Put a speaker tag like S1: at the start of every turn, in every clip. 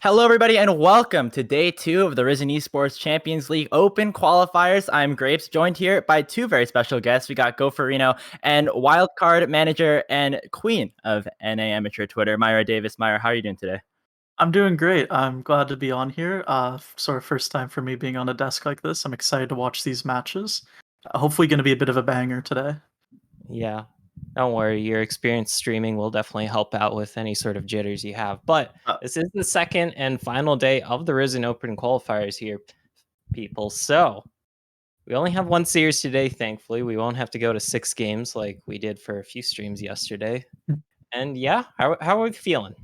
S1: Hello, everybody, and welcome to day 2 of the Risen Esports Champions League Open Qualifiers. I'm Grapes, joined here by two very special guests. We got Goferino and wildcard manager and queen of NA Amateur Twitter, Myra Davis. Myra, how are you doing today?
S2: I'm doing great. I'm glad to be on here. Sort of first time for me being on a desk like this. I'm excited to watch these matches. Hopefully, going to be a bit of a banger today.
S3: Yeah, don't worry. Your experience streaming will definitely help out with any sort of jitters you have. But
S2: Uh,
S3: this is the second and final day of the Risen Open qualifiers here, people. So we only have one series today, thankfully. We won't have to go to 6 games like we did for a few streams yesterday. And yeah, how are we feeling?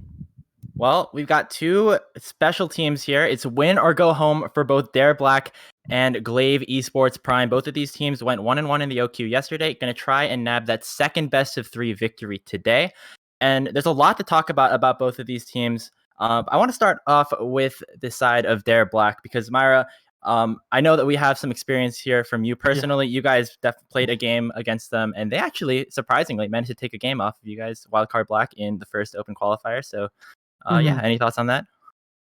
S1: Well, we've got two special teams here. It's win or go home for both Dare Black and Glaive Esports Prime. Both of these teams went 1-1 in the OQ yesterday. Going to try and nab that second best of 3 victory today. And there's a lot to talk about both of these teams. I want to start off with the side of Dare Black because Myra, I know that we have some experience here from you personally. Yeah. You guys played a game against them, and they actually surprisingly managed to take a game off of you guys, Wildcard Black, in the first Open qualifier. So. Yeah, any thoughts on that?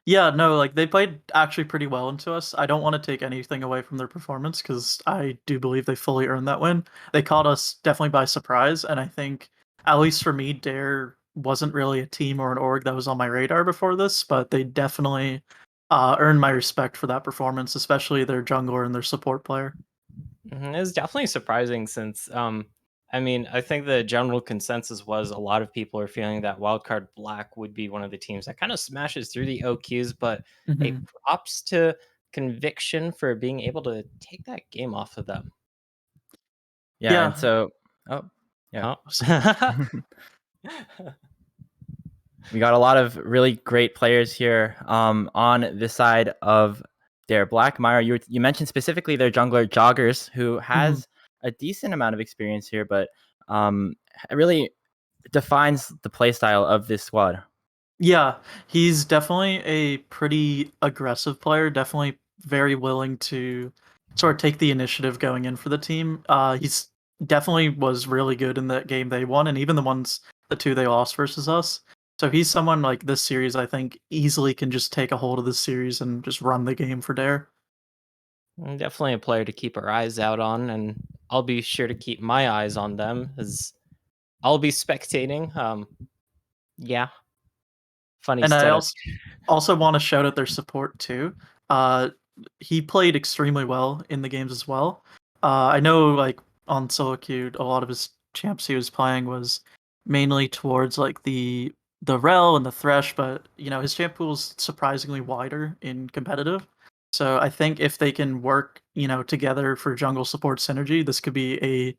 S2: Yeah, no, like they played actually pretty well into us. I don't want to take anything away from their performance because I do believe they fully earned that win. They caught us definitely by surprise, and I think, at least for me, Dare wasn't really a team or an org that was on my radar before this, but they definitely earned my respect for that performance, especially their jungler and their support player.
S3: It was definitely surprising since I think the general consensus was a lot of people are feeling that Wildcard Black would be one of the teams that kind of smashes through the OQs, but hey, props to Conviction for being able to take that game off of them.
S1: Yeah. And so, we got a lot of really great players here on this side of Dare Black. Myra, you mentioned specifically their jungler Joggers, who has a decent amount of experience here, but it really defines the playstyle of this squad.
S2: Yeah, he's definitely a pretty aggressive player, definitely very willing to sort of take the initiative going in for the team. He's definitely was really good in that game they won, and even the two they lost versus us. So he's someone like this series, I think, easily can just take a hold of this series and just run the game for Dare.
S3: Definitely a player to keep our eyes out on, and I'll be sure to keep my eyes on them as I'll be spectating. Yeah. Funny
S2: and
S3: setup.
S2: I also want to shout out their support too. He played extremely well in the games as well. I know like on solo queue, a lot of his champs he was playing was mainly towards like the Rel and the Thresh, but you know his champ pool's surprisingly wider in competitive. So I think if they can work, together for jungle support synergy, this could be a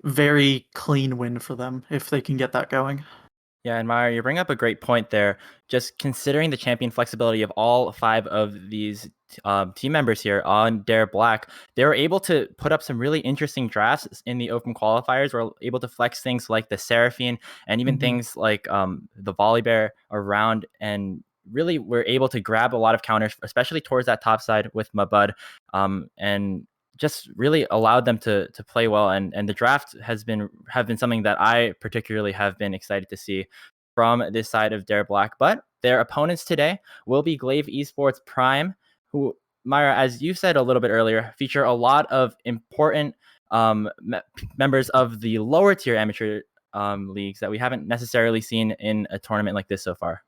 S2: very clean win for them if they can get that going.
S1: Yeah, and Myra, you bring up a great point there. Just considering the champion flexibility of all 5 of these team members here on Dare Black, they were able to put up some really interesting drafts in the open qualifiers. We're able to flex things like the Seraphine and even things like the Volibear around, and really we're able to grab a lot of counters, especially towards that top side with Mabud, and just really allowed them to play well, and the draft have been something that I particularly have been excited to see from this side of Dare Black. But their opponents today will be Glaive Esports Prime, who, Myra, as you said a little bit earlier, feature a lot of important members of the lower tier amateur leagues that we haven't necessarily seen in a tournament like this so far.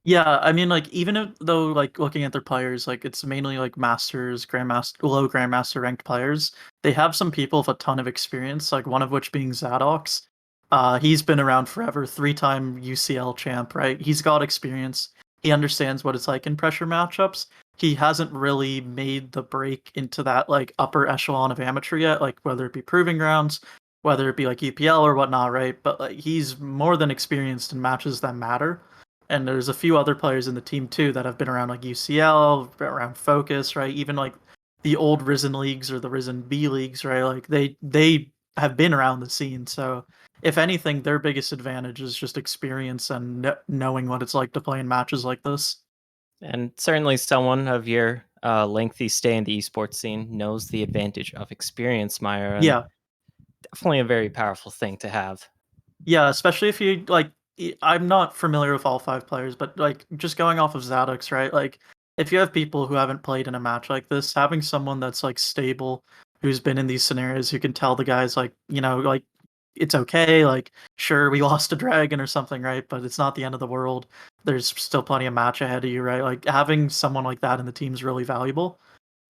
S2: Yeah, I mean, like, though, like, looking at their players, like, it's mainly, like, masters, low grandmaster ranked players, they have some people with a ton of experience, like, one of which being Zadox. He's been around forever, 3-time UCL champ, right? He's got experience. He understands what it's like in pressure matchups. He hasn't really made the break into that, like, upper echelon of amateur yet, like, whether it be Proving Grounds, whether it be, like, EPL or whatnot, right? But, like, he's more than experienced in matches that matter. And there's a few other players in the team too that have been around, like UCL, around Focus, right? Even like the old Risen leagues or the Risen B leagues, right? Like they have been around the scene. So if anything, their biggest advantage is just experience and knowing what it's like to play in matches like this.
S3: And certainly someone of your lengthy stay in the esports scene knows the advantage of experience, Myra. And
S2: Yeah.
S3: definitely a very powerful thing to have.
S2: Yeah, especially if you like I'm not familiar with all 5 players, but, like, just going off of Zadok's, right? Like, if you have people who haven't played in a match like this, having someone that's, like, stable, who's been in these scenarios, who can tell the guys, like, like, "It's okay, like, sure, we lost a dragon or something, right? But it's not the end of the world. There's still plenty of match ahead of you," right? Like, having someone like that in the team is really valuable,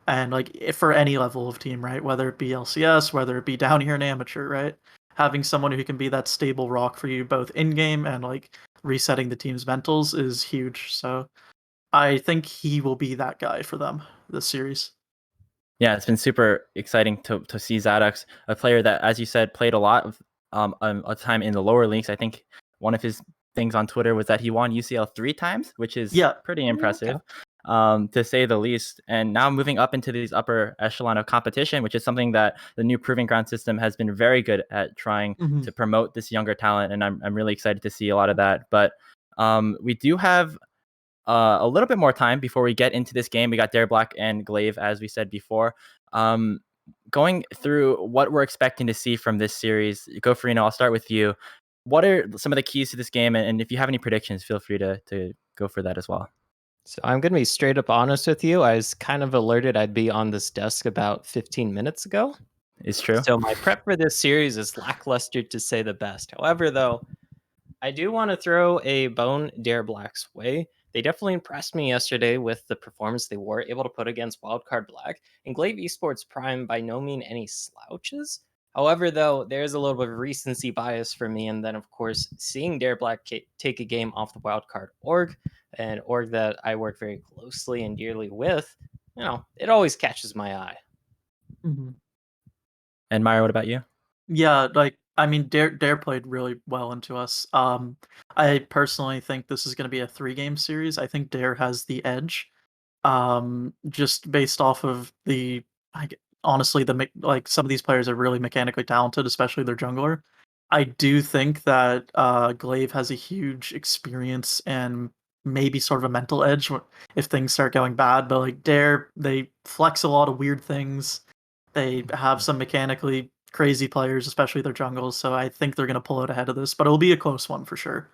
S2: and, like, for any level of team, right? Whether it be LCS, whether it be down here in amateur, right? Having someone who can be that stable rock for you both in game and like resetting the team's mentals is huge. So I think he will be that guy for them this series.
S1: Yeah, it's been super exciting to see Zadox, a player that, as you said, played a lot of time in the lower leagues. I think one of his things on Twitter was that he won UCL 3 times, which is
S2: Yeah.
S1: pretty impressive, to say the least. And now moving up into these upper echelon of competition, which is something that the new Proving Ground system has been very good at trying
S2: Mhm.
S1: to promote this younger talent. And I'm really excited to see a lot of that. But we do have a little bit more time before we get into this game. We got Dare Black and Glaive, as we said before. Going through what we're expecting to see from this series, Go Farino, I'll start with you. What are some of the keys to this game? And if you have any predictions, feel free to go for that as well.
S3: So I'm going to be straight up honest with you. I was kind of alerted I'd be on this desk about 15 minutes ago.
S1: It's true.
S3: So my prep for this series is lackluster to say the best. However, though, I do want to throw a bone Dare Black's way. They definitely impressed me yesterday with the performance they were able to put against Wildcard Black. And Glaive Esports Prime, by no mean any slouches. However, though, there's a little bit of recency bias for me. And then, of course, seeing Dare Black take a game off the Wildcard org, an org that I work very closely and dearly with, it always catches my eye.
S2: Mhm.
S1: And Myra, what about you?
S2: Yeah, like I mean, Dare played really well into us. I personally think this is going to be a 3-game series. I think Dare has the edge. Just based off of honestly, like some of these players are really mechanically talented, especially their jungler. I do think that Glaive has a huge experience and maybe sort of a mental edge if things start going bad. But like Dare, they flex a lot of weird things. They have some mechanically crazy players, especially their jungles. So I think they're going to pull out ahead of this, but it'll be a close one for sure.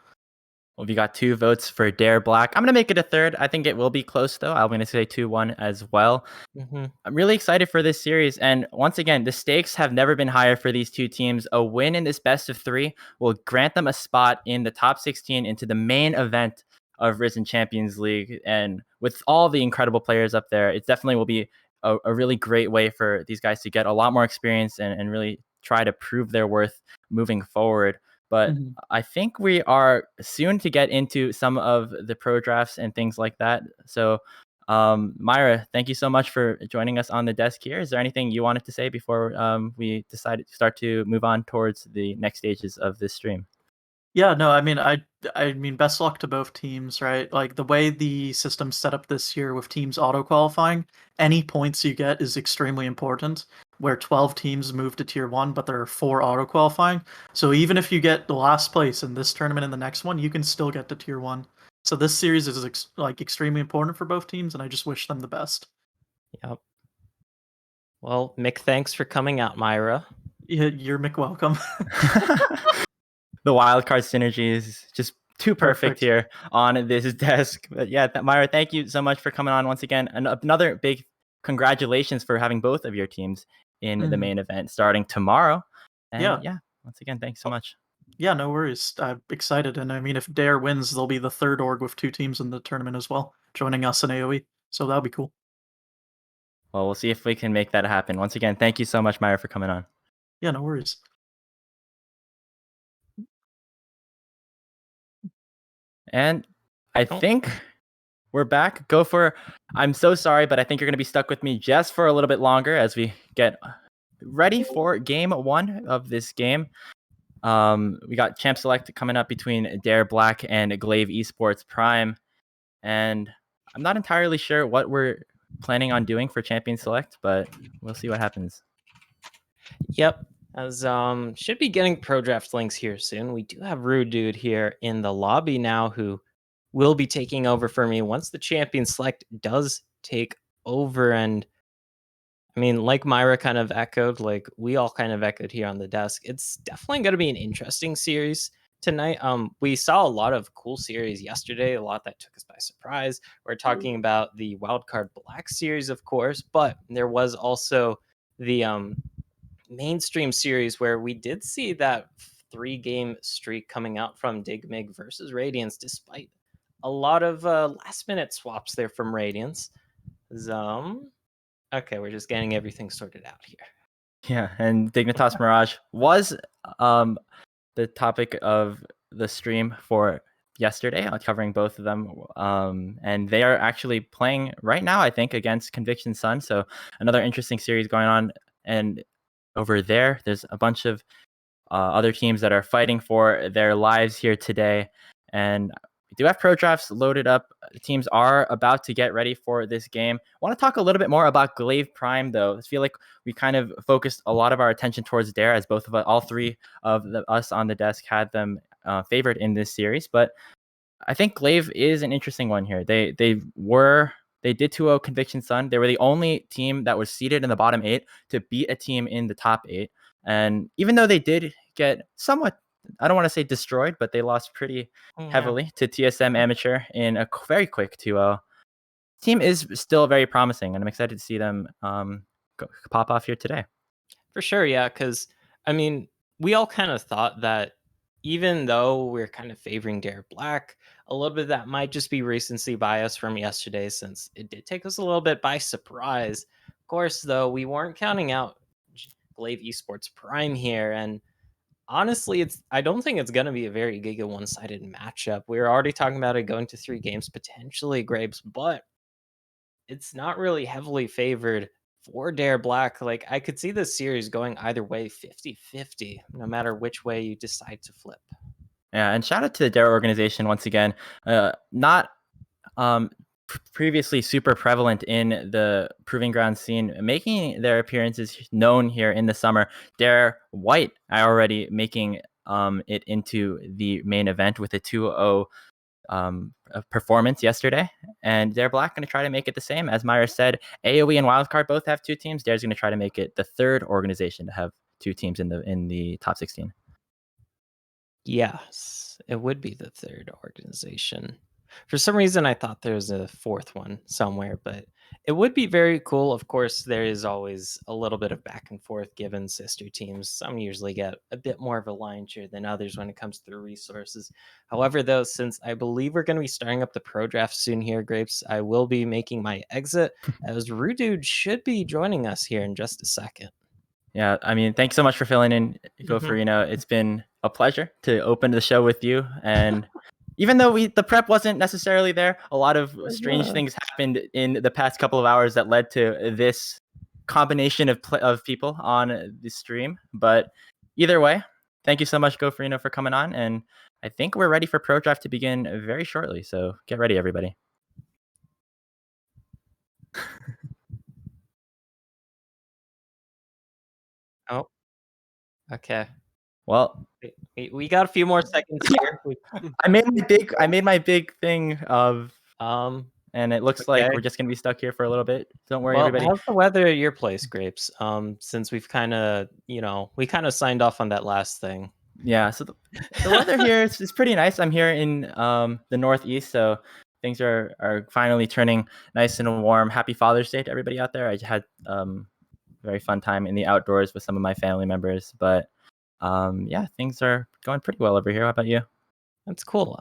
S1: Well, we got 2 votes for Dare Black. I'm going to make it a third. I think it will be close, though. I'm going to say 2-1 as well.
S3: Mm-hmm.
S1: I'm really excited for this series. And once again, the stakes have never been higher for these 2 teams. A win in this best of 3 will grant them a spot in the top 16 into the main event of Risen Champions League. And with all the incredible players up there, it definitely will be a really great way for these guys to get a lot more experience and really try to prove their worth moving forward. But
S2: Mhm.
S1: I think we are soon to get into some of the pro drafts and things like that. So, Myra, thank you so much for joining us on the desk here. Is there anything you wanted to say before we decided to start to move on towards the next stages of this stream?
S2: Yeah, no, I mean, best luck to both teams, right? Like the way the system's set up this year with teams auto qualifying, any points you get is extremely important. Where 12 teams move to tier 1, but there are 4 auto qualifying. So even if you get the last place in this tournament and the next one, you can still get to tier 1. So this series is like extremely important for both teams, and I just wish them the best.
S3: Yep. Well, Mick, thanks for coming out, Myra.
S2: Yeah, you're McWelcome.
S1: The wildcard synergy is just too perfect here on this desk. But yeah, Myra, thank you so much for coming on once again. And another big congratulations for having both of your teams in the main event starting tomorrow. And
S2: Yeah.
S1: yeah, once again, thanks so much.
S2: Yeah, no worries. I'm excited, and I mean, if Dare wins, they'll be the 3rd org with 2 teams in the tournament as well, joining us in AoE. So that'll be cool.
S1: Well, we'll see if we can make that happen. Once again, thank you so much, Myra, for coming on.
S2: Yeah, no worries.
S1: And I think we're back. Go for. I'm so sorry, but I think you're going to be stuck with me just for a little bit longer as we get ready for game 1 of this game. We got Champ Select coming up between Dare Black and Glaive Esports Prime. And I'm not entirely sure what we're planning on doing for Champion Select, but we'll see what happens.
S3: Yep. As should be getting pro draft links here soon. We do have Rude Dude here in the lobby now who will be taking over for me once the Champion Select does take over. And I mean, like Myra kind of echoed, like we all kind of echoed here on the desk, it's definitely going to be an interesting series tonight. We saw a lot of cool series yesterday, a lot that took us by surprise. We're talking about the Wildcard Black series, of course, but there was also the mainstream series where we did see that 3-game streak coming out from Digmig versus Radiance, despite a lot of last minute swaps there from Radiance. Okay, we're just getting everything sorted out here.
S1: Yeah, and Dignitas Mirage was the topic of the stream for yesterday, covering both of them. And they are actually playing right now, I think, against Conviction Sun. So another interesting series going on. And over there's a bunch of other teams that are fighting for their lives here today. And we do have pro drafts loaded up. Teams are about to get ready for this game. I want to talk a little bit more about Glaive Prime, though. I feel like we kind of focused a lot of our attention towards Dare, as both of us, all three of us on the desk had them favored in this series. But I think Glaive is an interesting one here. They did 2-0 Conviction Sun. They were the only team that was seeded in the bottom 8 to beat a team in the top 8. And even though they did get somewhat, I don't want to say destroyed, but they lost pretty heavily to TSM Amateur in a very quick 2-0. Team is still very promising, and I'm excited to see them pop off here today.
S3: For sure, yeah, because, I mean, we all kind of thought that even though we're kind of favoring Dare Black, a little bit of that might just be recency bias from yesterday, since it did take us a little bit by surprise. Of course, though, we weren't counting out Glaive Esports Prime here, and honestly, I don't think it's going to be a very giga one-sided matchup. We were already talking about it going to 3 games, potentially Grapes, but it's not really heavily favored for Dare Black. Like, I could see this series going either way, 50-50, no matter which way you decide to flip.
S1: Yeah, and shout out to the Dare organization once again. Not previously super prevalent in the Proving Ground scene, making their appearances known here in the summer. Dare White are already making it into the main event with a 2-0 performance yesterday, and Dare Black going to try to make it the same. As Myra said, AoE and Wildcard both have 2 teams. Dare's going to try to make it the 3rd organization to have 2 teams in the top 16.
S3: Yes, it would be the 3rd organization. For some reason, I thought there was a 4th one somewhere, but it would be very cool. Of course, there is always a little bit of back and forth given sister teams. Some usually get a bit more of a lion share than others when it comes to resources. However, though, since I believe we're going to be starting up the pro draft soon here, Grapes, I will be making my exit, as Rudude should be joining us here in just a second.
S1: Yeah, I mean, thanks so much for filling in, Gopher. It's been a pleasure to open the show with you. And even though the prep wasn't necessarily there, a lot of strange things happened in the past couple of hours that led to this combination of people on the stream. But either way, thank you so much, Gopher, for coming on. And I think we're ready for Pro Draft to begin very shortly. So get ready, everybody.
S3: Oh, okay.
S1: Well,
S3: we got a few more seconds here.
S1: I made my big thing of and it looks like we're just gonna be stuck here for a little bit. Don't worry, everybody.
S3: How's the weather at your place, Grapes? Since we've kind of, we kind of signed off on that last thing.
S1: Yeah, so the weather here is pretty nice. I'm here in the Northeast, so things are finally turning nice and warm. Happy Father's Day to everybody out there. I had a very fun time in the outdoors with some of my family members, but yeah, things are going pretty well over here. How about you?
S3: That's cool.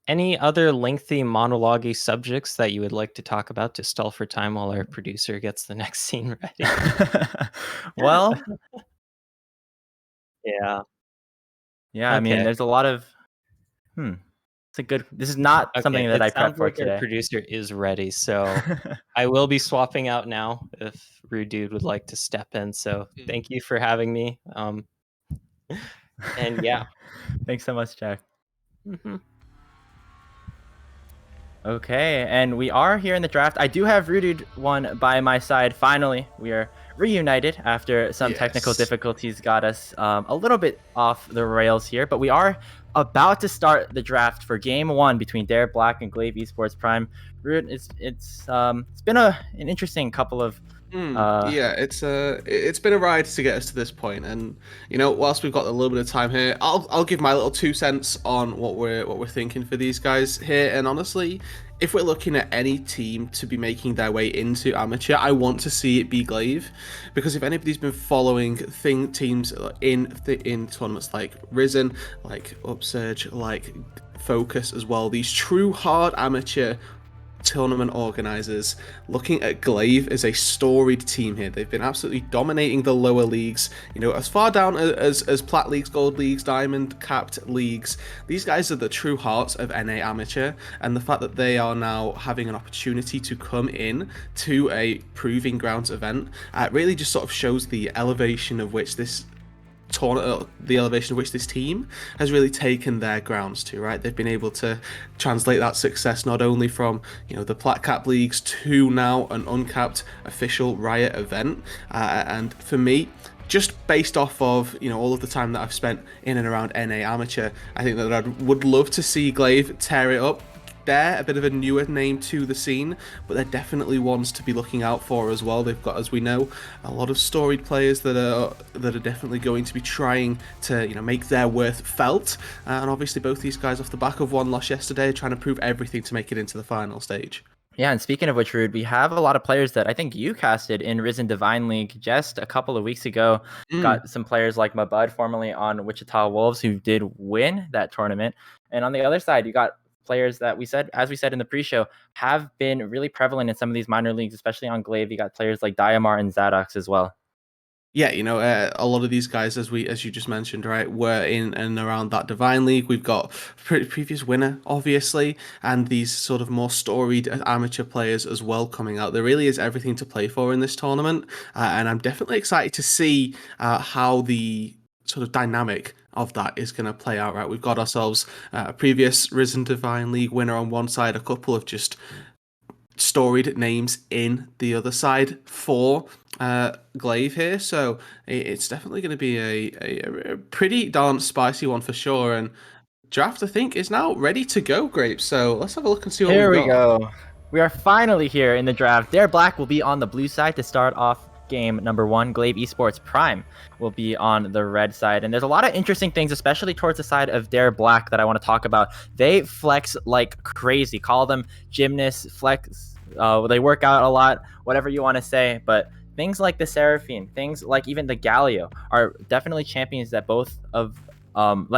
S3: Any other lengthy monologue-y subjects that you would like to talk about to stall for time while our producer gets the next scene ready?
S1: Well,
S3: yeah.
S1: Yeah, I mean, there's a lot of this is not something that I prepped for today.
S3: Our producer is ready, so I will be swapping out now if Rude Dude would like to step in. So thank you for having me. And yeah.
S1: Thanks so much, Jack. Okay, and we are here in the draft. I do have Rude 1 by my side. Finally, we are reunited after some technical difficulties got us a little bit off the rails here, but we are about to start the draft for Game 1 between Dare Black and Glaive Esports Prime. Rude, it's been an interesting couple of
S4: Yeah, it's been a ride to get us to this point, and whilst we've got a little bit of time here, I'll give my little 2 cents on what we're thinking for these guys here. And honestly, if we're looking at any team to be making their way into amateur, I want to see it be Glaive, because if anybody's been following teams in tournaments like Risen, like Upsurge, like Focus as well, these true hard amateur tournament organizers, looking at Glaive as a storied team here. They've been absolutely dominating the lower leagues, as far down as Plat Leagues, Gold Leagues, Diamond capped leagues. These guys are the true hearts of NA Amateur, and the fact that they are now having an opportunity to come in to a Proving Grounds event really just sort of shows the elevation of which this team has really taken their grounds to, right? They've been able to translate that success not only from the Plat Cap leagues to now an uncapped official Riot event, and for me, just based off of all of the time that I've spent in and around NA Amateur, I think that I would love to see Glaive tear it up. They're a bit of a newer name to the scene, but they're definitely ones to be looking out for as well. They've got, as we know, a lot of storied players that are definitely going to be trying to make their worth felt. And obviously, both these guys, off the back of one loss yesterday, are trying to prove everything to make it into the final stage.
S1: Yeah, and speaking of which, Rude, we have a lot of players that I think you casted in Risen Divine League just a couple of weeks ago. Got some players like Mabud, formerly on Wichita Wolves, who did win that tournament. And on the other side, you got players that as we said in the pre-show, have been really prevalent in some of these minor leagues, especially on Glaive. You got players like Diamar and Zadox as well.
S4: Yeah, a lot of these guys, as you just mentioned, right, were in and around that Divine League. We've got previous winner, obviously, and these sort of more storied amateur players as well coming out. There really is everything to play for in this tournament, and I'm definitely excited to see how the sort of dynamic of that is going to play out, right? We've got ourselves a previous Risen Divine League winner on one side, a couple of just storied names in the other side for Glaive here, so it's definitely going to be a pretty darn spicy one for sure. And draft, I think, is now ready to go, Grape, so let's have a look and see what
S1: Here
S4: we've
S1: we
S4: got.
S1: go. We are finally here in the draft. Dare Black will be on the blue side to start off game number 1. Glaive Esports Prime will be on the red side. And there's a lot of interesting things, especially towards the side of Dare Black, that I want to talk about. They flex like crazy. Call them gymnasts, flex. They work out a lot, whatever you want to say. But things like the Seraphine, things like even the Galio are definitely champions that both of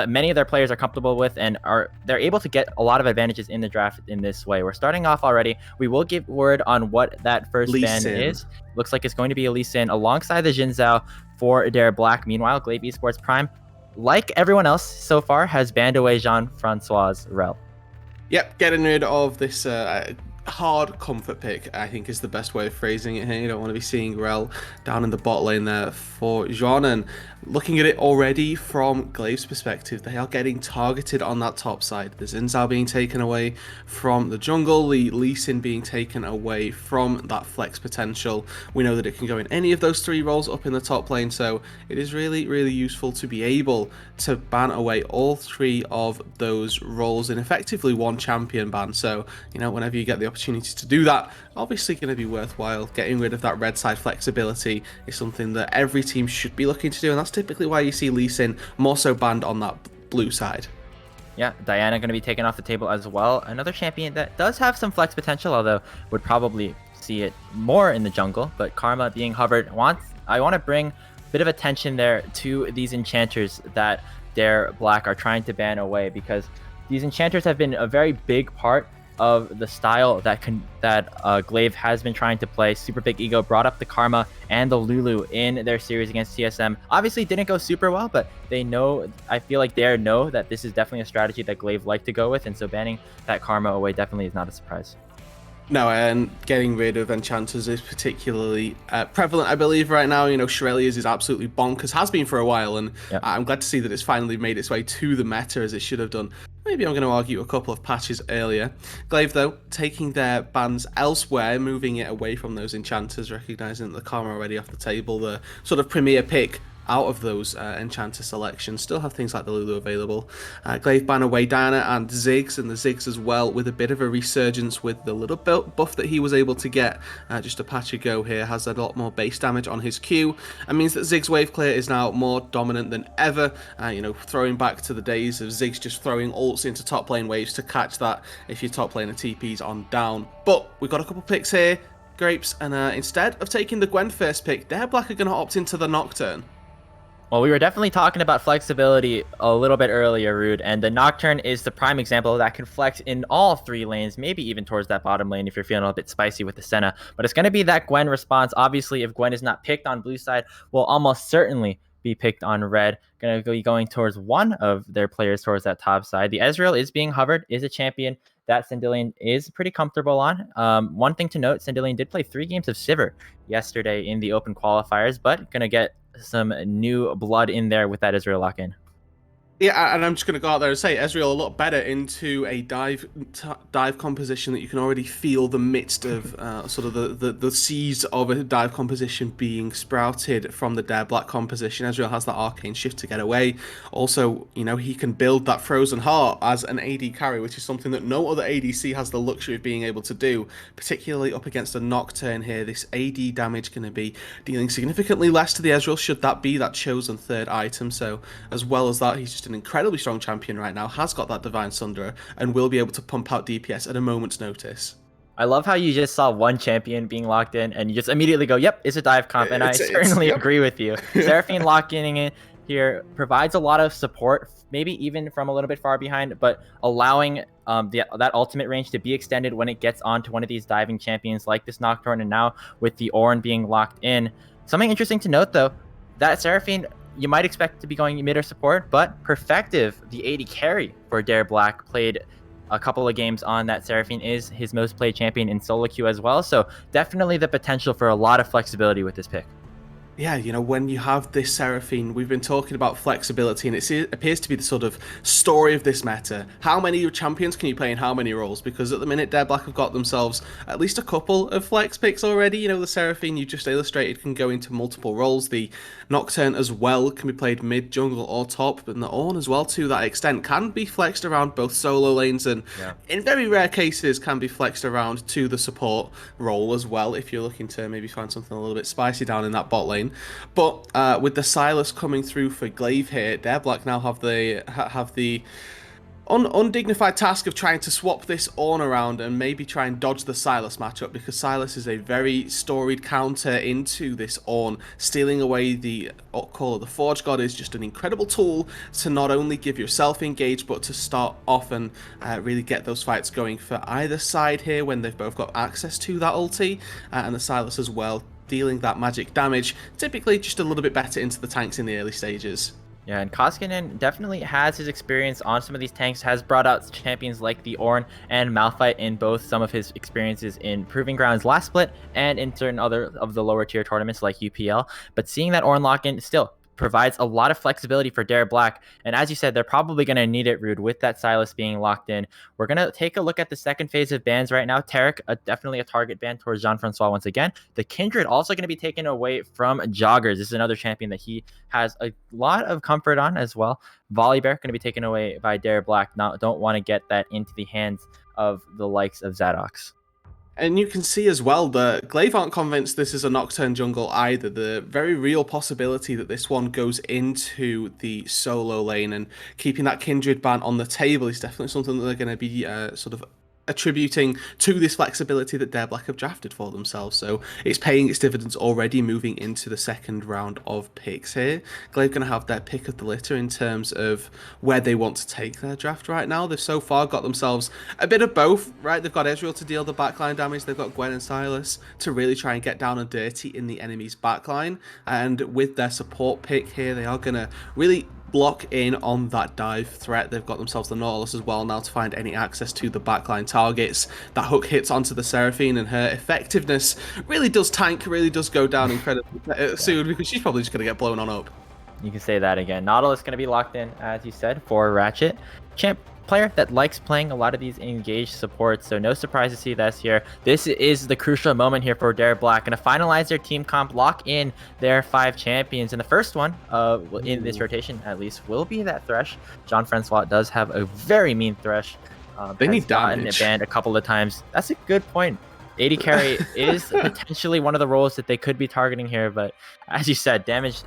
S1: many of their players are comfortable with, and they're able to get a lot of advantages in the draft in this way. We're starting off already. We will give word on what that first ban is. Looks like it's going to be a Lee Sin alongside the Jin Zhao for Dare Black. Meanwhile, Glaive Esports Prime, like everyone else so far, has banned away Jean-Francois Rel.
S4: Yep, getting rid of this hard comfort pick, I think, is the best way of phrasing it here. You don't want to be seeing Rel down in the bot lane there for Jean. And looking at it already from Glaive's perspective, they are getting targeted on that top side. The Xin Zhao being taken away from the jungle, the Lee Sin being taken away from that flex potential. We know that it can go in any of those 3 roles up in the top lane, so it is really, really useful to be able to ban away all 3 of those roles in effectively one champion ban. So, whenever you get the opportunity to do that, obviously going to be worthwhile. Getting rid of that red side flexibility is something that every team should be looking to do, and that's typically why you see Lee Sin more so banned on that blue side.
S1: Yeah, Diana going to be taken off the table as well. Another champion that does have some flex potential, although would probably see it more in the jungle. But Karma being hovered, I want to bring a bit of attention there to these enchanters that Dare Black are trying to ban away, because these enchanters have been a very big part of the style that Glaive has been trying to play. Super Big Ego brought up the Karma and the Lulu in their series against TSM. Obviously didn't go super well, but they know, I feel like they know that this is definitely a strategy that Glaive like to go with, and so banning that Karma away definitely is not a surprise.
S4: No, and getting rid of enchanters is particularly prevalent, I believe, right now. Shurelya's is absolutely bonkers, has been for a while, and
S1: yep.
S4: I'm glad to see that it's finally made its way to the meta as it should have done. Maybe I'm going to argue a couple of patches earlier. Glaive, though, taking their bans elsewhere, moving it away from those enchanters, recognizing that the Karma already off the table, the sort of premier pick out of those Enchanter selections. Still have things like the Lulu available. Glaive Banner, Waydana, and Ziggs, and the Ziggs as well, with a bit of a resurgence with the little buff that he was able to get just a patch ago here, has a lot more base damage on his Q, and means that Ziggs Wave Clear is now more dominant than ever, throwing back to the days of Ziggs just throwing ults into top lane waves to catch that if your top laner TP's on down. But we've got a couple picks here, Grapes, and instead of taking the Gwen first pick, they're Black are going to opt into the Nocturne.
S1: Well, we were definitely talking about flexibility a little bit earlier, Rude, and the Nocturne is the prime example that can flex in all 3 lanes, maybe even towards that bottom lane if you're feeling a bit spicy with the Senna. But it's going to be that Gwen response. Obviously, if Gwen is not picked on blue side, will almost certainly be picked on red. Going to be going towards one of their players towards that top side. The Ezreal is being hovered, is a champion that Sandillion is pretty comfortable on. One thing to note, Sandillion did play 3 games of Sivir yesterday in the open qualifiers, but going to get some new blood in there with that Ezreal lock-in.
S4: Yeah, and I'm just going to go out there and say Ezreal a lot better into a dive composition that you can already feel the midst of sort of the seeds of a dive composition being sprouted from the Dare Black composition. Ezreal has that arcane shift to get away. Also, he can build that frozen heart as an AD carry, which is something that no other ADC has the luxury of being able to do, particularly up against a Nocturne here. This AD damage going to be dealing significantly less to the Ezreal should that be that chosen 3rd item. So as well as that, he's just an incredibly strong champion right now, has got that Divine Sunderer, and will be able to pump out DPS at a moment's notice.
S1: I love how you just saw one champion being locked in, and you just immediately go, yep, it's a dive comp, and I certainly agree with you. Seraphine locking in here provides a lot of support, maybe even from a little bit far behind, but allowing that ultimate range to be extended when it gets onto one of these diving champions like this Nocturne, and now with the Ornn being locked in. Something interesting to note, though, that Seraphine you might expect to be going mid or support, but Perfective, the AD carry for Dare Black, played a couple of games on that. Seraphine is his most played champion in solo queue as well, so definitely the potential for a lot of flexibility with this pick.
S4: Yeah, when you have this Seraphine, we've been talking about flexibility, and it appears to be the sort of story of this meta. How many champions can you play in how many roles? Because at the minute, Dare Black have got themselves at least a couple of flex picks already. The Seraphine you just illustrated can go into multiple roles. The Nocturne as well can be played mid, jungle, or top, but the Ornn as well, to that extent, can be flexed around both solo lanes and, in very rare cases, can be flexed around to the support role as well, if you're looking to maybe find something a little bit spicy down in that bot lane. But with the Sylas coming through for Glaive here, Dare Black now have the undignified task of trying to swap this Ornn around and maybe try and dodge the Sylas matchup, because Sylas is a very storied counter into this Ornn. Stealing away the Call of the Forge God is just an incredible tool to not only give yourself engaged, but to start off and really get those fights going for either side here when they've both got access to that ulti, and the Sylas as well, dealing that magic damage, typically just a little bit better into the tanks in the early stages.
S1: Yeah, and Koskinen definitely has his experience on some of these tanks, has brought out champions like the Ornn and Malphite in both some of his experiences in Proving Grounds last split and in certain other of the lower tier tournaments like UPL. But seeing that Ornn lock in still provides a lot of flexibility for Dare Black. And as you said, they're probably going to need it, Rude, with that Sylas being locked in. We're going to take a look at the second phase of bans right now. Tarek, definitely a target ban towards Jean-Francois once again. The Kindred also going to be taken away from Joggers. This is another champion that he has a lot of comfort on as well. Volibear going to be taken away by Dare Black. Don't want to get that into the hands of the likes of Zadox.
S4: And you can see as well that Glaive aren't convinced this is a Nocturne jungle either. The very real possibility that this one goes into the solo lane, and keeping that Kindred ban on the table is definitely something that they're going to be sort of attributing to this flexibility that Dare Black have drafted for themselves. So it's paying its dividends already moving into the second round of picks here. Glaive going to have their pick of the litter in terms of where they want to take their draft right now. They've so far got themselves a bit of both, right? They've got Ezreal to deal the backline damage. They've got Gwen and Sylas to really try and get down and dirty in the enemy's backline. And with their support pick here, they are going to really block in on that dive threat. They've got themselves the Nautilus as well now to find any access to the backline targets. That hook hits onto the Seraphine, and her effectiveness really does tank, really does go down incredibly soon, because she's probably just going to get blown on up.
S1: You can say that again. Nautilus going to be locked in, as you said, for Ratchet. champ player that likes playing a lot of these engaged supports, so no surprise to see this here. This is the crucial moment here for Dare Black, going to finalize their team comp, lock in their 5 champions, and the first one in this rotation at least will be that Thresh. John Francois does have a very mean Thresh.
S4: They
S1: has
S4: need
S1: gotten
S4: damage.
S1: banned a couple of times. That's a good point. AD carry is potentially one of the roles that they could be targeting here, but as you said, damage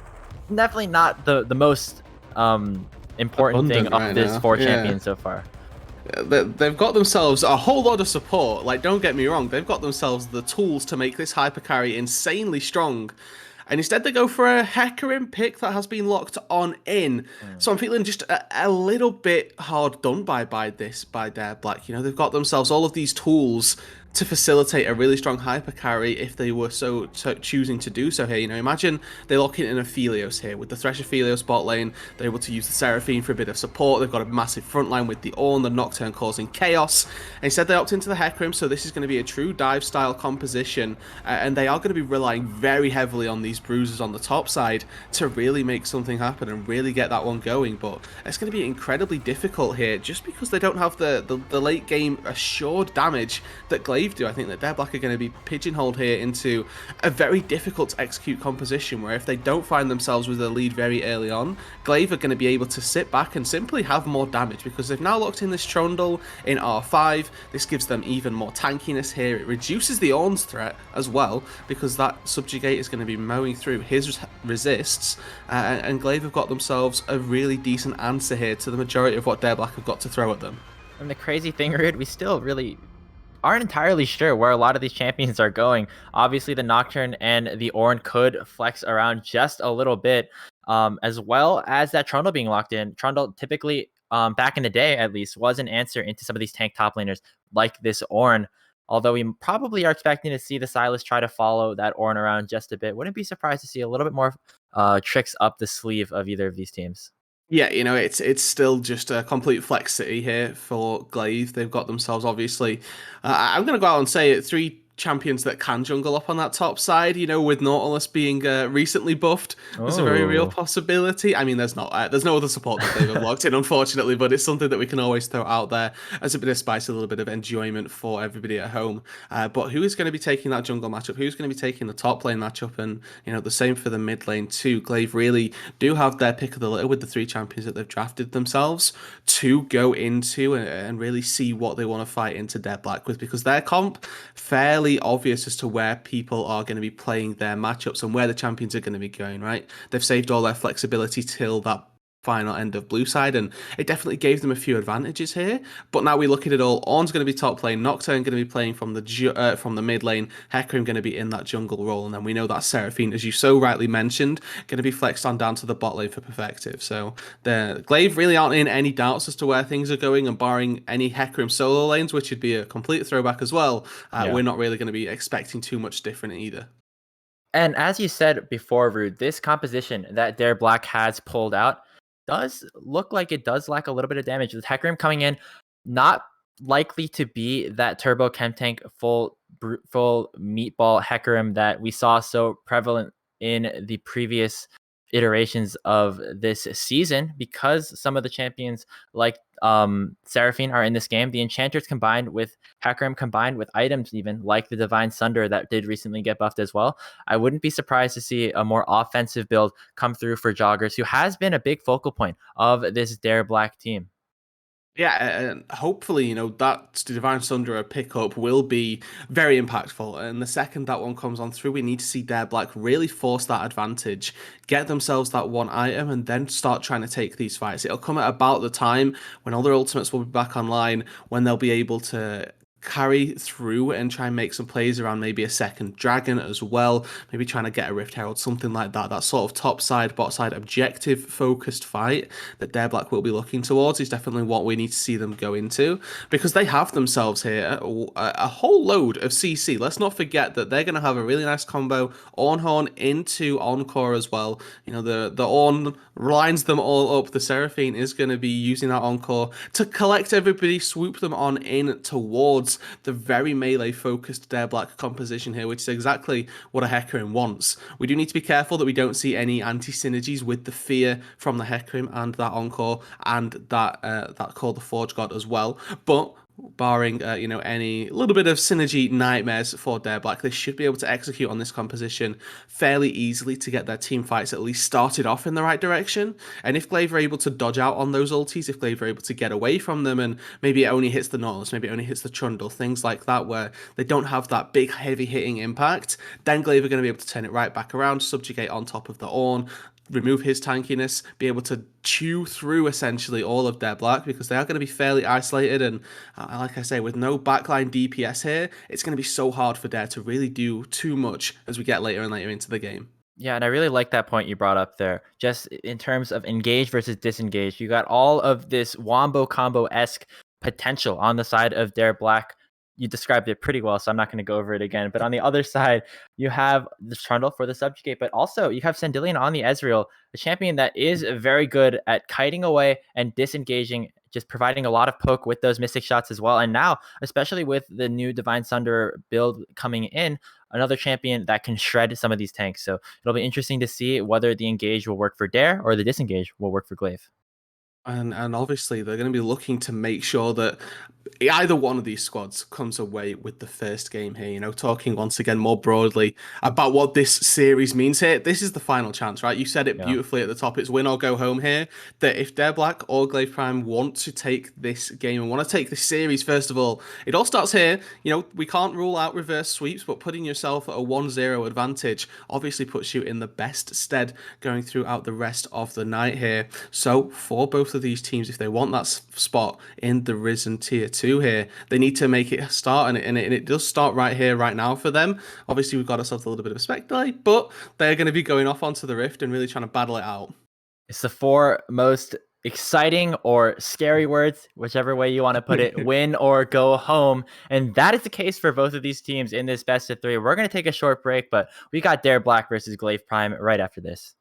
S1: definitely not the most important thing
S4: Abundant
S1: of
S4: right
S1: this
S4: now.
S1: 4
S4: Yeah.
S1: champions so far.
S4: They've got themselves a whole lot of support. Like, don't get me wrong, they've got themselves the tools to make this hyper carry insanely strong. And instead they go for a Hecarim pick that has been locked on in. So I'm feeling just a little bit hard done by Dare Black. You know, they've got themselves all of these tools to facilitate a really strong hyper carry if they were so choosing to do so here. You know, imagine they lock in Aphelios here with the Thresh Aphelios bot lane. They're able to use the Seraphine for a bit of support. They've got a massive front line with the Ornn, the Nocturne causing chaos. Instead they opt into the Hecarim, so this is going to be a true dive style composition, and they are going to be relying very heavily on these bruisers on the top side to really make something happen and really get that one going. But it's going to be incredibly difficult here just because they don't have the late game assured damage that Glaive do. I think that Dare Black are going to be pigeonholed here into a very difficult to execute composition where if they don't find themselves with a lead very early on, Glaive are going to be able to sit back and simply have more damage because they've now locked in this Trundle in R5. This gives them even more tankiness here. It reduces the Ornn's threat as well because that Subjugate is going to be mowing through his resists, and Glaive have got themselves a really decent answer here to the majority of what Dare Black have got to throw at them.
S1: And the crazy thing, Rude, we still really aren't entirely sure where a lot of these champions are going. Obviously, the Nocturne and the Ornn could flex around just a little bit, as well as that Trundle being locked in. Trundle typically, back in the day at least, was an answer into some of these tank top laners like this Ornn. Although we probably are expecting to see the Sylas try to follow that Ornn around just a bit. Wouldn't be surprised to see a little bit more tricks up the sleeve of either of these teams.
S4: Yeah, you know, it's still just a complete flex city here for Glaive. They've got themselves, obviously, I'm going to go out and say it, 3 champions that can jungle up on that top side, you know, with Nautilus being recently buffed. There's a very real possibility. I mean, there's no other support that they've locked in, unfortunately, but it's something that we can always throw out there as a bit of spice, a little bit of enjoyment for everybody at home. But who is going to be taking that jungle matchup? Who's going to be taking the top lane matchup? And, you know, the same for the mid lane too. Glaive really do have their pick of the litter with the 3 champions that they've drafted themselves to go into and really see what they want to fight into Dare Black with, because their comp fairly obvious as to where people are going to be playing their matchups and where the champions are going to be going, right? They've saved all their flexibility till that final end of blue side, and it definitely gave them a few advantages here. But now we look at it all. Ornn's going to be top lane, Nocturne going to be playing from the mid lane, Hecarim going to be in that jungle role, and then we know that Seraphine, as you so rightly mentioned, going to be flexed on down to the bot lane for Perfective. So the Glaive really aren't in any doubts as to where things are going, and barring any Hecarim solo lanes, which would be a complete throwback as well, we're not really going to be expecting too much different either.
S1: And as you said before, Rude, this composition that Dare Black has pulled out does look like it does lack a little bit of damage. With Hecarim coming in, not likely to be that turbo chem tank full meatball Hecarim that we saw so prevalent in the previous iterations of this season, because some of the champions like Seraphine are in this game. The enchanters combined with Hecarim combined with items even like the Divine Sunder that did recently get buffed as well. I wouldn't be surprised to see a more offensive build come through for Joggers, who has been a big focal point of this Dare Black team.
S4: Yeah, and hopefully, you know, that Divine Sunder pickup will be very impactful. And the second that one comes on through, we need to see Dare Black really force that advantage, get themselves that one item, and then start trying to take these fights. It'll come at about the time when all their ultimates will be back online, when they'll be able to carry through and try and make some plays around maybe a second dragon as well, maybe trying to get a Rift Herald, something like that. That sort of top side, bot side, objective focused fight that Dare Black will be looking towards is definitely what we need to see them go into, because they have themselves here a whole load of CC. Let's not forget that they're going to have a really nice combo Ornhorn into Encore as well. You know, the Ornn lines them all up. The Seraphine is going to be using that Encore to collect everybody, swoop them on in towards towards the very melee-focused Dare Black composition here, which is exactly what a Hecarim wants. We do need to be careful that we don't see any anti-synergies with the fear from the Hecarim and that Encore and that called the Forge God as well. But barring any little bit of synergy nightmares for Dare Black, they should be able to execute on this composition fairly easily to get their team fights at least started off in the right direction. And if Glaive are able to dodge out on those ultis, if Glaive are able to get away from them, and maybe it only hits the Nautilus, maybe it only hits the Trundle, things like that, where they don't have that big heavy hitting impact, then Glaive are going to be able to turn it right back around, subjugate on top of the Ornn, remove his tankiness, be able to chew through essentially all of Dare Black, because they are going to be fairly isolated, and like I say, with no backline DPS here, it's going to be so hard for Dare to really do too much as we get later and later into the game.
S1: Yeah, and I really like that point you brought up there. Just in terms of engage versus disengage, you got all of this wombo combo-esque potential on the side of Dare Black. You described it pretty well, so I'm not going to go over it again. But on the other side, you have the Trundle for the Subjugate, but also you have Sandillion on the Ezreal, a champion that is very good at kiting away and disengaging, just providing a lot of poke with those Mystic shots as well. And now, especially with the new Divine Sunder build coming in, another champion that can shred some of these tanks. So it'll be interesting to see whether the engage will work for Dare or the disengage will work for Glaive.
S4: And obviously they're going to be looking to make sure that either one of these squads comes away with the first game here. Talking once again more broadly about what this series means here. This is the final chance, right? You said it beautifully at the top. It's win or go home here. That if Dare Black or Glaive Prime want to take this game and want to take this series, first of all, it all starts here. We can't rule out reverse sweeps, but putting yourself at a 1-0 advantage obviously puts you in the best stead going throughout the rest of the night here. So for both of these teams, if they want that spot in the Risen Tier 2 here, they need to make it start, and it does start right here, right now for them. Obviously, we've got ourselves a little bit of a spec delay, but they're going to be going off onto the Rift and really trying to battle it out.
S1: It's the 4 most exciting or scary words, whichever way you want to put it, win or go home. And that is the case for both of these teams in this best of 3. We're going to take a short break, but we got Dare Black versus Glaive Prime right after this.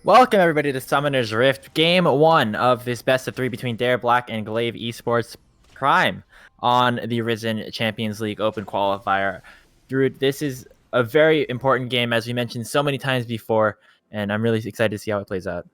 S1: Welcome everybody to Summoner's Rift, Game 1 of this best of 3 between Dare Black and Glaive Esports Prime on the Risen Champions League Open Qualifier. Drew, this is a very important game, as we mentioned so many times before, and I'm really excited to see how it plays out.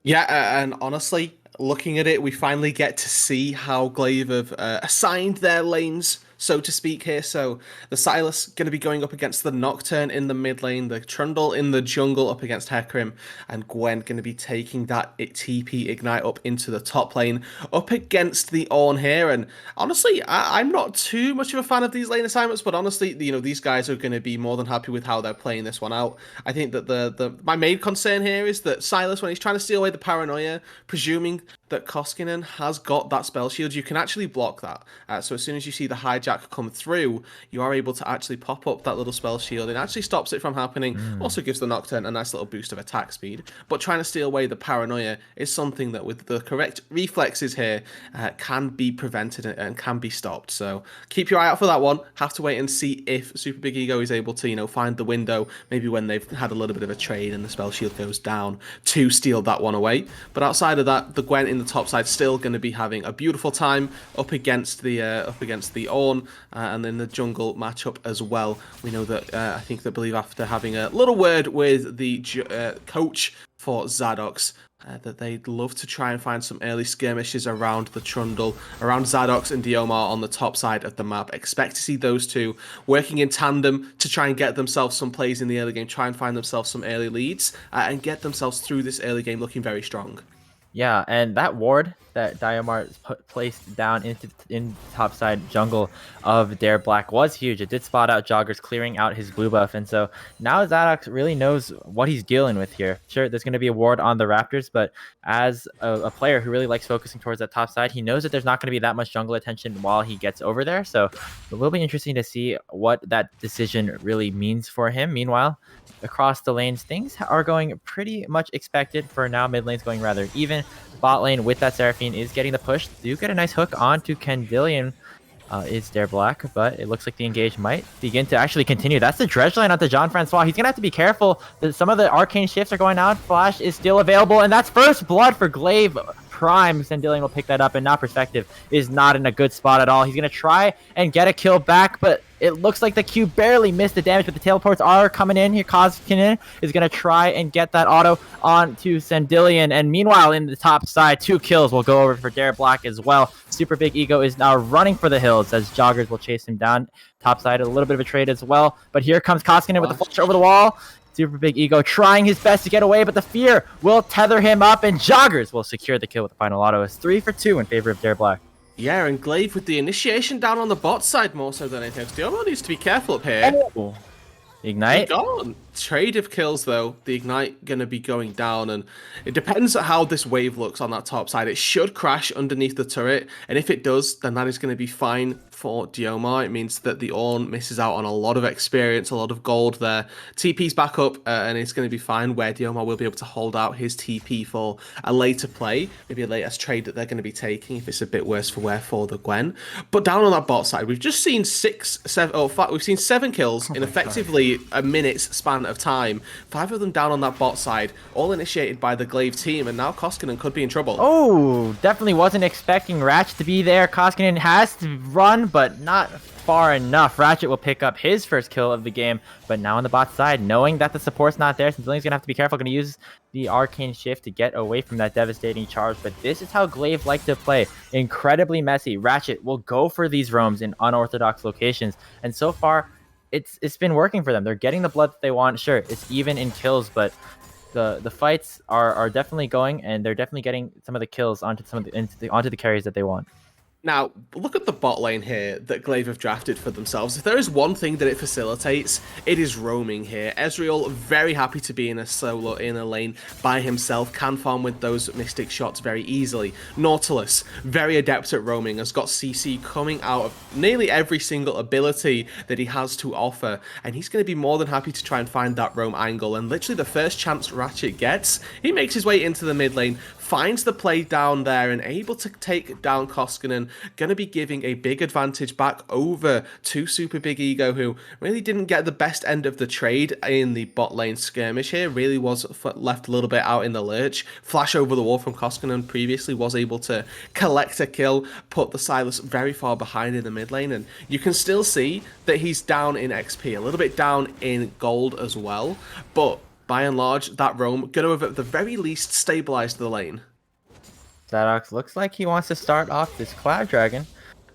S4: Yeah, and honestly, looking at it, we finally get to see how Glaive have assigned their lanes, so to speak, here. So the Silas going to be going up against the Nocturne in the mid lane, the Trundle in the jungle up against Hecarim, and Gwen going to be taking that TP Ignite up into the top lane up against the Ornn here. And honestly, I'm not too much of a fan of these lane assignments, but honestly, these guys are going to be more than happy with how they're playing this one out. I think that my main concern here is that Silas, when he's trying to steal away the Paranoia, presuming that Koskinen has got that spell shield, you can actually block that. So as soon as you see the hijack come through, you are able to actually pop up that little spell shield. It actually stops it from happening. Also gives the Nocturne a nice little boost of attack speed. But trying to steal away the Paranoia is something that with the correct reflexes here can be prevented and can be stopped. So keep your eye out for that one. Have to wait and see if Super Big Ego is able to, find the window, maybe when they've had a little bit of a trade and the spell shield goes down, to steal that one away. But outside of that, the Gwen in the top side still going to be having a beautiful time up against the Ornn, and then the jungle matchup as well. We know that I believe after having a little word with the coach for Zadox, that they'd love to try and find some early skirmishes around the Trundle, around Zadox and Diomar on the top side of the map. Expect to see those two working in tandem to try and get themselves some plays in the early game, try and find themselves some early leads, and get themselves through this early game looking very strong.
S1: Yeah, and that ward that Diomar placed down in topside jungle of Dare Black was huge. It did spot out Joggers, clearing out his blue buff, and so now Zadox really knows what he's dealing with here. Sure, there's going to be a ward on the Raptors, but as a player who really likes focusing towards that top side, he knows that there's not going to be that much jungle attention while he gets over there, so it will be interesting to see what that decision really means for him. Meanwhile, across the lanes, things are going pretty much expected for now. Mid lane's going rather even. Bot lane with that Seraphine is getting the push. Do get a nice hook onto Kendillion. Is Dare Black, but it looks like the engage might begin to actually continue. That's the dredge line onto John Francois. He's gonna have to be careful that some of the arcane shifts are going out. Flash is still available, and that's first blood for Glaive Prime. Sendillion will pick that up, and now Perspective is not in a good spot at all. He's gonna try and get a kill back, but it looks like the Q barely missed the damage, but the teleports are coming in here. Koskinen is going to try and get that auto onto Sendillion. And meanwhile, in the top side, 2 kills will go over for Dare Black as well. Super Big Ego is now running for the hills as Joggers will chase him down. Top side, a little bit of a trade as well. But here comes Koskinen with the flash over the wall. Super Big Ego trying his best to get away, but the fear will tether him up, and Joggers will secure the kill with the final auto. It's 3 for 2 in favor of Dare Black.
S4: Yeah, and Glaive with the initiation down on the bot side more so than anything else. Diomar needs to be careful up here.
S1: Oh. Ignite.
S4: Trade of kills though. The Ignite gonna be going down, and it depends on how this wave looks on that top side. It should crash underneath the turret, and if it does, then that is going to be fine for Diomar. It means that the Ornn misses out on a lot of experience, a lot of gold there. TP's back up, and it's going to be fine, where Diomar will be able to hold out his TP for a later play, maybe a latest trade that they're going to be taking if it's a bit worse for wear for the Gwen. But down on that bot side, we've just seen 7 kills in effectively a minute's span of time. 5 of them down on that bot side, all initiated by the Glaive team, and now Koskinen could be in trouble.
S1: Oh, definitely wasn't expecting Ratchet to be there. Koskinen has to run, but not far enough. Ratchet will pick up his first kill of the game, but now on the bot side, knowing that the support's not there, Sendillion's gonna have to be careful, gonna use the arcane shift to get away from that devastating charge. But this is how Glaive like to play. Incredibly messy. Ratchet will go for these roams in unorthodox locations, and so far, it's been working for them. They're getting the blood that they want. Sure, it's even in kills, but the fights are definitely going, and they're definitely getting some of the kills onto onto the carries that they want.
S4: Now, look at the bot lane here that Glaive have drafted for themselves. If there is one thing that it facilitates, it is roaming here. Ezreal, very happy to be in a solo in a lane by himself, can farm with those Mystic shots very easily. Nautilus, very adept at roaming, has got CC coming out of nearly every single ability that he has to offer, and he's going to be more than happy to try and find that roam angle. And literally the first chance Ratchet gets, he makes his way into the mid lane, finds the play down there, and able to take down Koskinen and going to be giving a big advantage back over to Super Big Ego, who really didn't get the best end of the trade in the bot lane skirmish here, really was left a little bit out in the lurch. Flash over the wall from Koskinen previously was able to collect a kill, put the Sylas very far behind in the mid lane, and you can still see that he's down in XP, a little bit down in gold as well, but by and large, that roam going to have at the very least stabilized the lane.
S1: Zadox looks like he wants to start off this Cloud Dragon,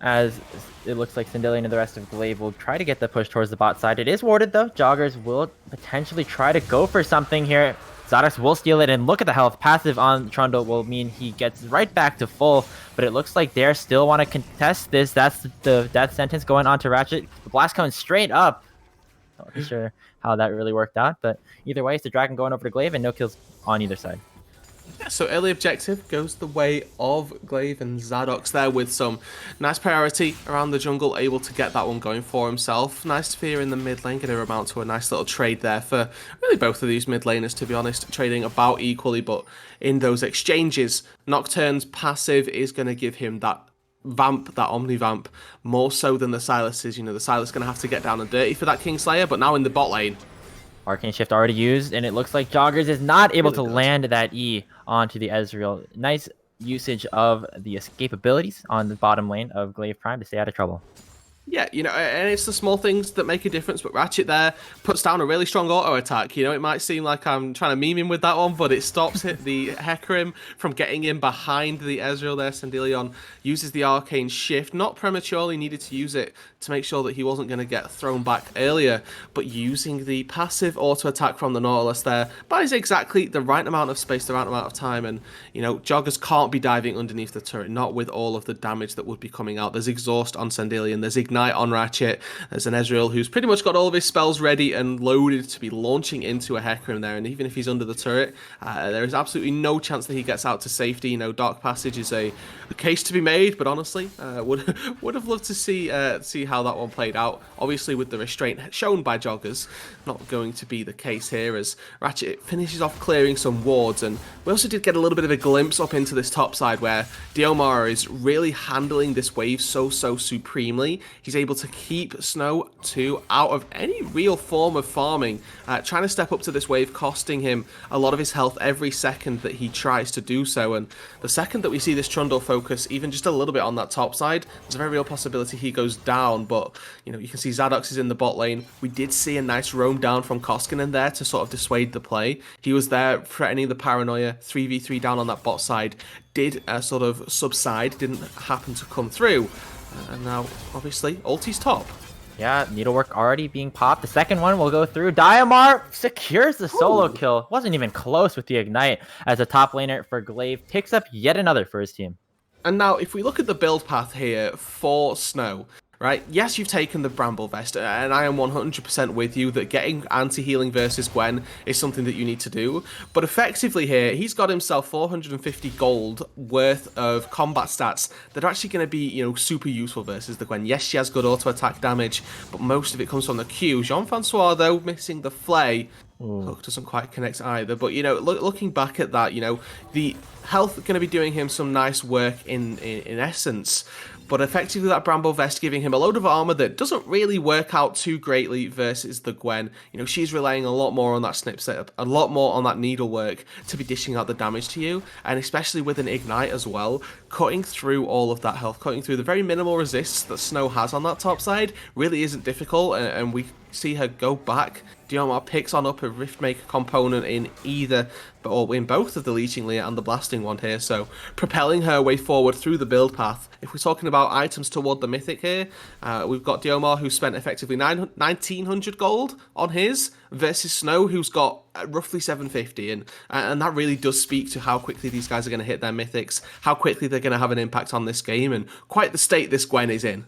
S1: as it looks like Sindelian and the rest of Glaive will try to get the push towards the bot side. It is warded though. Joggers will potentially try to go for something here. Zadox will steal it, and look at the health. Passive on Trundle will mean he gets right back to full, but it looks like they still want to contest this. That's the death sentence going on to Ratchet. The blast coming straight up. Not sure how that really worked out, but either way, it's the Dragon going over to Glaive and no kills on either side.
S4: Yeah, so early objective goes the way of Glaive, and Zadox there with some nice priority around the jungle, able to get that one going for himself. Nice to fear in the mid lane, going to amount to a nice little trade there for really both of these mid laners, to be honest, trading about equally, but in those exchanges, Nocturne's passive is going to give him that vamp, that Omni vamp, more so than the Sylas is. You know, the Sylas going to have to get down and dirty for that Kingslayer, but now in the bot lane,
S1: Arcane Shift already used, and it looks like Joggers is not able to land that E onto the Ezreal. Nice usage of the escape abilities on the bottom lane of Glaive Prime to stay out of trouble.
S4: Yeah, you know, and it's the small things that make a difference, but Ratchet there puts down a really strong auto attack. You know, it might seem like I'm trying to meme him with that one, but it stops the Hecarim from getting in behind the Ezreal there. Sandelion uses the Arcane Shift, not prematurely, needed to use it to make sure that he wasn't going to get thrown back earlier, but using the passive auto attack from the Nautilus there buys exactly the right amount of space, the right amount of time, and, you know, Joggers can't be diving underneath the turret, not with all of the damage that would be coming out. There's Exhaust on Sandelion, there's Ignite on Ratchet, there's an Ezreal who's pretty much got all of his spells ready and loaded to be launching into a Hecarim there, and even if he's under the turret, there is absolutely no chance that he gets out to safety. You know, Dark Passage is a case to be made, but honestly, would have loved to see how that one played out. Obviously, with the restraint shown by Joggers, not going to be the case here, as Ratchet finishes off clearing some wards, and we also did get a little bit of a glimpse up into this top side where Diomar is really handling this wave so supremely. He's able to keep Snow 2 out of any real form of farming, trying to step up to this wave, costing him a lot of his health every second that he tries to do so, and the second that we see this Trundle focus even just a little bit on that top side, there's a very real possibility he goes down, but, you know, you can see Zadox is in the bot lane. We did see a nice roam down from Koskinen there to sort of dissuade the play. He was there threatening the paranoia, 3v3 down on that bot side, did sort of subside, didn't happen to come through. And now, obviously, ulti's top.
S1: Yeah, Needlework already being popped. The second one will go through. Diamar secures the solo kill. Wasn't even close with the Ignite, as the top laner for Glaive picks up yet another for his team.
S4: And now, if we look at the build path here for Snow, right, yes, you've taken the Bramble Vest, and I am 100% with you that getting anti-healing versus Gwen is something that you need to do, but effectively here, he's got himself 450 gold worth of combat stats that are actually going to be, you know, super useful versus the Gwen. Yes, she has good auto-attack damage, but most of it comes from the Q. Jean-Francois, though, missing the Flay. Hook doesn't quite connect either, but, you know, looking back at that, you know, the health going to be doing him some nice work in essence, but effectively that Bramble Vest giving him a load of armor that doesn't really work out too greatly versus the Gwen. You know, she's relying a lot more on that snip setup, a lot more on that needlework to be dishing out the damage to you, and especially with an Ignite as well, cutting through all of that health, cutting through the very minimal resists that Snow has on that top side really isn't difficult, and we see her go back. Diomar picks on up a Riftmaker component in either, or in both of the Leeching Layer and the Blasting Wand here, so propelling her way forward through the build path. If we're talking about items toward the Mythic here, we've got Diomar, who spent effectively 1900 gold on his, versus Snow, who's got roughly 750, and that really does speak to how quickly these guys are going to hit their Mythics, how quickly they're going to have an impact on this game, and quite the state this Gwen is in.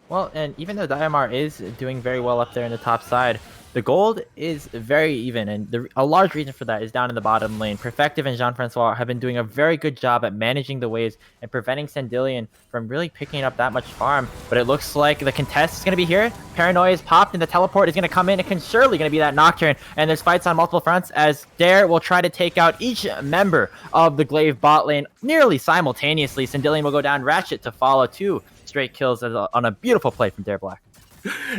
S1: Well, and even though Diamar is doing very well up there in the top side, The gold is very even, and a large reason for that is down in the bottom lane. Perfective and Jean-Francois have been doing a very good job at managing the waves and preventing Sandillion from really picking up that much farm. But it looks like the contest is going to be here. Paranoia is popped, and the teleport is going to come in. It can surely going to be that Nocturne, and there's fights on multiple fronts as Dare will try to take out each member of the Glaive bot lane nearly simultaneously. Sandillion will go down, Ratchet to follow 2 straight kills on a beautiful play from Dare Black.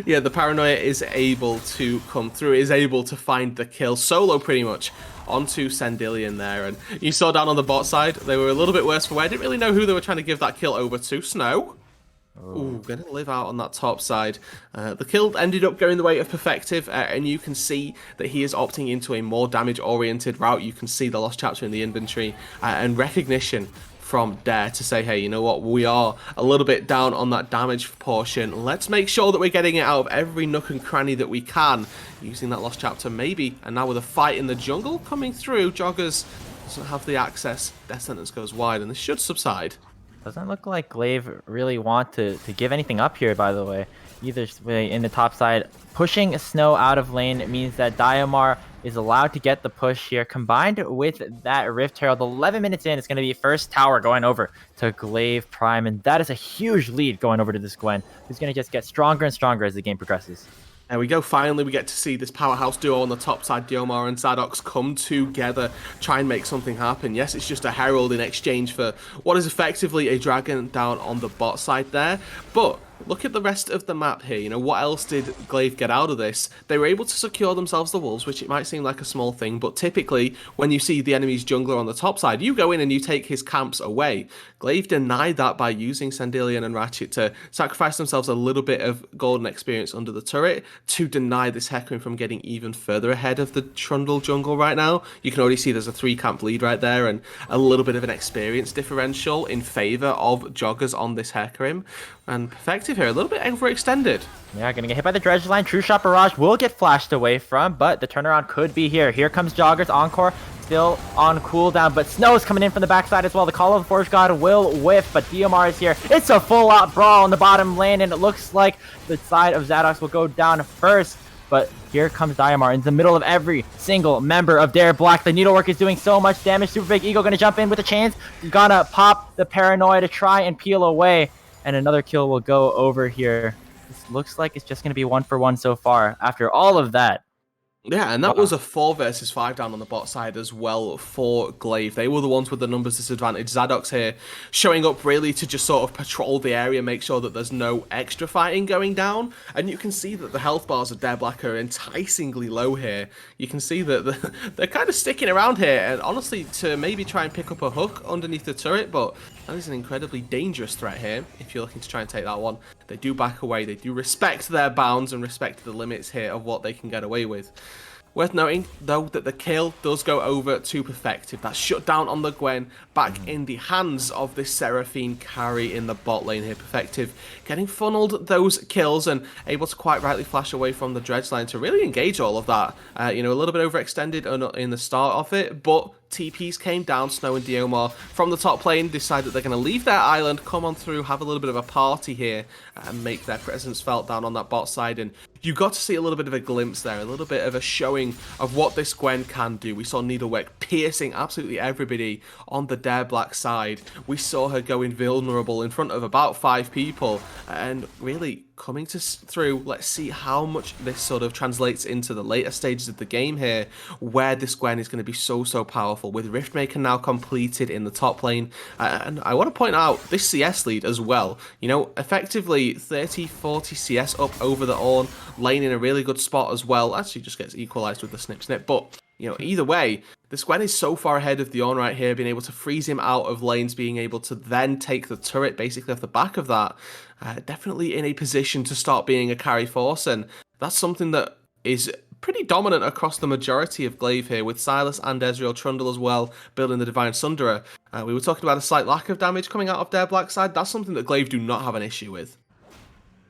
S4: Yeah, the Paranoia is able to come through, is able to find the kill solo pretty much onto Sandillion there. And you saw down on the bot side, they were a little bit worse for wear. I didn't really know who they were trying to give that kill over to. Snow. Ooh, gonna live out on that top side. The kill ended up going the way of Perfective, and you can see that he is opting into a more damage-oriented route. You can see the Lost Chapter in the inventory, and recognition from Dare to say, hey, you know what, we are a little bit down on that damage portion. Let's make sure that we're getting it out of every nook and cranny that we can, using that Lost Chapter maybe. And now with a fight in the jungle coming through, Joggers doesn't have the access. Death Sentence goes wide, and this should subside.
S1: Doesn't look like Glaive really want to give anything up here, by the way. Either way, in the top side, pushing Snow out of lane means that Diomar is allowed to get the push here. Combined with that Rift Herald, 11 minutes in, it's going to be first tower going over to Glaive Prime, and that is a huge lead going over to this Gwen, who's going to just get stronger and stronger as the game progresses.
S4: There we go, finally we get to see this powerhouse duo on the top side, Diomar and Zadok, come together, try and make something happen. Yes, it's just a Herald in exchange for what is effectively a Dragon down on the bot side there, but look at the rest of the map here. You know, what else did Glaive get out of this? They were able to secure themselves the wolves, which it might seem like a small thing, but typically when you see the enemy's jungler on the top side, you go in and you take his camps away. Glaive denied that by using Sandillion and Ratchet to sacrifice themselves a little bit of golden experience under the turret to deny this Hecarim from getting even further ahead of the Trundle jungle right now. You can already see there's a 3-camp lead right there and a little bit of an experience differential in favor of Joggers on this Hecarim. And Perfective here, a little bit overextended.
S1: Yeah, gonna get hit by the dredge line. True Shot Barrage will get flashed away from, but the turnaround could be here. Here comes Joggers. Encore still on cooldown, but Snow's coming in from the backside as well. The Call of the Forge God will whiff, but Diomar is here. It's a full-out brawl in the bottom lane, and it looks like the side of Zadox will go down first. But here comes Diomar in the middle of every single member of Dare Black. The Needlework is doing so much damage. Super Big Eagle gonna jump in with a chance. Gonna pop the Paranoia to try and peel away. And another kill will go over here. This looks like it's just going to be 1-for-1 so far after all of that.
S4: Yeah, and that was a 4 versus 5 down on the bot side as well for Glaive. They were the ones with the numbers disadvantage. Zadok's here showing up really to just sort of patrol the area, make sure that there's no extra fighting going down. And you can see that the health bars of Dare Black are enticingly low here. You can see that they're kind of sticking around here, and honestly, to maybe try and pick up a hook underneath the turret, but that is an incredibly dangerous threat here if you're looking to try and take that one. They do back away, they do respect their bounds and respect the limits here of what they can get away with. Worth noting, though, that the kill does go over to Perfective. That's shut down on the Gwen, back in the hands of this Seraphine carry in the bot lane here. Perfective getting funneled those kills and able to quite rightly flash away from the dredge line to really engage all of that. You know, a little bit overextended in the start of it, but TPs came down. Snow and Diomar from the top lane decide that they're going to leave their island, come on through, have a little bit of a party here, and make their presence felt down on that bot side. And you got to see a little bit of a glimpse there, a little bit of a showing of what this Gwen can do. We saw Needlework piercing absolutely everybody on the Dare Black side. We saw her go invulnerable in front of about 5 people, and really coming through. Let's see how much this sort of translates into the later stages of the game here, where this Gwen is going to be so powerful, with Riftmaker now completed in the top lane. And I want to point out this CS lead as well. You know, effectively 30-40 CS up over the Ornn, lane in a really good spot as well. Actually just gets equalized with the snip, but you know, either way, this Gwen is so far ahead of the Ornn right here, being able to freeze him out of lanes, being able to then take the turret basically off the back of that. Definitely in a position to start being a carry force, and that's something that is pretty dominant across the majority of Glaive here, with Silas and Ezreal, Trundle as well, building the Divine Sunderer. We were talking about a slight lack of damage coming out of Dare Black side. That's something that Glaive do not have an issue with.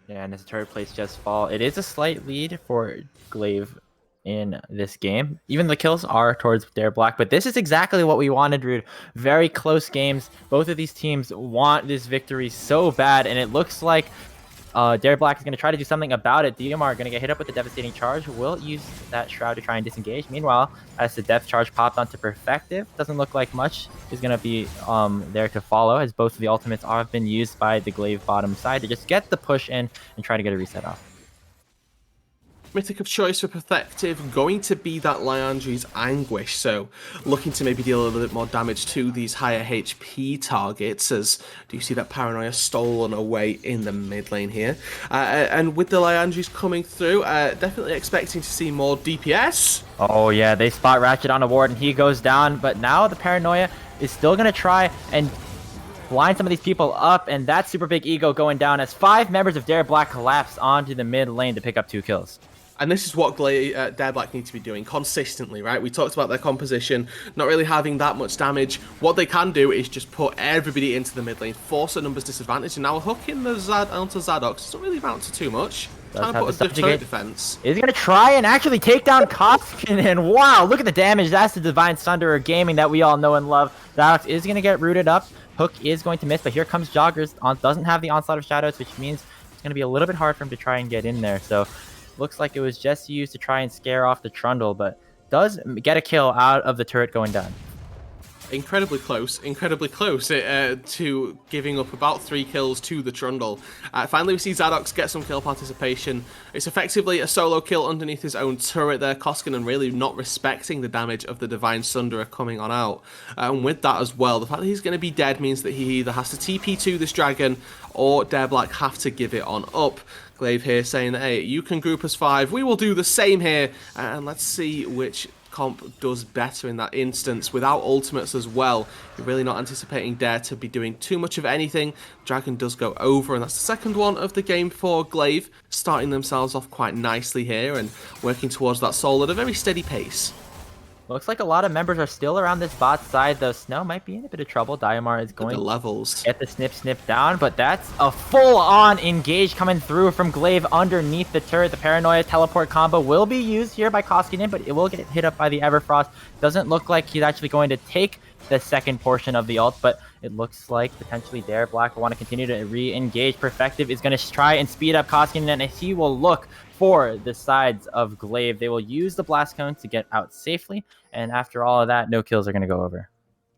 S1: Yeah, and his turret plates just fall. It is a slight lead for Glaive in this game. Even the kills are towards Dare Black, but this is exactly what we wanted, Rude. Very close games. Both of these teams want this victory so bad, and it looks like Dare Black is going to try to do something about it. DMR going to get hit up with the devastating charge. Will use that Shroud to try and disengage. Meanwhile, as the death charge popped onto Perfective, doesn't look like much is going to be there to follow, as both of the ultimates have been used by the Glaive bottom side to just get the push in and try to get a reset off.
S4: Mythic of choice for Perfective going to be that Liandry's Anguish, so looking to maybe deal a little bit more damage to these higher HP targets, as do you see that Paranoia stolen away in the mid lane here. And with the Liandry's coming through, definitely expecting to see more DPS.
S1: Oh yeah, they spot Ratchet on a ward and he goes down, but now the Paranoia is still going to try and blind some of these people up, and that super big ego going down as 5 members of Dare Black collapse onto the mid lane to pick up 2 kills.
S4: And this is what Dare Black need to be doing consistently, right? We talked about their composition, not really having that much damage. What they can do is just put everybody into the mid lane, force a numbers disadvantage, and now hooking the Zad onto Zadox doesn't really amount to too much. Trying to put a turret defense.
S1: Is he going to try and actually take down Koskin? And wow, look at the damage. That's the Divine Sunderer gaming that we all know and love. Zadox is going to get rooted up. Hook is going to miss, but here comes Joggers. Doesn't have the Onslaught of Shadows, which means it's going to be a little bit hard for him to try and get in there. So looks like it was just used to try and scare off the Trundle, but does get a kill out of the turret going down.
S4: Incredibly close to giving up about 3 kills to the Trundle. Finally, we see Zadox get some kill participation. It's effectively a solo kill underneath his own turret there. Koskinen really not respecting the damage of the Divine Sunderer coming on out. And with that as well, the fact that he's going to be dead means that he either has to TP to this dragon or Dare Black have to give it on up. Glaive here saying that, hey, you can group us 5, we will do the same here, and let's see which comp does better in that instance. Without ultimates as well, you're really not anticipating Dare to be doing too much of anything. Dragon does go over, and that's the second one of the game for Glaive, starting themselves off quite nicely here and working towards that soul at a very steady pace.
S1: Looks like a lot of members are still around this bot side, though Snow might be in a bit of trouble. Diamar is going
S4: to
S1: get the snip down, but that's a full-on engage coming through from Glaive underneath the turret. The Paranoia teleport combo will be used here by Koskinen, but it will get hit up by the Everfrost. Doesn't look like he's actually going to take the second portion of the ult, but it looks like potentially Dare Black will want to continue to re-engage. Perfective is going to try and speed up Koskinen, and he will look for the sides of Glaive. They will use the blast cone to get out safely, and after all of that, no kills are going to go over.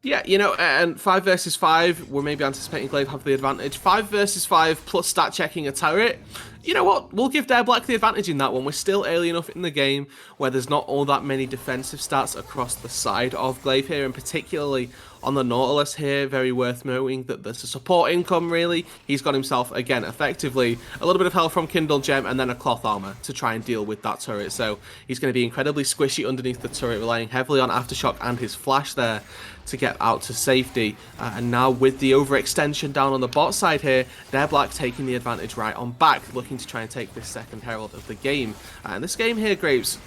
S4: Yeah, you know, and 5 versus 5, we're maybe anticipating Glaive have the advantage. 5 versus 5 plus stat checking a turret. You know what? We'll give Dare Black the advantage in that one. We're still early enough in the game where there's not all that many defensive stats across the side of Glaive here, and particularly on the Nautilus here. Very worth noting that there's a support income, really. He's got himself, again, effectively a little bit of health from Kindle Gem and then a cloth armor to try and deal with that turret. So he's going to be incredibly squishy underneath the turret, relying heavily on Aftershock and his flash there to get out to safety. And now with the overextension down on the bot side here, Dare Black taking the advantage right on back, looking to try and take this second Herald of the game. And this game here, Graves,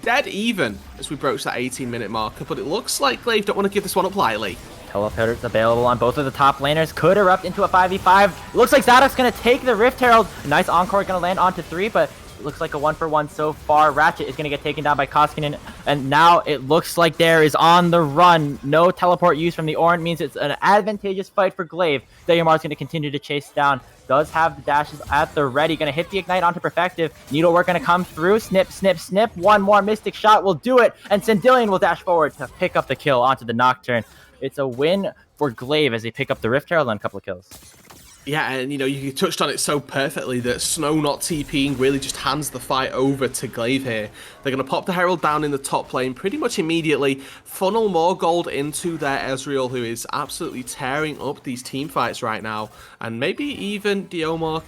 S4: dead even as we broach that 18-minute marker, but it looks like Glaive don't want to give this one up lightly.
S1: Teleporters available on both of the top laners. Could erupt into a 5v5. Looks like Zadok's going to take the Rift Herald. A nice encore going to land onto 3, but it looks like a 1-for-1 so far. Ratchet is going to get taken down by Koskinen, and now it looks like Dare is on the run. No teleport use from the Orin means it's an advantageous fight for Glaive. Dayamar is going to continue to chase down. Does have the dashes at the ready. Going to hit the Ignite onto Perfective. Needlework going to come through. Snip, snip, snip. One more Mystic Shot will do it. And Sendillion will dash forward to pick up the kill onto the Nocturne. It's a win for Glaive as they pick up the Rift Herald and a couple of kills.
S4: Yeah, and you know, you touched on it so perfectly that Snow not TPing really just hands the fight over to Glaive here. They're going to pop the Herald down in the top lane pretty much immediately, funnel more gold into their Ezreal, who is absolutely tearing up these team fights right now, and maybe even Diomar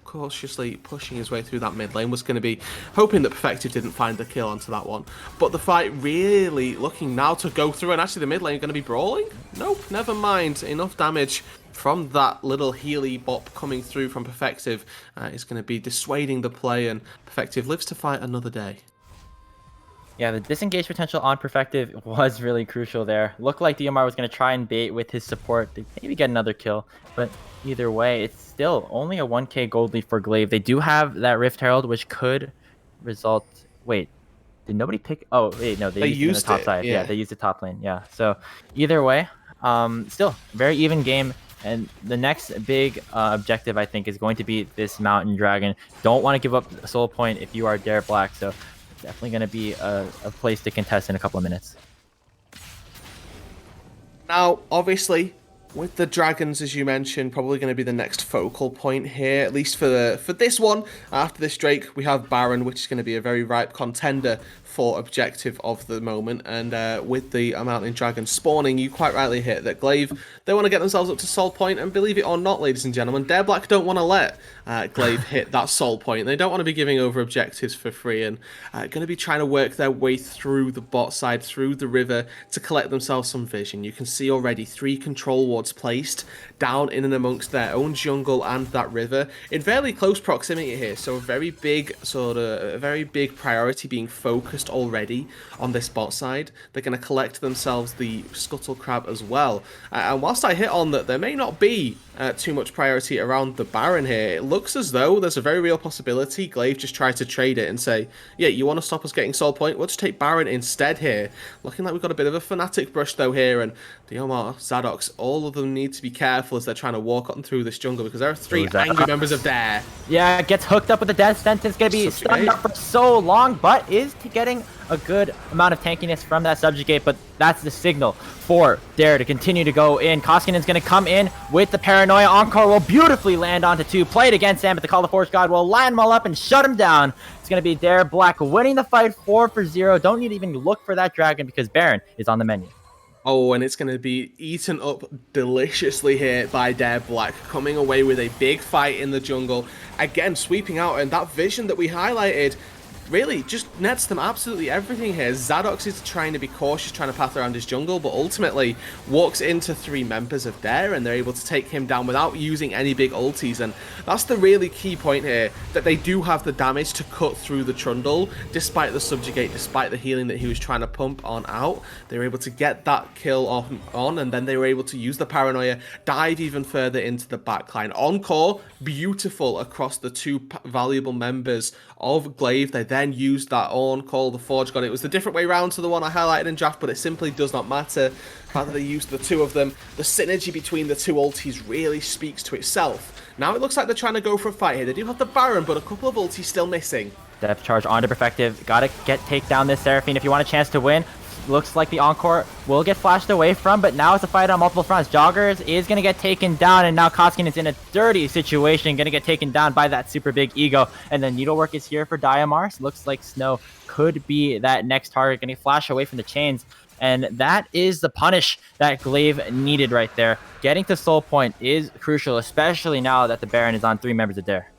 S4: cautiously pushing his way through that mid lane was going to be hoping that Perfective didn't find the kill onto that one. But the fight really looking now to go through, and actually the mid lane going to be brawling? Nope, never mind. Enough damage from that little Healy bop coming through from Perfective is going to be dissuading the play, and Perfective lives to fight another day.
S1: Yeah, the disengage potential on Perfective was really crucial there. Looked like DMR was going to try and bait with his support to maybe get another kill, but either way, it's still only a 1k gold lead for Glaive. They do have that Rift Herald, which could result... Wait, did nobody pick... Oh, wait, no, they used it on the top side. Yeah, they used the top lane, yeah. So either way, still, very even game. And the next big objective, I think, is going to be this Mountain Dragon. Don't want to give up a soul point if you are Dare Black, so definitely going to be a place to contest in a couple of minutes.
S4: Now, obviously, with the dragons, as you mentioned, probably going to be the next focal point here, at least for this one. After this Drake, we have Baron, which is going to be a very ripe contender for objective of the moment. And with the Mountain Dragon spawning, you quite rightly hit that Glaive, they want to get themselves up to soul point, and believe it or not, ladies and gentlemen, Dare Black don't want to let Glaive hit that soul point. They don't want to be giving over objectives for free, and going to be trying to work their way through the bot side, through the river, to collect themselves some vision. You can see already 3 control wards placed down in and amongst their own jungle and that river in fairly close proximity here, so a very big priority being focused already on this bot side. They're going to collect themselves the Scuttle Crab as well, and whilst I hit on that there may not be too much priority around the Baron here, it looks as though there's a very real possibility Glaive just tried to trade it and say, yeah, you want to stop us getting soul point, we'll just take Baron instead here. Looking like we've got a bit of a Fnatic brush though here, and Diomar, Zadox, all of them need to be careful as they're trying to walk on through this jungle, because there are 3 angry members of Dare.
S1: Yeah, gets hooked up with the death sentence, gonna be stunned up for so long, but is getting a good amount of tankiness from that subjugate, but that's the signal for Dare to continue to go in. Koskinen's gonna come in with the paranoia. Encore will beautifully land onto 2, play it against Sam, but the Call of Force God will line them all up and shut him down. It's gonna be Dare Black winning the fight 4-0. Don't need to even look for that dragon because Baron is on the menu.
S4: Oh, and it's going to be eaten up deliciously here by Dare Black, coming away with a big fight in the jungle. Again, sweeping out, and that vision that we highlighted really just nets them absolutely everything here. Zadox is trying to be cautious, trying to path around his jungle, but ultimately walks into 3 members of Dare, and they're able to take him down without using any big ultis. And that's the really key point here, that they do have the damage to cut through the Trundle, despite the subjugate, despite the healing that he was trying to pump on out. They were able to get that kill on, and then they were able to use the paranoia, dive even further into the backline. Encore, beautiful across the 2 valuable members of Glaive. They then used that on call the Forge God. It was the different way round to the one I highlighted in draft, but it simply does not matter. The fact that they used the 2 of them, the synergy between the 2 ultis really speaks to itself. Now it looks like they're trying to go for a fight here. They do have the Baron, but a couple of ultis still missing.
S1: Depth charge onto Perfective. Gotta take down this Seraphine if you want a chance to win. Looks like the Encore will get flashed away from, but now it's a fight on multiple fronts. Joggers is going to get taken down, and now Koskin is in a dirty situation, going to get taken down by that super big ego. And then Needlework is here for Diamars. Looks like Snow could be that next target, going to flash away from the chains. And that is the punish that Glaive needed right there. Getting to Soul Point is crucial, especially now that the Baron is on 3 members of Dare.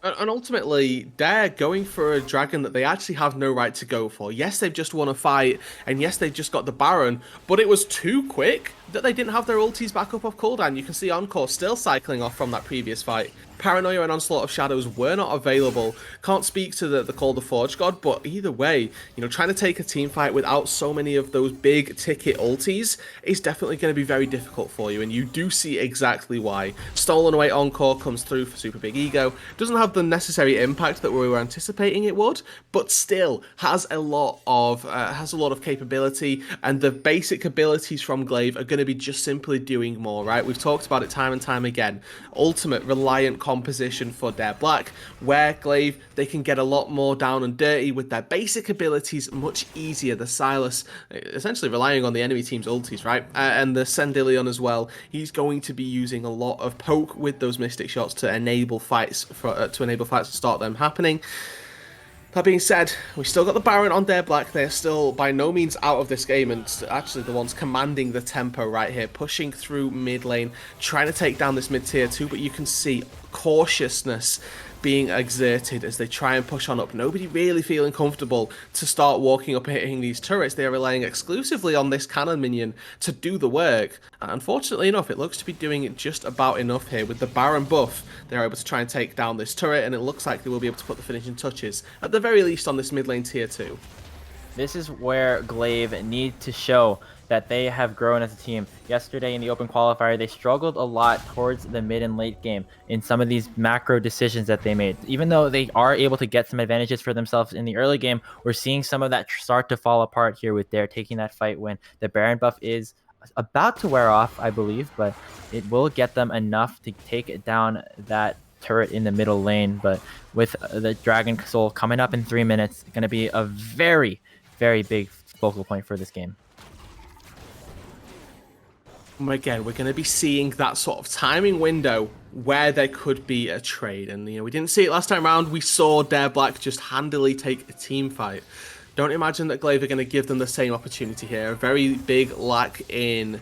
S4: And ultimately, Dare going for a dragon that they actually have no right to go for. Yes, they've just won a fight, and yes, they've just got the Baron, but it was too quick that they didn't have their ultis back up off cooldown. You can see Encore still cycling off from that previous fight. Paranoia and Onslaught of Shadows were not available. Can't speak to the Call of the Forge God, but either way, you know, trying to take a team fight without so many of those big ticket ultis is definitely going to be very difficult for you, and you do see exactly why. Stolen Away Encore comes through for Super Big Ego. Doesn't have the necessary impact that we were anticipating it would, but still has a lot of capability, and the basic abilities from Glaive are going to be just simply doing more, right? We've talked about it time and time again. Ultimate reliant composition for Dare Black, where Glaive, they can get a lot more down and dirty with their basic abilities much easier. The Silas essentially relying on the enemy team's ultis, right? And the Sendilion as well. He's going to be using a lot of poke with those Mystic Shots to enable fights to start them happening. That being said, we still got the Baron on Dare Black. They're still by no means out of this game, and actually the ones commanding the tempo right here, pushing through mid lane, trying to take down this mid tier 2, but you can see cautiousness being exerted as they try and push on up. Nobody really feeling comfortable to start walking up and hitting these turrets. They are relying exclusively on this cannon minion to do the work. And unfortunately enough, it looks to be doing it just about enough here. With the Baron buff, they're able to try and take down this turret, and it looks like they will be able to put the finishing touches, at the very least, on this mid lane tier 2.
S1: This is where Glaive need to show that they have grown as a team. Yesterday in the open qualifier, they struggled a lot towards the mid and late game in some of these macro decisions that they made. Even though they are able to get some advantages for themselves in the early game, we're seeing some of that start to fall apart here with Dare taking that fight win. The Baron buff is about to wear off, I believe, but it will get them enough to take down that turret in the middle lane. But with the Dragon Soul coming up in 3 minutes, going to be a very, very big focal point for this game.
S4: Again, we're going to be seeing that sort of timing window where there could be a trade. And, we didn't see it last time around. We saw Dare Black just handily take a team fight. Don't imagine that Glaive are going to give them the same opportunity here. A very big lack in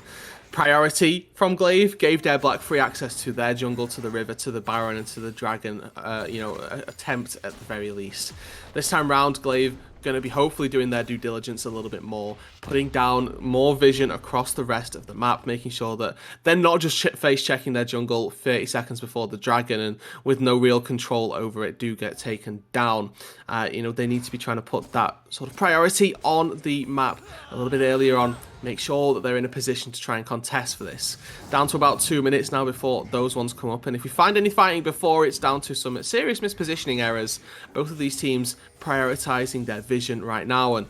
S4: priority from Glaive gave Dare Black free access to their jungle, to the river, to the Baron, and to the Dragon, attempt at the very least. This time round, Glaive going to be hopefully doing their due diligence a little bit more, putting down more vision across the rest of the map, making sure that they're not just face checking their jungle 30 seconds before the Dragon and with no real control over it do get taken down. They need to be trying to put that sort of priority on the map a little bit earlier on, make sure that they're in a position to try and contest for this. Down to about 2 minutes now before those ones come up, and if we find any fighting before it's down to some serious mispositioning errors, both of these teams prioritizing their vision right now, and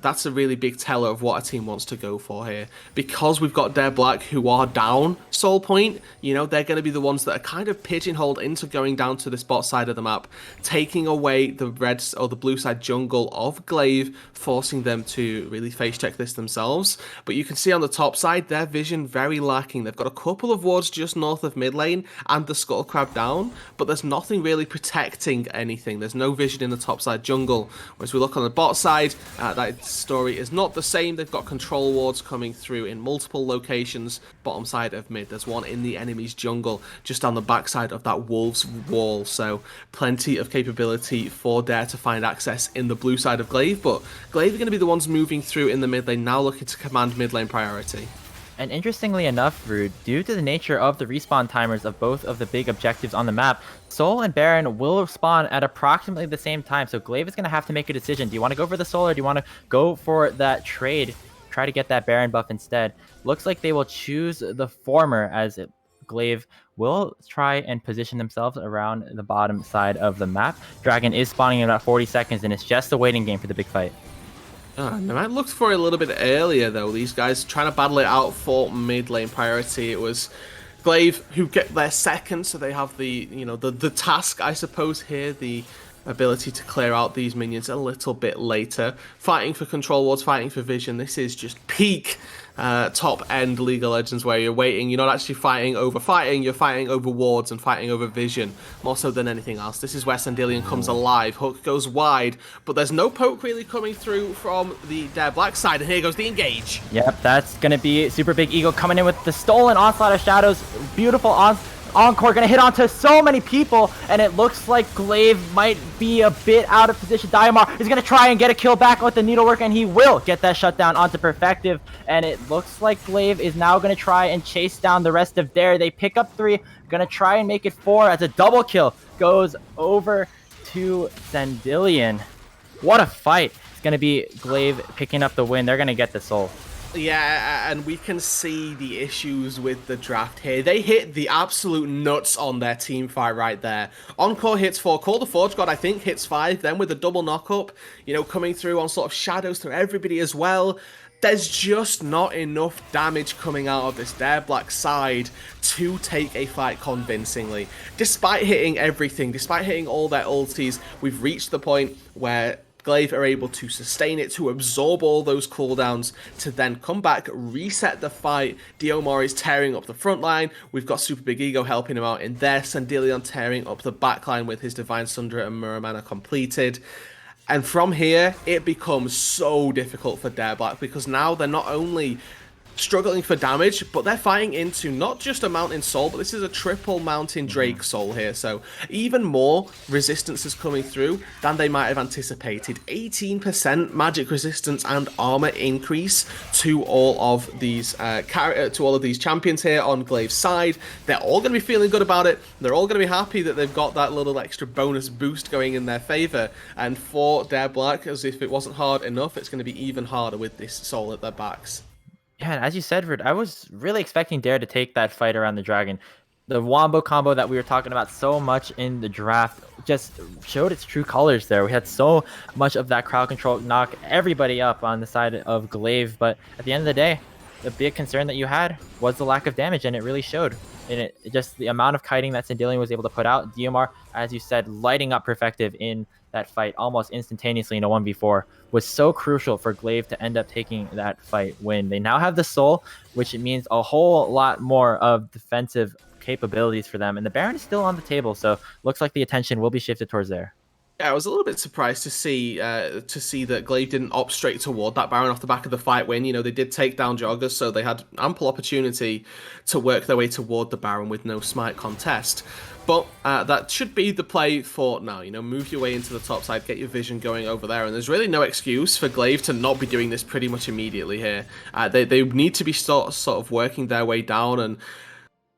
S4: that's a really big teller of what a team wants to go for here. Because we've got Dare Black who are down soul point, they're going to be the ones that are kind of pigeonholed into going down to this bot side of the map, taking away the red or the blue side jungle of Glaive, forcing them to really face check this themselves. But you can see on the top side, their vision very lacking. They've got a couple of wards just north of mid lane and the Scuttle Crab down, but there's nothing really protecting anything. There's no vision in the top side jungle. Whereas we look on the bot side, that story is not the same. They've got control wards coming through in multiple locations. Bottom side of mid, there's one in the enemy's jungle, just on the backside of that Wolves wall. So plenty of capability for Dare to find access in the blue side of Glaive, but Glaive are going to be the ones moving through in the mid lane, now looking to command mid lane priority.
S1: And interestingly enough, Rude, due to the nature of the respawn timers of both of the big objectives on the map, Soul and Baron will spawn at approximately the same time. So Glaive is going to have to make a decision. Do you want to go for the Soul or do you want to go for that trade? Try to get that Baron buff instead. Looks like they will choose the former, as Glaive will try and position themselves around the bottom side of the map. Dragon is spawning in about 40 seconds, and it's just a waiting game for the big fight.
S4: They might look for it a little bit earlier, though. These guys trying to battle it out for mid lane priority. It was Glaive who get their second, so they have the the task, I suppose, here, the ability to clear out these minions a little bit later. Fighting for control wards, fighting for vision. This is just peak top end League of Legends, where you're waiting. You're not actually fighting over fighting, you're fighting over wards and fighting over vision, more so than anything else. This is where Sandillion comes alive. Hook goes wide, but there's no poke really coming through from the Dare Black side, and here goes the engage.
S1: Yep, that's going to be Super Big Eagle coming in with the stolen Onslaught of Shadows. Beautiful Encore gonna hit onto so many people, and it looks like Glaive might be a bit out of position. Diamar is gonna try and get a kill back with the needlework, and he will get that shutdown onto Perfective. And it looks like Glaive is now gonna try and chase down the rest of Dare. They pick up 3, gonna try and make it 4 as a double kill goes over to Sandillion. What a fight! It's gonna be Glaive picking up the win. They're gonna get the soul.
S4: Yeah, and we can see the issues with the draft here. They hit the absolute nuts on their team fight right there. Encore hits 4, Call the Forge God I think hits 5, then with a double knock-up, coming through on sort of shadows through everybody as well. There's just not enough damage coming out of this Dare Black side to take a fight convincingly. Despite hitting everything, despite hitting all their ultis, we've reached the point where Glaive are able to sustain it, to absorb all those cooldowns, to then come back, reset the fight. Diomar is tearing up the front line. We've got Super Big Ego helping him out in there. Sandillion tearing up the back line with his Divine Sundra and Muramana completed. And from here, it becomes so difficult for Dare Black, because now they're not only struggling for damage, but they're fighting into not just a Mountain Soul, but this is a triple Mountain Drake Soul here, so even more resistance is coming through than they might have anticipated. 18% magic resistance and armor increase to all of these champions here on Glaive's side. They're all going to be feeling good about it. They're all going to be happy that they've got that little extra bonus boost going in their favor, and for Dare Black, as if it wasn't hard enough, it's going to be even harder with this Soul at their backs.
S1: Yeah, and as you said, Rid, I was really expecting Dare to take that fight around the Dragon. The Wombo combo that we were talking about so much in the draft just showed its true colors there. We had so much of that crowd control knock everybody up on the side of Glaive, but at the end of the day, the big concern that you had was the lack of damage, and it really showed. And it just the amount of kiting that Sandillion was able to put out. DMR, as you said, lighting up Perfective in that fight almost instantaneously in a 1v4 was so crucial for Glaive to end up taking that fight win. They now have the Soul, which means a whole lot more of defensive capabilities for them. And the Baron is still on the table, so looks like the attention will be shifted towards there.
S4: Yeah, I was a little bit surprised to see that Glaive didn't opt straight toward that Baron off the back of the fight win. You know, they did take down Joggers, so they had ample opportunity to work their way toward the Baron with no smite contest. But that should be the play for now. You know, move your way into the top side, get your vision going over there, and there's really no excuse for Glaive to not be doing this pretty much immediately here. They need to be sort of working their way down and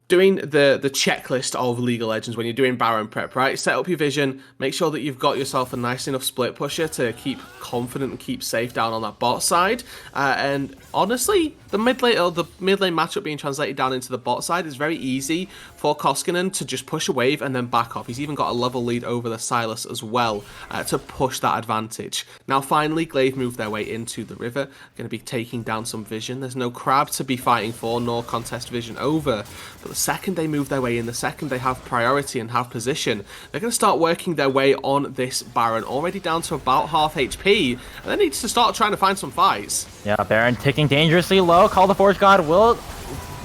S4: doing the checklist of League of Legends when you're doing Baron prep, right? Set up your vision, make sure that you've got yourself a nice enough split pusher to keep confident and keep safe down on that bot side. And honestly, the mid lane matchup being translated down into the bot side is very easy for Koskinen to just push a wave and then back off. He's even got a level lead over the Silas as well to push that advantage. Now finally, Glaive moved their way into the river, going to be taking down some vision. There's no crab to be fighting for, nor contest vision over, but the second they move their way in, the second they have priority and have position, they're going to start working their way on this Baron, already down to about half HP, and they need to start trying to find some fights.
S1: Yeah, Baron ticking dangerously low. Call the Forge God will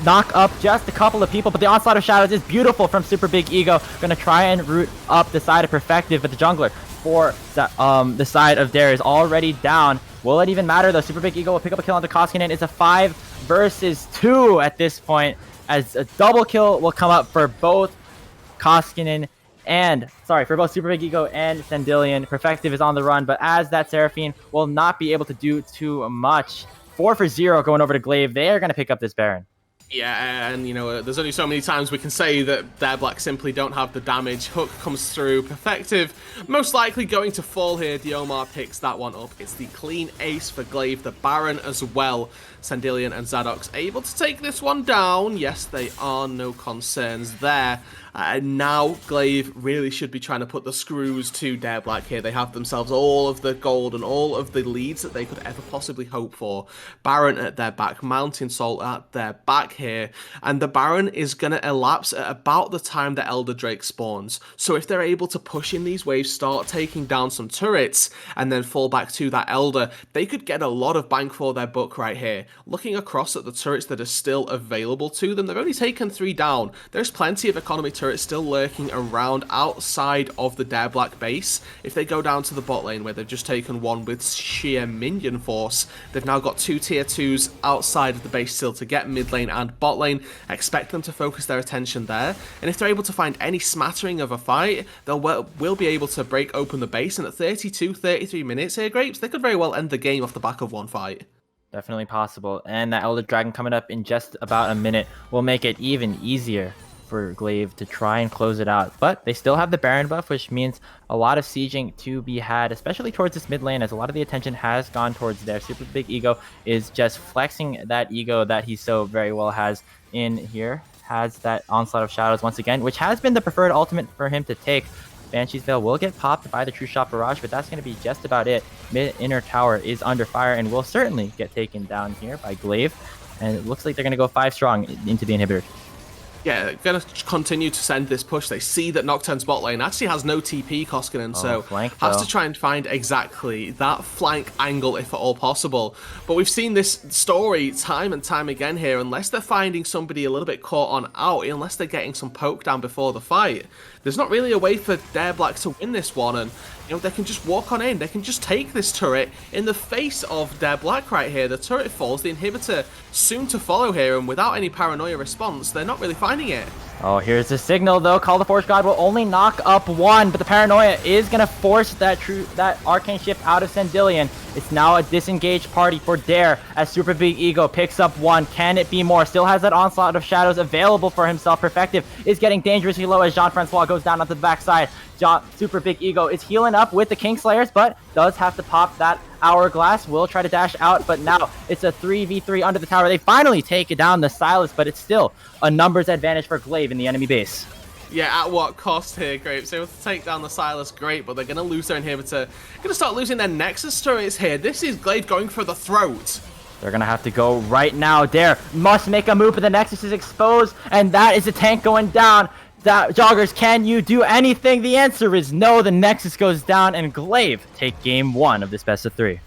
S1: knock up just a couple of people, but the Onslaught of Shadows is beautiful from Super Big Ego. Going to try and root up the side of Perfective, but the jungler for the side of Dare is already down. Will it even matter though? Super Big Ego will pick up a kill onto Koskinen. It's a 5 versus 2 at this point, as a double kill will come up for both Koskinen and, for both Super Big Ego and Sandillion. Perfective is on the run, but as that Seraphine will not be able to do too much. 4 for 0 going over to Glaive. They are going to pick up this Baron.
S4: Yeah, and you know, there's only so many times we can say that their Black simply don't have the damage. Hook comes through. Perfective most likely going to fall here. Diomar picks that one up. It's the clean ace for Glaive. The Baron as well. Sandillion and Zadok's able to take this one down. Yes, they are. No concerns there. And now Glaive really should be trying to put the screws to Dare Black here. They have themselves all of the gold and all of the leads that they could ever possibly hope for. Baron at their back, Mountain Soul at their back here, and the Baron is going to elapse at about the time the Elder Drake spawns. So if they're able to push in these waves, start taking down some turrets, and then fall back to that Elder, they could get a lot of bang for their buck right here. Looking across at the turrets that are still available to them, they've only taken 3 down. There's plenty of economy turrets still lurking around outside of the Dare Black base. If they go down to the bot lane where they've just taken one with sheer minion force, they've now got 2 tier 2s outside of the base still to get mid lane and bot lane. Expect them to focus their attention there, and if they're able to find any smattering of a fight, they'll will be able to break open the base, and at 33 minutes here, Grapes, they could very well end the game off the back of one fight.
S1: Definitely possible, and that Elder Dragon coming up in just about a minute will make it even easier for Glaive to try and close it out. But they still have the Baron buff, which means a lot of sieging to be had, especially towards this mid lane, as a lot of the attention has gone towards there. Super Big Ego is just flexing that ego that he so very well has in here. Has that Onslaught of Shadows once again, which has been the preferred ultimate for him to take. Banshee's Veil will get popped by the True Shot Barrage, but that's going to be just about it. Mid inner tower is under fire and will certainly get taken down here by Glaive. And it looks like they're going to go 5 strong into the inhibitor.
S4: Yeah, going to continue to send this push. They see that Nocturne's bot lane actually has no TP, Koskinen, so has to try and find exactly that flank angle if at all possible. But we've seen this story time and time again here. Unless they're finding somebody a little bit caught on out, unless they're getting some poke down before the fight, there's not really a way for Dare Black to win this one. And you know, they can just walk on in. They can just take this turret in the face of Dare Black right here. The turret falls, the inhibitor soon to follow here, and without any paranoia response, they're not really finding it.
S1: Oh, here's the signal though. Call the Force God will only knock up 1, but the paranoia is gonna force that arcane shift out of Sandillion. It's now a disengaged party for Dare as Super Big Ego picks up 1. Can it be more? Still has that Onslaught of Shadows available for himself. Perfective is getting dangerously low as Jean-Francois goes down onto the backside. Super Big Ego is healing up with the Kingslayers, but does have to pop that Hourglass. Will try to dash out, but now it's a 3v3 under the tower. They finally take it down the Silas, but it's still a numbers advantage for Glaive in the enemy base.
S4: Yeah, at what cost here, Grapes? Able to take down the Silas, great, but they're going to lose their inhibitor. Going to start losing their Nexus turrets here. This is Glaive going for the throat
S1: They're going to have to go right now. Dare must make a move, but the Nexus is exposed, and that is a tank going down. Joggers, can you do anything? The answer is no. The Nexus goes down, and Glaive take game 1 of this best of 3.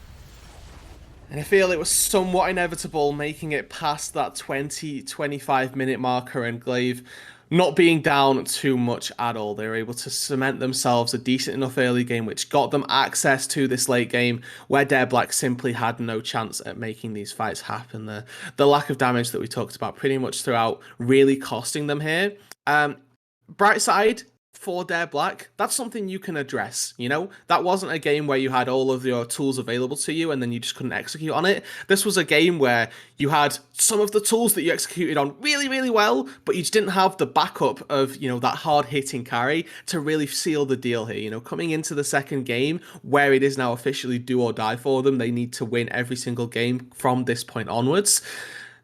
S4: And I feel it was somewhat inevitable making it past that 20-25 minute marker, and Glaive not being down too much at all. They were able to cement themselves a decent enough early game, which got them access to this late game where Dare Black simply had no chance at making these fights happen. The lack of damage that we talked about pretty much throughout really costing them here. Bright side for Dare Black, that's something you can address, you know? That wasn't a game where you had all of your tools available to you and then you just couldn't execute on it. This was a game where you had some of the tools that you executed on really, really well, but you just didn't have the backup of, you know, that hard-hitting carry to really seal the deal here. You know, coming into the second game, where it is now officially do or die for them, they need to win every single game from this point onwards.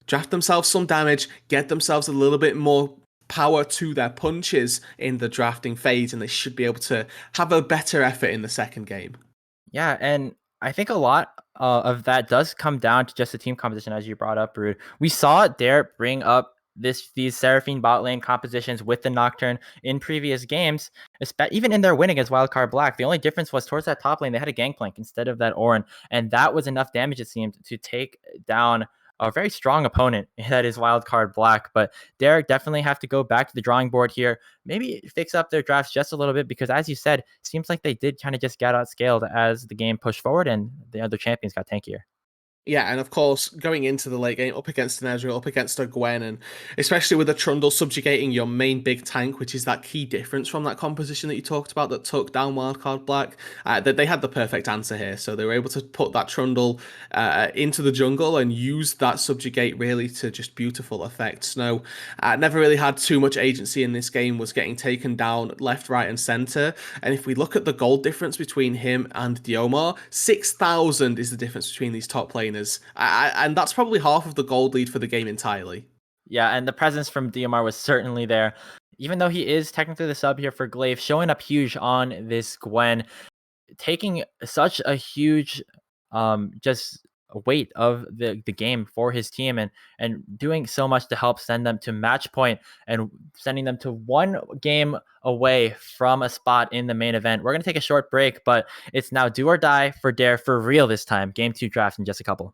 S4: Draft themselves some damage, get themselves a little bit more power to their punches in the drafting phase, and they should be able to have a better effort in the second game.
S1: Yeah, and I think a lot of that does come down to just the team composition, as you brought up, Brood. We saw Dare bring up these Seraphine bot lane compositions with the Nocturne in previous games, even in their win against Wildcard Black. The only difference was towards that top lane, they had a Gangplank instead of that Ornn, and that was enough damage, it seemed, to take down a very strong opponent that is Wildcard Black. But Derek definitely have to go back to the drawing board here, maybe fix up their drafts just a little bit, because as you said, seems like they did kind of just get outscaled as the game pushed forward and the other champions got tankier.
S4: Yeah, and of course, going into the late game, up against an Ezreal, up against a Gwen, and especially with a Trundle subjugating your main big tank, which is that key difference from that composition that you talked about that took down Wildcard Black, that they had the perfect answer here. So they were able to put that Trundle into the jungle and use that subjugate really to just beautiful effect. Snow never really had too much agency in this game, was getting taken down left, right, and center. And if we look at the gold difference between him and Diomar, 6,000 is the difference between these top laners. And that's probably half of the gold lead for the game entirely.
S1: Yeah, and the presence from Diomar was certainly there. Even though he is technically the sub here for Glaive, showing up huge on this Gwen, taking such a huge just weight of the game for his team, and doing so much to help send them to match point and sending them to one game away from a spot in the main event. We're going to take a short break, but it's now do or die for Dare for real this time. Game 2 draft in just a couple.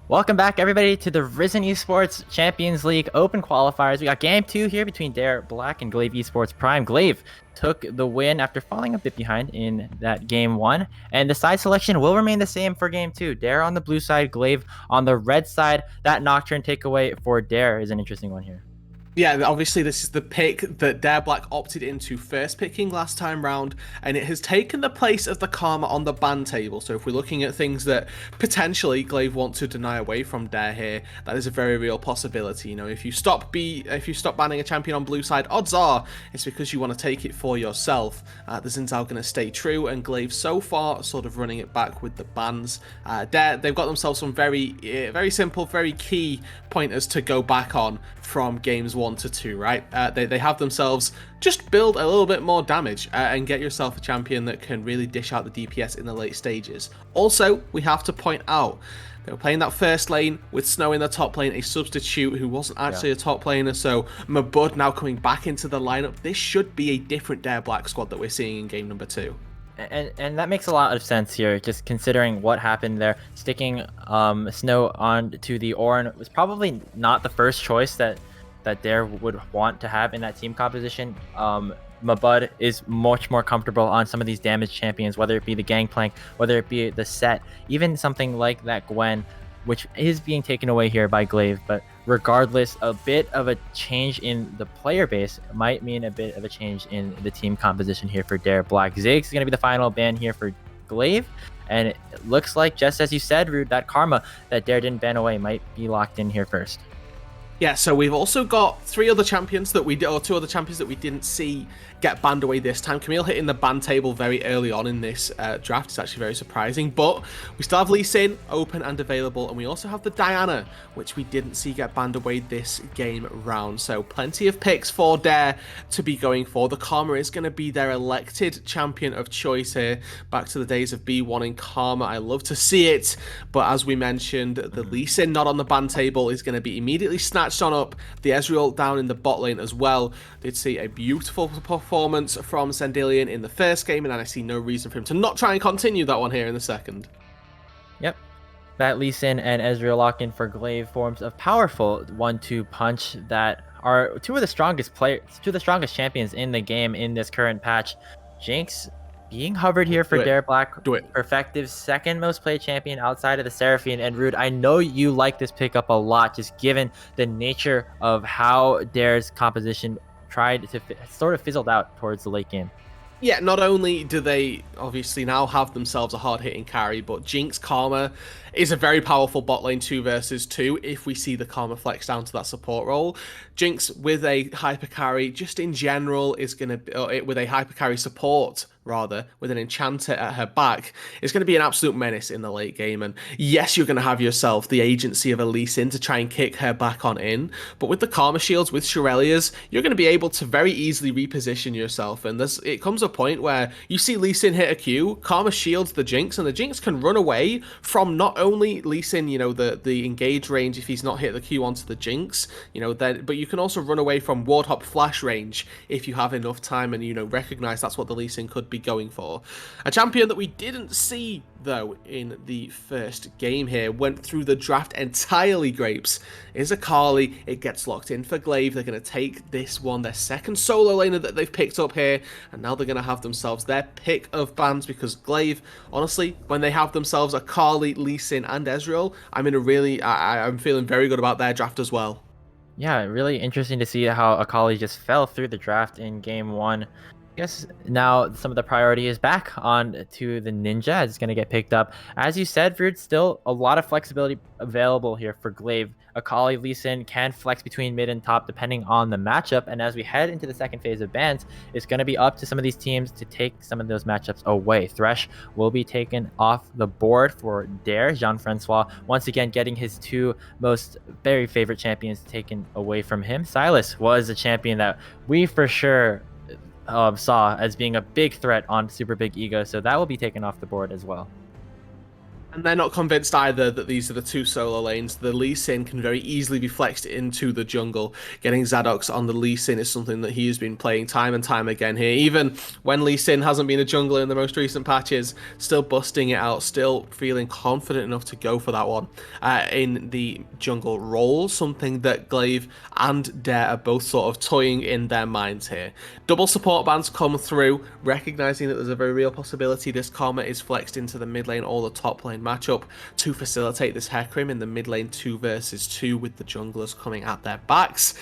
S1: Welcome back, everybody, to the Risen Esports Champions League Open Qualifiers. We got Game 2 here between Dare Black and Glaive Esports Prime. Glaive took the win after falling a bit behind in that Game 1. And the side selection will remain the same for Game 2. Dare on the blue side, Glaive on the red side. That Nocturne takeaway for Dare is an interesting one here.
S4: Yeah, obviously this is the pick that Dare Black opted into first picking last time round, and it has taken the place of the Karma on the ban table. So if we're looking at things that potentially Glaive want to deny away from Dare here, that is a very real possibility. You know, if you stop banning a champion on blue side, odds are it's because you want to take it for yourself. The Zinzao going to stay true, and Glaive so far sort of running it back with the bans. Dare, they've got themselves some very simple, very key pointers to go back on from games 1 to 2, right? They have themselves just build a little bit more damage and get yourself a champion that can really dish out the DPS in the late stages. Also, we have to point out they were playing that first lane with Snow in the top lane, a substitute who wasn't actually a top laner, so Mabud now coming back into the lineup. This should be a different Dare Black squad that we're seeing in game number 2.
S1: And that makes a lot of sense here, just considering what happened there. Sticking Snow on to the Ornn was probably not the first choice that Dare would want to have in that team composition. Mabud is much more comfortable on some of these damage champions, whether it be the Gangplank, whether it be the Set, even something like that Gwen, which is being taken away here by Glaive. But regardless, a bit of a change in the player base might mean a bit of a change in the team composition here for Dare Black. Ziggs is going to be the final ban here for Glaive. And it looks like, just as you said, Rude, that Karma that Dare didn't ban away might be locked in here first.
S4: Yeah, so we've also got two other champions that we didn't see get banned away this time. Camille hitting the ban table very early on in this draft is actually very surprising, but we still have Lee Sin open and available, and we also have the Diana, which we didn't see get banned away this game round. So plenty of picks for Dare to be going for. The Karma is going to be their elected champion of choice here. Back to the days of B1 in Karma. I love to see it, but as we mentioned, the Lee Sin not on the ban table is going to be immediately snatched on up. The Ezreal down in the bot lane as well. Did see a beautiful performance from Sandilian in the first game, and I see no reason for him to not try and continue that one here in the second.
S1: Yep. That Lee Sin and Ezreal lock in for Glaive forms of powerful 1-2 punch that are two of the strongest champions in the game in this current patch. Jinx being hovered here for Dare Black. Perfective's second most played champion outside of the Seraphine. And Rude, I know you like this pickup a lot, just given the nature of how Dare's composition tried to sort of fizzled out towards the late game.
S4: Yeah, not only do they obviously now have themselves a hard-hitting carry, but Jinx Karma is a very powerful bot lane 2 versus 2 if we see the Karma flex down to that support role. Jinx with a hyper carry, just in general, is going to with a hyper carry support, rather, with an enchanter at her back, is going to be an absolute menace in the late game. And yes, you're going to have yourself the agency of a Lee Sin to try and kick her back on in, but with the Karma shields, with Shirelias, you're going to be able to very easily reposition yourself. And it comes a point where you see Lee Sin hit a Q, Karma shields the Jinx, and the Jinx can run away from not only Lee Sin, you know, the engage range if he's not hit the Q onto the Jinx, you know, but you can also run away from ward hop flash range if you have enough time and, you know, recognize that's what the Lee Sin could be going for. A champion that we didn't see though in the first game here, went through the draft entirely grapes, is Akali. It gets locked in for Glaive. They're going to take this one, their second solo laner that they've picked up here, and now they're going to have themselves their pick of bans, because Glaive, honestly, when they have themselves Akali, Lee Sin and Ezreal, I'm feeling very good about their draft as well.
S1: Yeah, really interesting to see how Akali just fell through the draft in game 1. I guess now some of the priority is back on to the Ninja, as it's going to get picked up. As you said, Vrood, still a lot of flexibility available here for Glaive. Akali, Lee Sin can flex between mid and top depending on the matchup. And as we head into the second phase of bans, it's going to be up to some of these teams to take some of those matchups away. Thresh will be taken off the board for Dare. Jean-Francois once again getting his two most very favorite champions taken away from him. Silas was a champion that we for sure saw as being a big threat on Super Big Ego, so that will be taken off the board as well.
S4: And they're not convinced either that these are the two solo lanes. The Lee Sin can very easily be flexed into the jungle. Getting Zadok's on the Lee Sin is something that he has been playing time and time again here. Even when Lee Sin hasn't been a jungler in the most recent patches, still busting it out, still feeling confident enough to go for that one in the jungle role. Something that Glaive and Dare are both sort of toying in their minds here. Double support bans come through, recognizing that there's a very real possibility this Karma is flexed into the mid lane or the top lane matchup to facilitate this Hecarim in the mid lane 2 versus 2 with the junglers coming at their backs.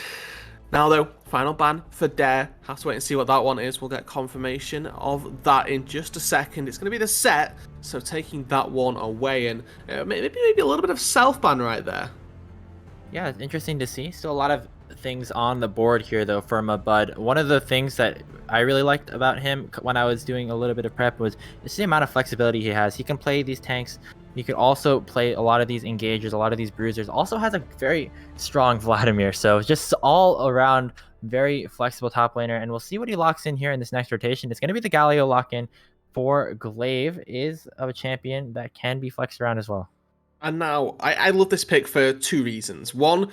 S4: Now though, final ban for Dare. Have to wait and see what that one is. We'll get confirmation of that in just a second. It's going to be the set, so taking that one away, and maybe a little bit of self-ban right there.
S1: Yeah, it's interesting to see. Still a lot of things on the board here though for Mabud. One of the things that I really liked about him when I was doing a little bit of prep was just the amount of flexibility he has. He can play these tanks. He could also play a lot of these engagers, a lot of these bruisers. Also has a very strong Vladimir. So just all around very flexible top laner. And we'll see what he locks in here in this next rotation. It's going to be the Galio lock-in for Glaive. Is of a champion that can be flexed around as well.
S4: And now, I love this pick for two reasons. One,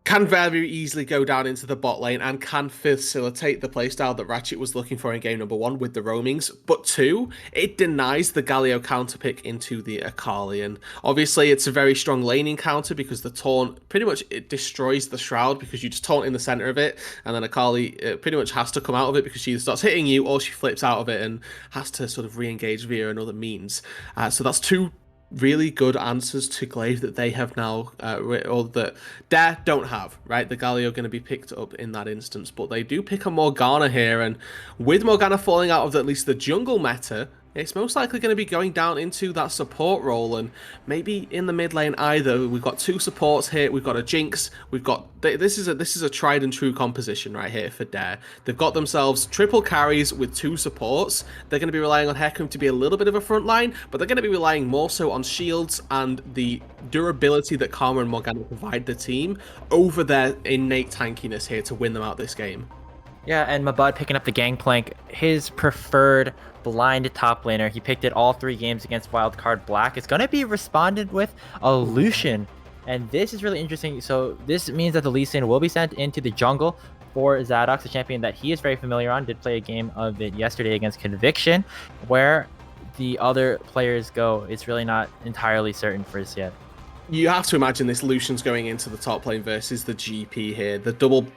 S4: can very easily go down into the bot lane and can facilitate the playstyle that Ratchet was looking for in game number 1 with the roamings. But 2, it denies the Galio counter pick into the Akali. And obviously it's a very strong laning counter because the taunt pretty much it destroys the Shroud because you just taunt in the center of it, and then Akali pretty much has to come out of it because she either starts hitting you or she flips out of it and has to sort of re-engage via another means. So that's 2 really good answers to Glaive that they have now, or that Dare don't have, right? The Galio going to be picked up in that instance, but they do pick a Morgana here, and with Morgana falling out of at least the jungle meta, it's most likely going to be going down into that support role, and maybe in the mid lane either. We've got 2 supports here. We've got a Jinx. We've got this is a tried and true composition right here for Dare. They've got themselves triple carries with 2 supports. They're going to be relying on Hecarim to be a little bit of a front line, but they're going to be relying more so on shields and the durability that Karma and Morgana provide the team over their innate tankiness here to win them out this game.
S1: Yeah, and Mabud picking up the Gangplank, his preferred blind top laner. He picked it all 3 games against Wildcard Black. It's going to be responded with a Lucian, and this is really interesting. So this means that the Lee Sin will be sent into the jungle for Zadok, a champion that he is very familiar on. Did play a game of it yesterday against Conviction. Where the other players go, it's really not entirely certain for us yet.
S4: You have to imagine this Lucian's going into the top lane versus the GP here. The double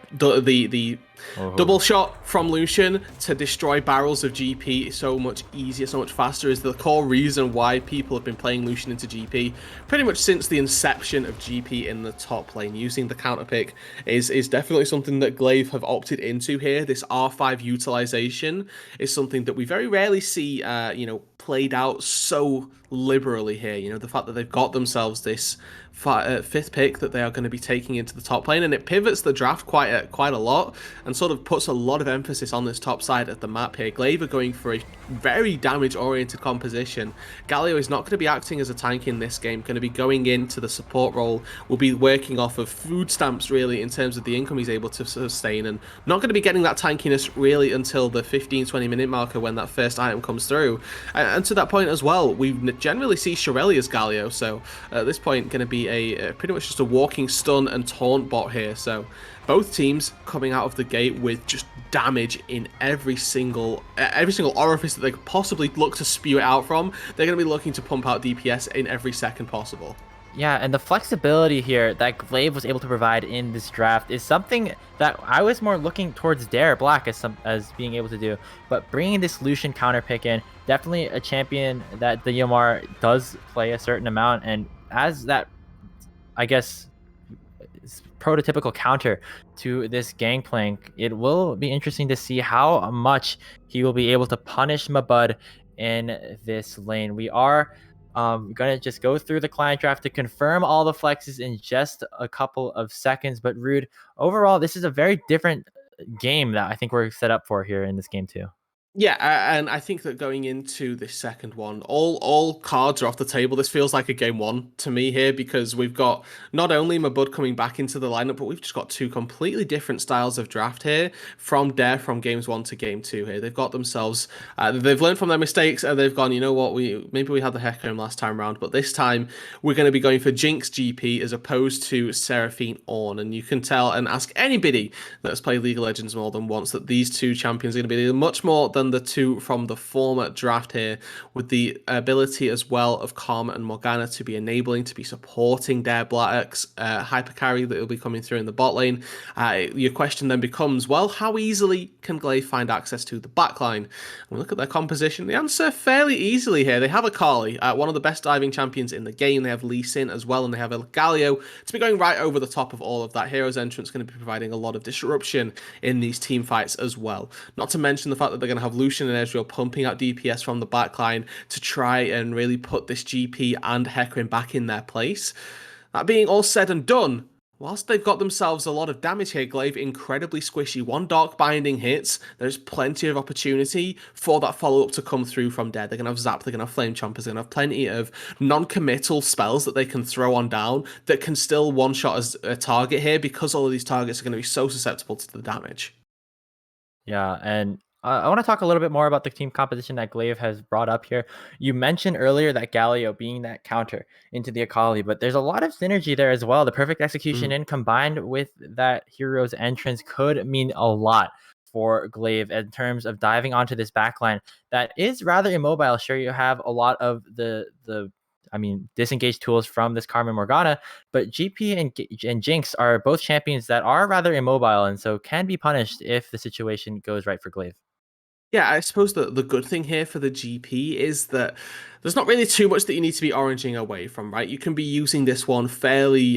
S4: shot from Lucian to destroy barrels of GP is so much easier, so much faster, is the core reason why people have been playing Lucian into GP pretty much since the inception of GP in the top lane. Using the counter pick is definitely something that Glaive have opted into here. This R5 utilization is something that we very rarely see, played out so liberally here. The fact that they've got themselves this 5th pick that they are going to be taking into the top lane, and it pivots the draft quite a lot and sort of puts a lot of emphasis on this top side of the map here. Glaive are going for a very damage oriented composition. Galio is not going to be acting as a tank in this game, going to be going into the support role, will be working off of food stamps really in terms of the income he's able to sustain, and not going to be getting that tankiness really until the 15-20 minute marker when that first item comes through. And to that point as well, we generally see Shirelli as Galio, so at this point going to be a pretty much just a walking stun and taunt bot here. So both teams coming out of the gate with just damage in every single orifice that they could possibly look to spew it out from. They're going to be looking to pump out DPS in every second possible.
S1: Yeah, and the flexibility here that Glaive was able to provide in this draft is something that I was more looking towards Dare Black as being able to do. But bringing this Lucian counter pick in, definitely a champion that the Yomar does play a certain amount, and as that, I guess, prototypical counter to this Gangplank, it will be interesting to see how much he will be able to punish Mabud in this lane. We are gonna just go through the client draft to confirm all the flexes in just a couple of seconds. But Rude, overall, this is a very different game that I think we're set up for here in this game too.
S4: Yeah, and I think that going into this second one, all cards are off the table. This feels like a game one to me here because we've got not only Mabud coming back into the lineup, but we've just got two completely different styles of draft here from Dare from games one to game two. Here they've got themselves, they've learned from their mistakes and they've gone. You know what? Maybe we had the heck home last time round, but this time we're going to be going for Jinx GP as opposed to Seraphine Ornn, and you can tell and ask anybody that has played League of Legends more than once that these two champions are going to be much more than the two from the former draft here, with the ability as well of Karma and Morgana to be enabling, to be supporting their Black's hyper carry that will be coming through in the bot lane. Your question then becomes, well, how easily can Glaive find access to the backline? When we look at their composition, the answer fairly easily here. They have Akali, one of the best diving champions in the game. They have Lee Sin as well, and they have El Galio to be going right over the top of all of that. Hero's Entrance going to be providing a lot of disruption in these team fights as well. Not to mention the fact that they're going to have Lucian and Ezreal pumping out DPS from the backline to try and really put this GP and Hecarim back in their place. That being all said and done, whilst they've got themselves a lot of damage here, Glaive incredibly squishy. One Dark Binding hits, there's plenty of opportunity for that follow-up to come through from Dead. They're going to have Zap, they're going to have Flame Chompers, they're going to have plenty of non-committal spells that they can throw on down that can still one-shot as a target here because all of these targets are going to be so susceptible to the damage.
S1: Yeah, and I want to talk a little bit more about the team composition that Glaive has brought up here. You mentioned earlier that Galio being that counter into the Akali, but there's a lot of synergy there as well. The perfect execution in combined with that hero's entrance could mean a lot for Glaive in terms of diving onto this backline that is rather immobile. Sure, you have a lot of the disengage tools from this Karma Morgana, but GP and Jinx are both champions that are rather immobile and so can be punished if the situation goes right for Glaive.
S4: Yeah, I suppose the good thing here for the GP is that there's not really too much that you need to be oranging away from, right? You can be using this one fairly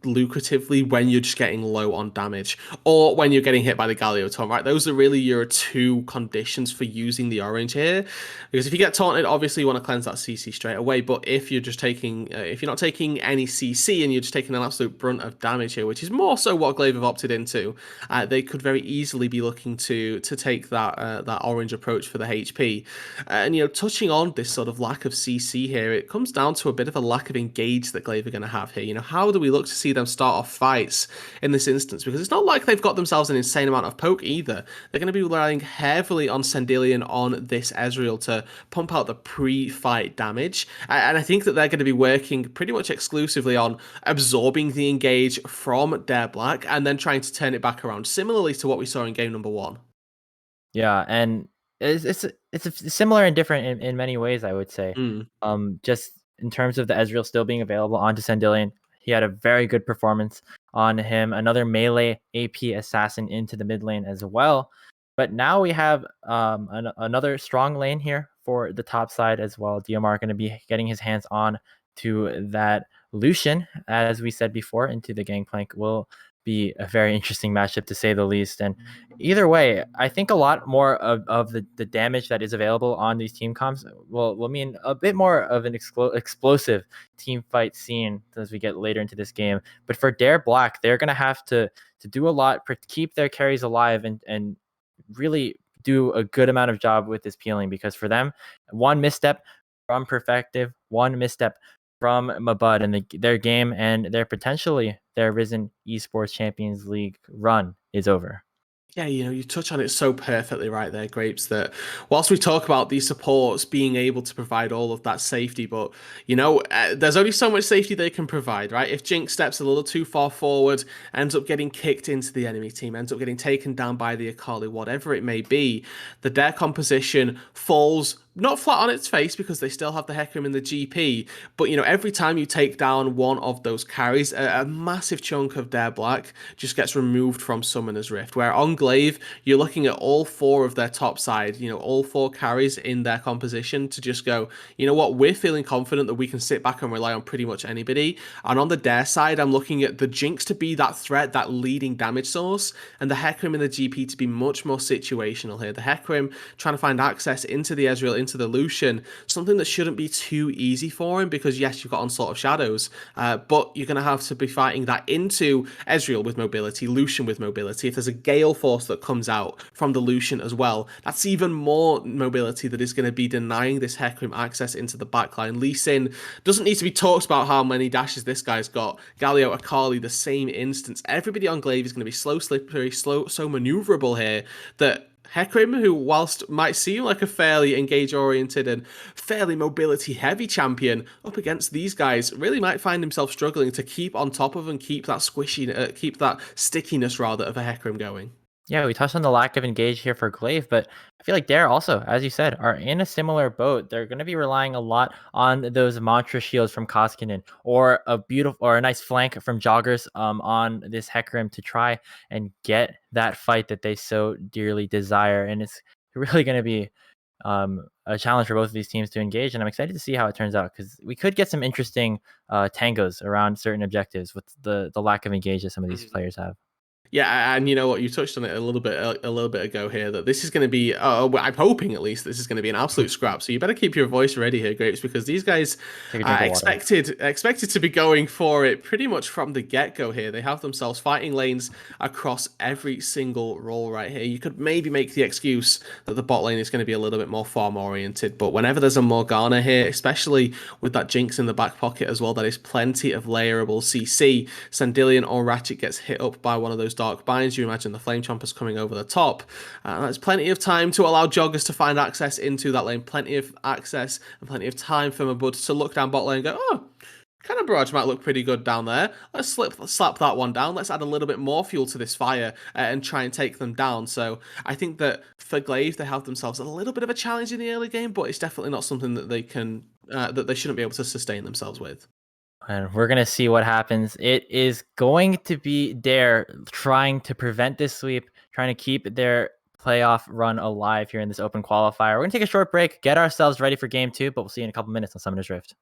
S4: lucratively when you're just getting low on damage or when you're getting hit by the Galio taunt, right? Those are really your two conditions for using the orange here. Because if you get taunted, obviously you want to cleanse that CC straight away. But if you're just taking, if you're not taking any CC and you're just taking an absolute brunt of damage here, which is more so what Glaive have opted into, they could very easily be looking to take that orange approach for the HP. And touching on this sort of lack of CC here, it comes down to a bit of a lack of engage that Glaive are going to have here. How do we look to see them start off fights in this instance? Because it's not like they've got themselves an insane amount of poke either. They're going to be relying heavily on Sendilion on this Ezreal to pump out the pre-fight damage. And I think that they're going to be working pretty much exclusively on absorbing the engage from Dare Black and then trying to turn it back around, similarly to what we saw in game number one.
S1: Yeah, and it's similar and different in many ways, I would say. Just in terms of the Ezreal still being available onto Sendilion, he had a very good performance on him. Another melee AP assassin into the mid lane as well. But now we have another strong lane here for the top side as well. DMR going to be getting his hands on to that Lucian, as we said before, into the Gangplank will be a very interesting matchup to say the least. And either way, I think a lot more of the damage that is available on these team comps will mean a bit more of an explosive team fight scene as we get later into this game. But for Dare Black, they're going to have to do a lot to keep their carries alive and really do a good amount of job with this peeling, because for them, one misstep from Perfective, one misstep from Mabud and their game and their Risen Esports Champions League run is over.
S4: Yeah, you touch on it so perfectly right there, Grapes, that whilst we talk about these supports being able to provide all of that safety, but, there's only so much safety they can provide, right? If Jinx steps a little too far forward, ends up getting kicked into the enemy team, ends up getting taken down by the Akali, whatever it may be, the Dare composition falls not flat on its face because they still have the Hecarim and the GP, but every time you take down one of those carries, a massive chunk of Dare Black just gets removed from Summoner's Rift, where on Glaive, you're looking at all four of their top side, all four carries in their composition to just go, what, we're feeling confident that we can sit back and rely on pretty much anybody. And on the Dare side, I'm looking at the Jinx to be that threat, that leading damage source, and the Hecarim and the GP to be much more situational here. The Hecarim trying to find access into the Ezreal, into the Lucian, something that shouldn't be too easy for him, because yes, you've got Onslaught of Shadows, but you're going to have to be fighting that into Ezreal with mobility, Lucian with mobility. If there's a Gale Force that comes out from the Lucian as well, that's even more mobility that is going to be denying this Hecarim access into the backline. Lee Sin doesn't need to be talked about how many dashes this guy's got. Galio, Akali, the same instance. Everybody on Glaive is going to be slow, slippery, so maneuverable here that Hecarim, who whilst might seem like a fairly engage-oriented and fairly mobility-heavy champion, up against these guys, really might find himself struggling to keep on top of and keep that keep that stickiness rather of a Hecarim going.
S1: Yeah, we touched on the lack of engage here for Glaive, but I feel like Dare also, as you said, are in a similar boat. They're going to be relying a lot on those mantra shields from Koskinen, or a nice flank from Joggers on this Hecarim to try and get that fight that they so dearly desire. And it's really going to be a challenge for both of these teams to engage. And I'm excited to see how it turns out, because we could get some interesting tangos around certain objectives with the lack of engage that some of these players have.
S4: Yeah, and you know what? You touched on it a little bit ago here, that this is going to be. I'm hoping at least this is going to be an absolute scrap. So you better keep your voice ready here, Grapes, because these guys are expected to be going for it pretty much from the get go here. They have themselves fighting lanes across every single role right here. You could maybe make the excuse that the bot lane is going to be a little bit more farm oriented, but whenever there's a Morgana here, especially with that Jinx in the back pocket as well, that is plenty of layerable CC. Sandillion or Ratchet gets hit up by one of those dark binds. You imagine the Flame Chompers coming over the top. That's plenty of time to allow Joggers to find access into that lane. Plenty of access and plenty of time for Mabud to look down bot lane and go, oh, kind of barrage might look pretty good down there. Let's slap that one down. Let's add a little bit more fuel to this fire and try and take them down. So I think that for Glaive, they have themselves a little bit of a challenge in the early game, but it's definitely not something that they can that they shouldn't be able to sustain themselves with.
S1: And we're going to see what happens. It is going to be Dare trying to prevent this sweep, trying to keep their playoff run alive here in this open qualifier. We're going to take a short break, get ourselves ready for game 2, but we'll see you in a couple minutes on Summoner's Rift.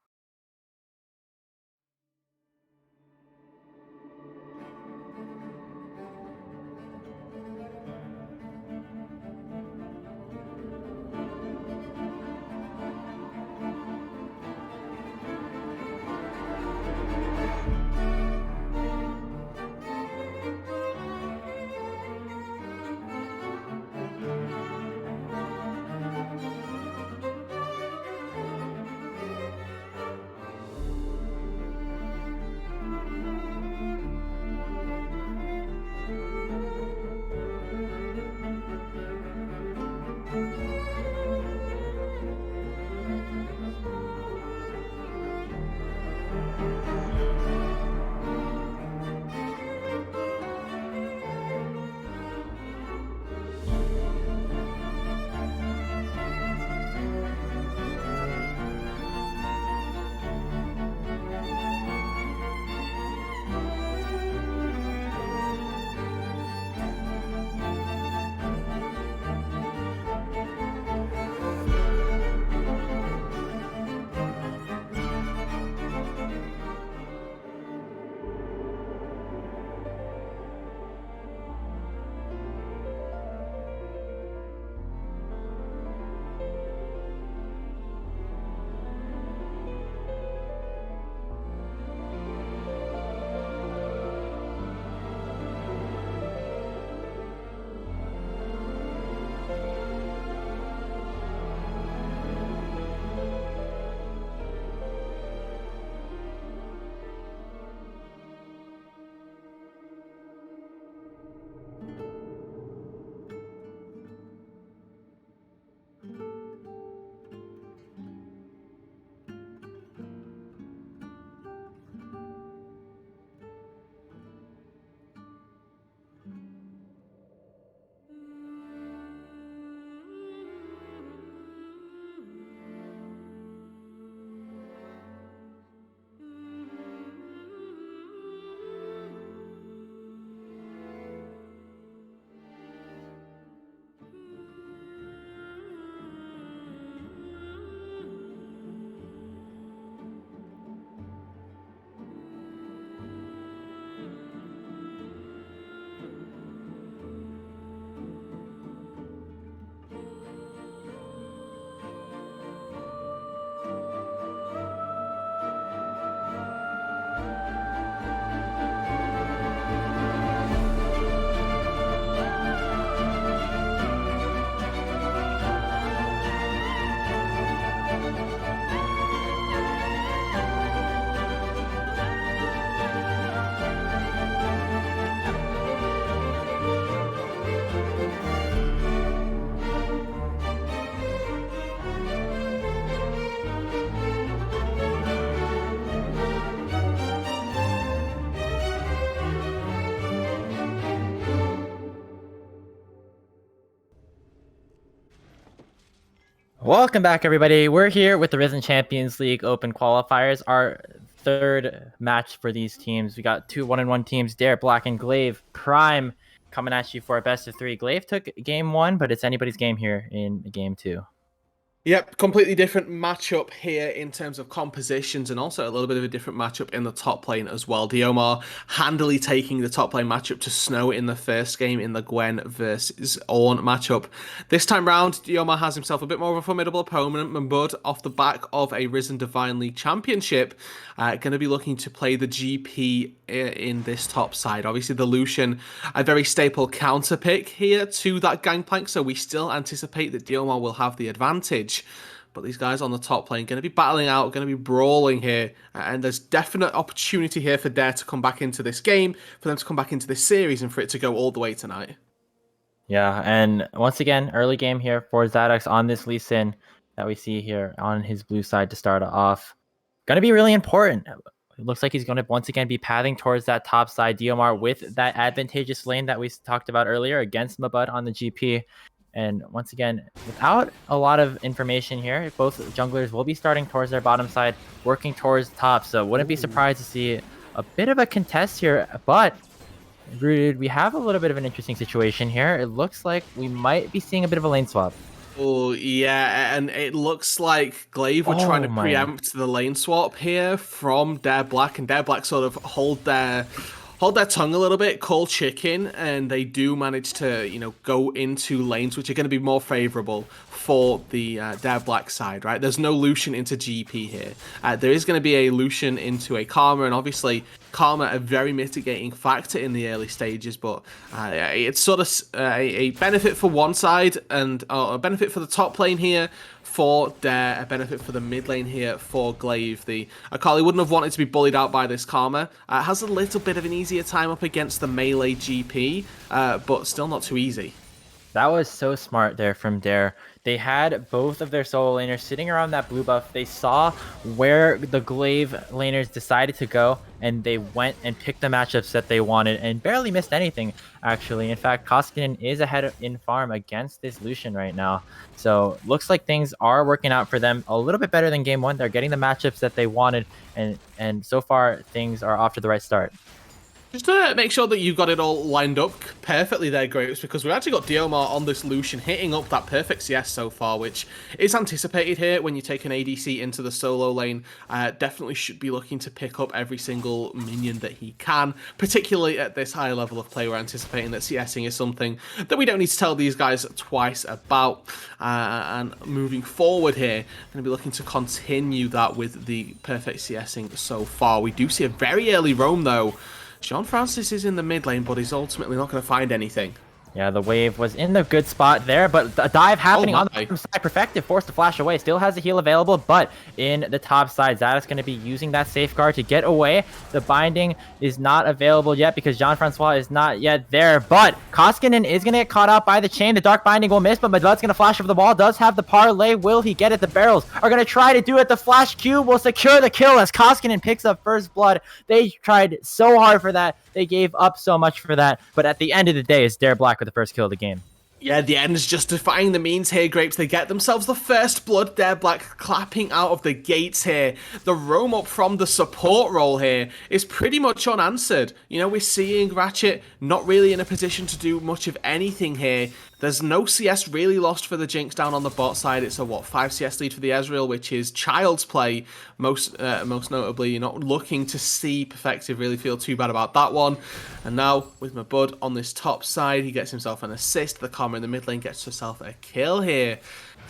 S1: Welcome back, everybody. We're here with the Risen Champions League Open Qualifiers, our third match for these teams. We got two 1-1 teams, Dare Black and Glaive Prime, coming at you for a best of 3. Glaive took game 1, but it's anybody's game here in game 2.
S4: Yep, completely different matchup here in terms of compositions, and also a little bit of a different matchup in the top lane as well. Diomar handily taking the top lane matchup to Snow in the first game in the Gwen versus Ornn matchup. This time round, Diomar has himself a bit more of a formidable opponent. Mabud, off the back of a Risen Divine League championship, going to be looking to play the GP in this top side. Obviously, the Lucian, a very staple counter pick here to that Gangplank, so we still anticipate that Diomar will have the advantage. But these guys on the top lane going to be battling out, going to be brawling here, and there's definite opportunity here for Dare to come back into this game, for them to come back into this series, and for it to go all the way tonight.
S1: Yeah, and once again, early game here for Zadox on this Lee Sin that we see here on his blue side to start off. Going to be really important. It looks like he's going to once again be pathing towards that top side. Diomar with that advantageous lane that we talked about earlier against Mabud on the GP. And once again, without a lot of information here, both junglers will be starting towards their bottom side, working towards top. So wouldn't be surprised to see a bit of a contest here. But we have a little bit of an interesting situation here. It looks like we might be seeing a bit of a lane swap.
S4: Oh, yeah, and it looks like Glaive were trying to preempt the lane swap here from Dare Black, and Dare Black sort of hold their tongue a little bit, call chicken, and they do manage to, go into lanes which are going to be more favorable for the Dare Black side, right? There's no Lucian into GP here. There is going to be a Lucian into a Karma, and obviously Karma a very mitigating factor in the early stages, but it's sort of a benefit for one side and a benefit for the top lane here for Dare, a benefit for the mid lane here for Glaive. The Akali wouldn't have wanted to be bullied out by this Karma. Has a little bit of an easier time up against the melee GP, but still not too easy.
S1: That was so smart there from Dare. They had both of their solo laners sitting around that blue buff. They saw where the Glaive laners decided to go, and they went and picked the matchups that they wanted and barely missed anything, actually. In fact, Koskinen is ahead in farm against this Lucian right now. So looks like things are working out for them a little bit better than game 1. They're getting the matchups that they wanted, and so far things are off to the right start.
S4: Just to make sure that you've got it all lined up perfectly there, Grapes, because we've actually got Diomar on this Lucian hitting up that perfect CS so far, which is anticipated here when you take an ADC into the solo lane. Definitely should be looking to pick up every single minion that he can, particularly at this high level of play. We're anticipating that CSing is something that we don't need to tell these guys twice about. And moving forward here, going to be looking to continue that with the perfect CSing so far. We do see a very early roam, though. John Francis is in the mid lane, but he's ultimately not going to find anything.
S1: Yeah, the wave was in the good spot there, but a dive happening on the bottom side. Perfective, forced to flash away. Still has a heal available, but in the top side, Zadok's going to be using that safeguard to get away. The binding is not available yet because Jean-Francois is not yet there, but Koskinen is going to get caught out by the chain. The dark binding will miss, but Madud's going to flash over the wall. Does have the parlay. Will he get it? The barrels are going to try to do it. The flash Q will secure the kill as Koskinen picks up first blood. They tried so hard for that. They gave up so much for that, but at the end of the day, it's Dare Black with the first kill of the game.
S4: Yeah, the end's justifying the means here, Grapes. They get themselves the first blood. Dare Black clapping out of the gates here. The roam up from the support role here is pretty much unanswered. We're seeing Ratchet not really in a position to do much of anything here. There's no CS really lost for the Jinx down on the bot side. It's a 5 CS lead for the Ezreal, which is child's play. Most notably, you're not looking to see Perfective really feel too bad about that one. And now with Mabud on this top side, he gets himself an assist. The Karma in the mid lane gets herself a kill here.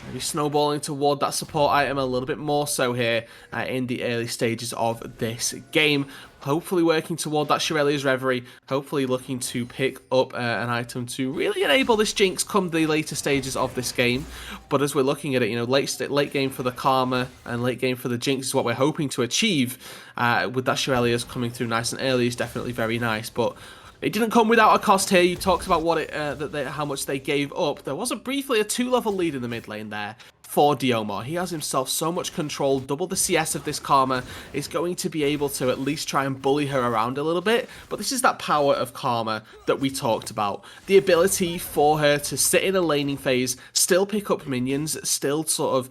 S4: Maybe snowballing toward that support item a little bit more so here in the early stages of this game. Hopefully working toward that Shirelia's Reverie. Hopefully looking to pick up an item to really enable this Jinx come the later stages of this game. But as we're looking at it, late game for the Karma and late game for the Jinx is what we're hoping to achieve. With that Shirelia's coming through nice and early is definitely very nice. But it didn't come without a cost here. You talked about how much they gave up. There was briefly a 2-level lead in the mid lane there. for Diomar. He has himself so much control, double the CS of this Karma, is going to be able to at least try and bully her around a little bit, but this is that power of Karma that we talked about. The ability for her to sit in a laning phase, still pick up minions, still sort of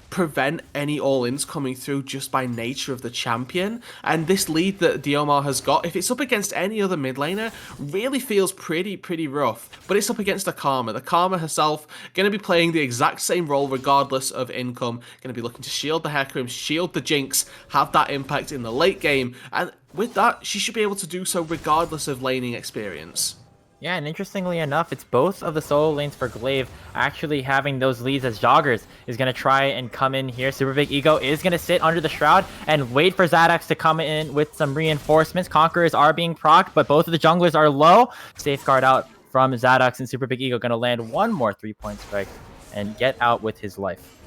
S4: prevent any all-ins coming through just by nature of the champion. And this lead that Diomar has got, if it's up against any other mid laner, really feels pretty rough. But it's up against the Karma. The Karma herself going to be playing the exact same role regardless of income. Going to be looking to shield the Hecarim, shield the Jinx, have that impact in the late game. And with that, she should be able to do so regardless of laning experience.
S1: Yeah, and interestingly enough, it's both of the solo lanes for Glaive actually having those leads, as Joggers is going to try and come in here. Super Big Ego is going to sit under the Shroud and wait for Zadox to come in with some reinforcements. Conquerors are being procced, but both of the junglers are low. Safeguard out from Zadox, and Super Big Ego going to land one more 3-point strike and get out with his life.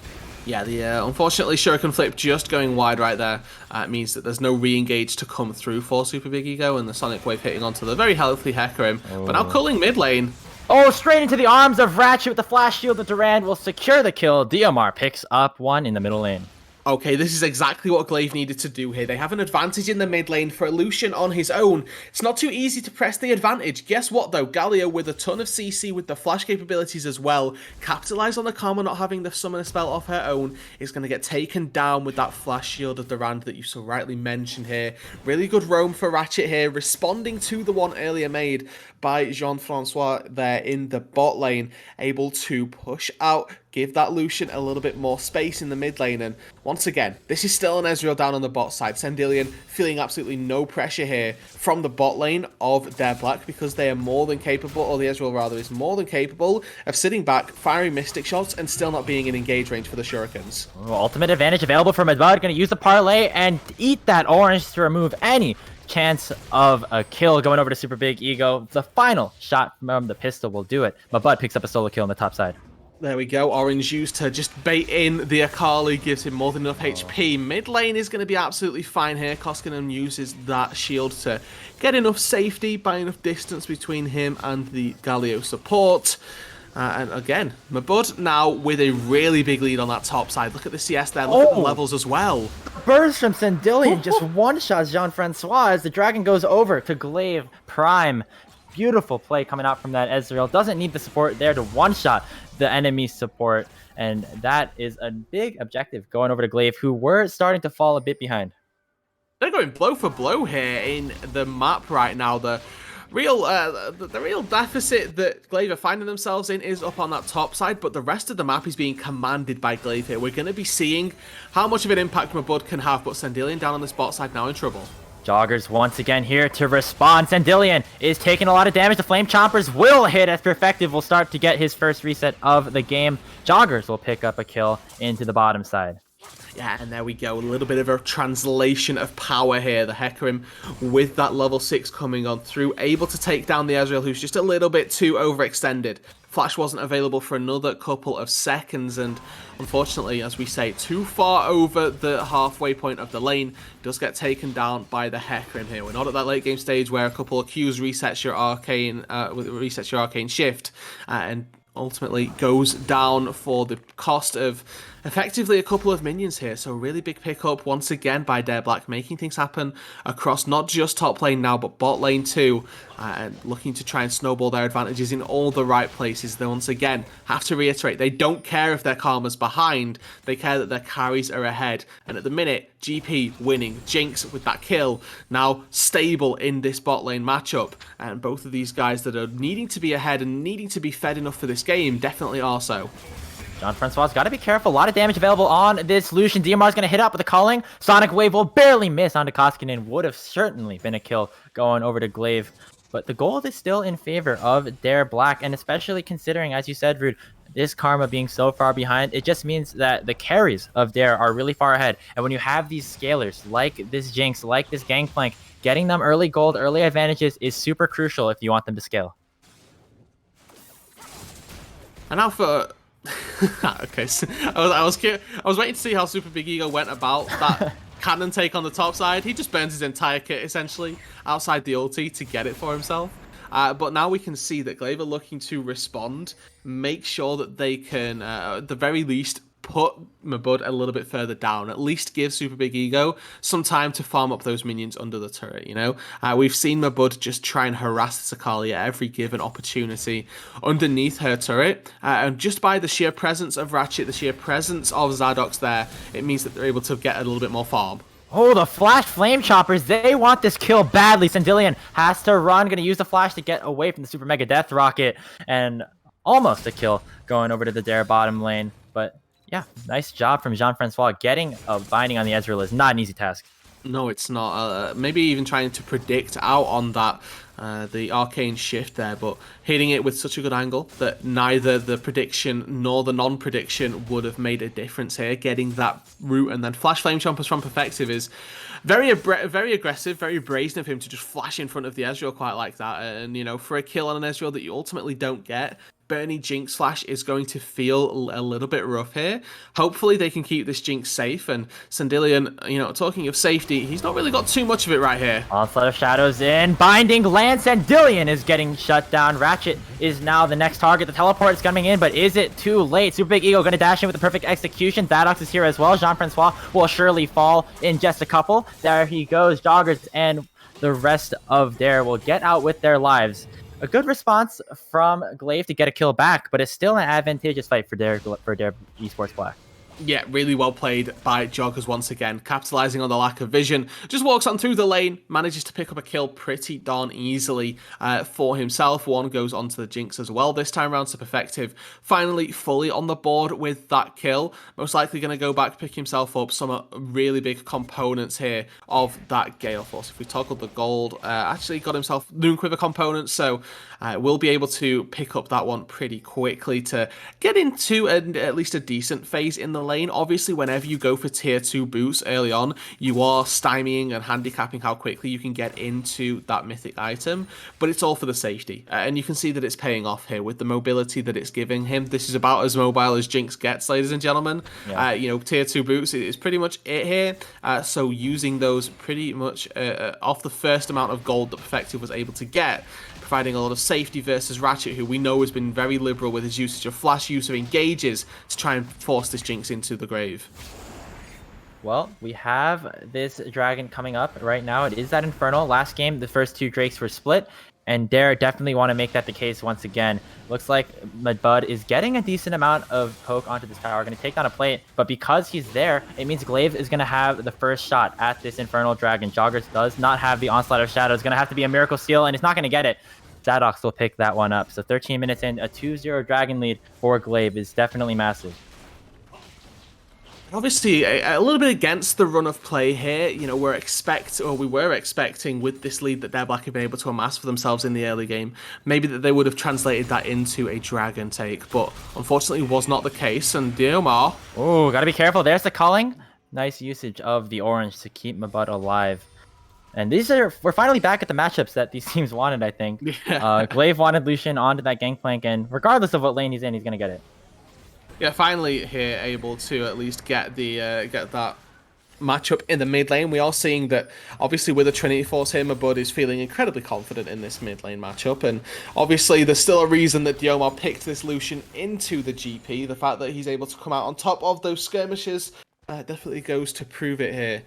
S4: Yeah, the unfortunately Shuriken Flip just going wide right there means that there's no re-engage to come through for Super Big Ego, and the Sonic Wave hitting onto the very healthy Hecarim. But now culling mid lane.
S1: Oh, straight into the arms of Ratchet with the flash shield. The Durand will secure the kill. Diomar picks up one in the middle lane.
S4: Okay, this is exactly what Glaive needed to do here. They have an advantage in the mid lane for Lucian on his own. It's not too easy to press the advantage. Guess what though? Galio with a ton of CC with the flash capabilities as well, capitalize on the Karma not having the summoner spell off her own, is going to get taken down with that flash shield of the Rand that you so rightly mentioned here. Really good roam for Ratchet here, responding to the one earlier made by Jean-Francois there in the bot lane, able to push out, give that Lucian a little bit more space in the mid lane. And once again, this is still an Ezreal down on the bot side. Sendilian feeling absolutely no pressure here from the bot lane of their Black, because they are more than capable, or the Ezreal rather, is more than capable of sitting back, firing Mystic shots, and still not being in engage range for the Shurikens.
S1: Oh, ultimate advantage available for Mabud. Going to use the parlay and eat that orange to remove any chance of a kill. Going over to Super Big Ego. The final shot from the pistol will do it. Mabud picks up a solo kill on the top side.
S4: There we go. Orange used to just bait in the Akali, gives him more than enough HP. Mid lane is going to be absolutely fine here. Koskinen uses that shield to get enough safety, buy enough distance between him and the Galio support. And again, Mabud now with a really big lead on that top side. Look at the CS there. Look at the levels as well.
S1: Burst from Sendilian just one-shots Jean-Francois as the dragon goes over to Glaive Prime. Beautiful play coming out from that Ezreal. Doesn't need the support there to one-shot the enemy support. And that is a big objective going over to Glaive, who were starting to fall a bit behind.
S4: They're going blow for blow here in the map right now. The real deficit that Glaive are finding themselves in is up on that top side, but the rest of the map is being commanded by Glaive here. We're going to be seeing how much of an impact Mabud can have, but Sendilian down on the bot side now in trouble.
S1: Joggers once again here to respond. Sendilian is taking a lot of damage. The Flame Chompers will hit as Perfective will start to get his first reset of the game. Joggers will pick up a kill into the bottom side.
S4: Yeah, and there we go. A little bit of a translation of power here. The Hecarim with that level 6 coming on through, able to take down the Ezreal, who's just a little bit too overextended. Flash wasn't available for another couple of seconds, and unfortunately, as we say, too far over the halfway point of the lane, does get taken down by the Hecarim here. We're not at that late game stage where a couple of Qs resets your arcane shift, and ultimately goes down for the cost of effectively a couple of minions here. So really big pickup once again by Dare Black, making things happen across not just top lane now, but bot lane too, and looking to try and snowball their advantages in all the right places. They once again have to reiterate, they don't care if their Karma's behind, they care that their carries are ahead. And at the minute, GP winning, Jinx with that kill, now stable in this bot lane matchup. And both of these guys that are needing to be ahead and needing to be fed enough for this game definitely are so.
S1: Jean-Francois got to be careful. A lot of damage available on this Lucian. Diamar's going to hit up with a calling. Sonic Wave will barely miss onto Koskinen. Would have certainly been a kill going over to Glaive. But the gold is still in favor of Dare Black. And especially considering, as you said, Rude, this Karma being so far behind, it just means that the carries of Dare are really far ahead. And when you have these scalers like this Jinx, like this Gangplank, getting them early gold, early advantages is super crucial if you want them to scale.
S4: And now for... okay, so I was waiting to see how Super Big Ego went about that cannon take on the top side. He just burns his entire kit essentially outside the ulti to get it for himself. But now we can see that Glaive are looking to respond, make sure that they can, at the very least, put Mabud a little bit further down. At least give Super Big Ego some time to farm up those minions under the turret, you know? We've seen Mabud just try and harass the Sakali at every given opportunity underneath her turret. And just by the sheer presence of Ratchet, the sheer presence of Zardox there, it means that they're able to get a little bit more farm.
S1: Oh, the Flash Flame Choppers, they want this kill badly. Sandillion has to run, going to use the Flash to get away from the Super Mega Death Rocket, and almost a kill going over to the Dare bottom lane. But yeah, nice job from Jean-Francois. Getting a binding on the Ezreal is not an easy task.
S4: No, it's not. Maybe even trying to predict out on that, the arcane shift there, but hitting it with such a good angle that neither the prediction nor the non-prediction would have made a difference here. Getting that route and then Flash Flame Chompers from Perfective is very aggressive, very brazen of him to just flash in front of the Ezreal quite like that. And, you know, for a kill on an Ezreal that you ultimately don't get, Bernie Jinx Flash is going to feel a little bit rough here. Hopefully they can keep this Jinx safe, and Sandillion, you know, talking of safety, he's not really got too much of it right here.
S1: Onslaught of Shadows in, binding Lance, and Sandillion is getting shut down. Ratchet is now the next target. The teleport is coming in, but is it too late? Super Big Ego going to dash in with the perfect execution. Zadox is here as well. Jean-Francois will surely fall in just a couple. There he goes. Joggers and the rest of Dare will get out with their lives. A good response from Glaive to get a kill back, but it's still an advantageous fight for Dare Esports Black.
S4: Yeah, really well played by Joggers once again, capitalizing on the lack of vision. Just walks on through the lane, manages to pick up a kill pretty darn easily for himself. One goes onto the Jinx as well this time around, so Perfective finally fully on the board with that kill. Most likely going to go back, pick himself up some really big components here of that Gale Force. If we toggled the gold, actually got himself Runequiver components, so we'll be able to pick up that one pretty quickly to get into at least a decent phase in the lane. Obviously, whenever you go for tier 2 boots early on, you are stymieing and handicapping how quickly you can get into that mythic item, but it's all for the safety. And you can see that it's paying off here with the mobility that it's giving him. This is about as mobile as Jinx gets, ladies and gentlemen. Yeah. You know, tier 2 boots is pretty much it here. So using those pretty much off the first amount of gold that Perfective was able to get, providing a lot of safety versus Ratchet, who we know has been very liberal with his usage of flash, use of engages to try and force this Jinx into the grave.
S1: Well, we have this dragon coming up right now. It is that Infernal. Last game, the first two Drakes were split, and Dare definitely want to make that the case once again. Looks like Mudbud is getting a decent amount of poke onto this tower, going to take down a plate, but because he's there, it means Glaive is going to have the first shot at this Infernal Dragon. Joggers does not have the Onslaught of Shadows. Going to have to be a Miracle Seal, and it's not going to get it. Zadox will pick that one up. So 13 minutes in, a 2-0 Dragon lead for Glaive is definitely massive.
S4: Obviously, a little bit against the run of play here. You know, we were expecting with this lead that Dare Black have been able to amass for themselves in the early game, maybe that they would have translated that into a dragon take, but unfortunately was not the case. And Diomar,
S1: oh, gotta be careful. There's the calling. Nice usage of the orange to keep Mabud alive. And we're finally back at the matchups that these teams wanted, I think. Yeah. Glaive wanted Lucian onto that Gangplank, and regardless of what lane he's in, he's gonna get it.
S4: Yeah, finally here able to at least get that matchup in the mid lane. We are seeing that obviously with the Trinity Force here, Mabud is feeling incredibly confident in this mid lane matchup, and obviously there's still a reason that Diomar picked this Lucian into the GP. The fact that he's able to come out on top of those skirmishes definitely goes to prove it here.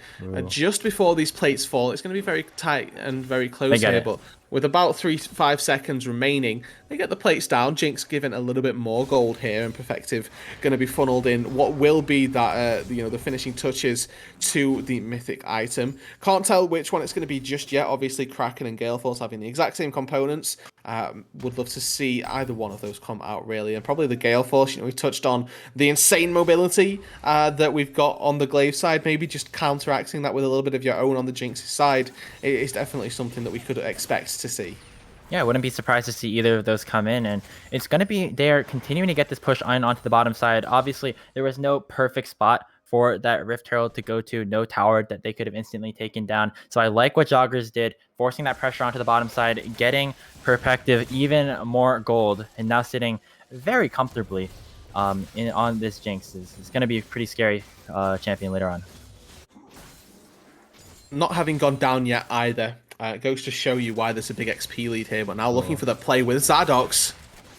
S4: Just before these plates fall, it's going to be very tight and very close here, but with about 3-5 seconds remaining, they get the plates down. Jinx given a little bit more gold here, and Perfective going to be funneled in what will be that you know, the finishing touches to the mythic item. Can't tell which one it's going to be just yet. Obviously, Kraken and Galeforce having the exact same components. Would love to see either one of those come out, really, and probably the Galeforce. You know, we touched on the insane mobility that we've got on the Glaive side. Maybe just counteracting that with a little bit of your own on the Jinx's side is definitely something that we could expect to see.
S1: Yeah, I wouldn't be surprised to see either of those come in, and it's going to be they're continuing to get this push on onto the bottom side. Obviously, there was no perfect spot for that Rift Herald to go to, no tower that they could have instantly taken down. So I like what Joggers did, forcing that pressure onto the bottom side, getting Perfective even more gold, and now sitting very comfortably on this Jinx. It's going to be a pretty scary champion later on.
S4: Not having gone down yet either. Goes to show you why there's a big XP lead here, but now looking for the play with Zadox.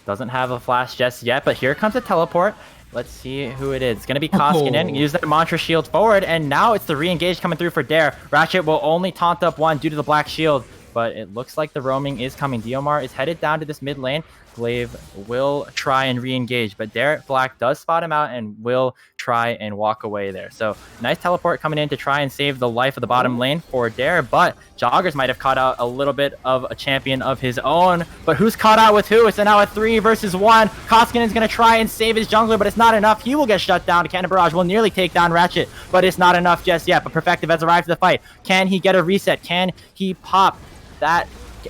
S1: Doesn't have a flash just yet, but here comes a teleport, Let's see who it is. It's going to be Koskinen. Use that Mantra Shield forward, and now it's the re-engage coming through for Dare. Ratchet will only taunt up one due to the Black Shield, but it looks like the roaming is coming. Diomar is headed down to this mid lane. Glaive will try and re-engage, but Derek Black does spot him out and will try and walk away there. So nice teleport coming in to try and save the life of the bottom lane for Dare, but Joggers might have caught out a little bit of a champion of his own. But who's caught out with who? It's now a 3 versus 1. Koskinen's going to try and save his jungler, but it's not enough. He will get shut down. Cannon Barrage will nearly take down Ratchet, but it's not enough just yet. But Perfective has arrived to the fight. Can he get a reset? Can he pop that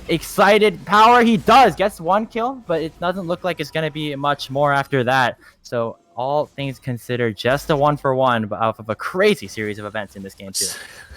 S1: excited power? He does. Gets 1 kill, but it doesn't look like it's going to be much more after that. So all things considered, just a 1-for-1 off of a crazy series of events in this game too.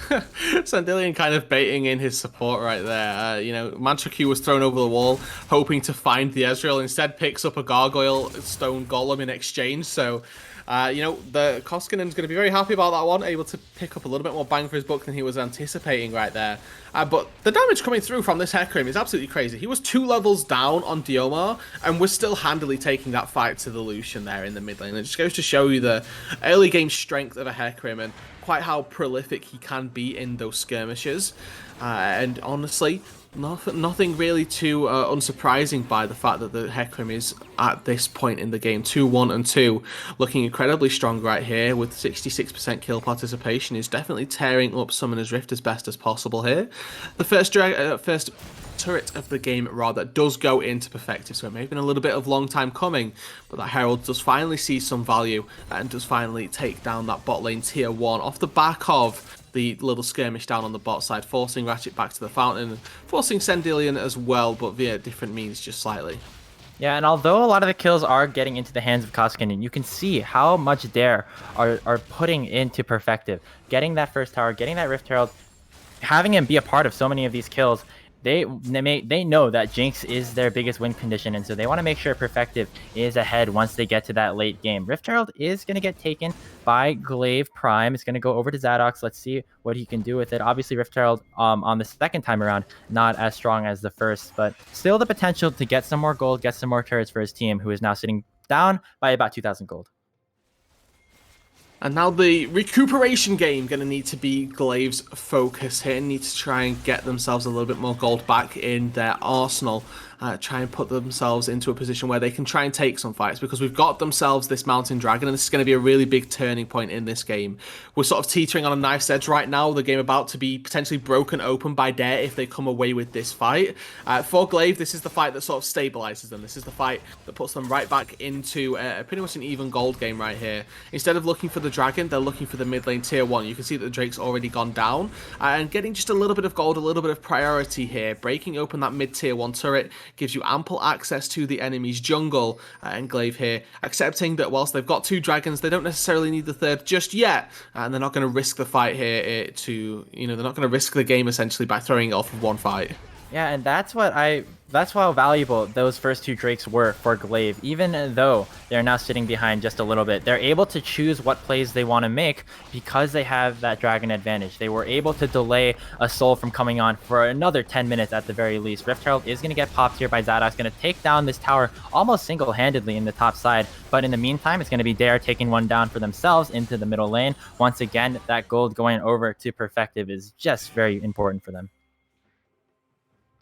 S4: Sandillion kind of baiting in his support right there. You know, Mantra Q was thrown over the wall, hoping to find the Ezreal. Instead, picks up a Gargoyle Stone Golem in exchange. So, you know, the Koskinen's going to be very happy about that one, able to pick up a little bit more bang for his buck than he was anticipating right there. But the damage coming through from this Hecarim is absolutely crazy. He was 2 levels down on Diomar and was still handily taking that fight to the Lucian there in the mid lane. It just goes to show you the early game strength of a Hecarim and quite how prolific he can be in those skirmishes. And honestly, nothing really too unsurprising by the fact that the Hecarim is at this point in the game 2-1 and 2, looking incredibly strong right here with 66% kill participation. Is definitely tearing up Summoner's Rift as best as possible here. The first turret of the game rather does go into Perfective, so it may have been a little bit of long time coming, but that Herald does finally see some value and does finally take down that bot lane tier 1 off the back of the little skirmish down on the bot side, forcing Ratchet back to the fountain, forcing Sandillion as well, but via different means just slightly.
S1: Yeah, and although a lot of the kills are getting into the hands of Koskinen, you can see how much Dare are putting into Perfective. Getting that first tower, getting that Rift Herald, having him be a part of so many of these kills, they know that Jinx is their biggest win condition, and so they want to make sure Perfective is ahead once they get to that late game. Rift Herald is going to get taken by Glaive Prime. It's going to go over to Zadox. Let's see what he can do with it. Obviously, Rift Herald on the second time around, not as strong as the first, but still the potential to get some more gold, get some more turrets for his team, who is now sitting down by about 2,000 gold.
S4: And now the recuperation game going to need to be Glaive's focus here. Need to try and get themselves a little bit more gold back in their arsenal. Try and put themselves into a position where they can try and take some fights, because we've got themselves this Mountain Dragon, and this is going to be a really big turning point in this game. We're sort of teetering on a knife's edge right now. The game about to be potentially broken open by Dare if they come away with this fight. For Glaive, this is the fight that sort of stabilizes them. This is the fight that puts them right back into pretty much an even gold game right here. Instead of looking for the Dragon, they're looking for the mid lane tier 1. You can see that the Drake's already gone down, and getting just a little bit of gold, a little bit of priority here. Breaking open that mid tier 1 turret gives you ample access to the enemy's jungle, and Glaive here accepting that whilst they've got 2 dragons, they don't necessarily need the third just yet, and they're not going to risk the fight here they're not going to risk the game essentially by throwing it off of one fight.
S1: Yeah, and that's how valuable those first 2 Drakes were for Glaive. Even though they're now sitting behind just a little bit, they're able to choose what plays they want to make because they have that Dragon advantage. They were able to delay a Soul from coming on for another 10 minutes at the very least. Rift Herald is going to get popped here by Zadox, going to take down this tower almost single-handedly in the top side, but in the meantime, it's going to be Dare taking one down for themselves into the middle lane. Once again, that gold going over to Perfective is just very important for them.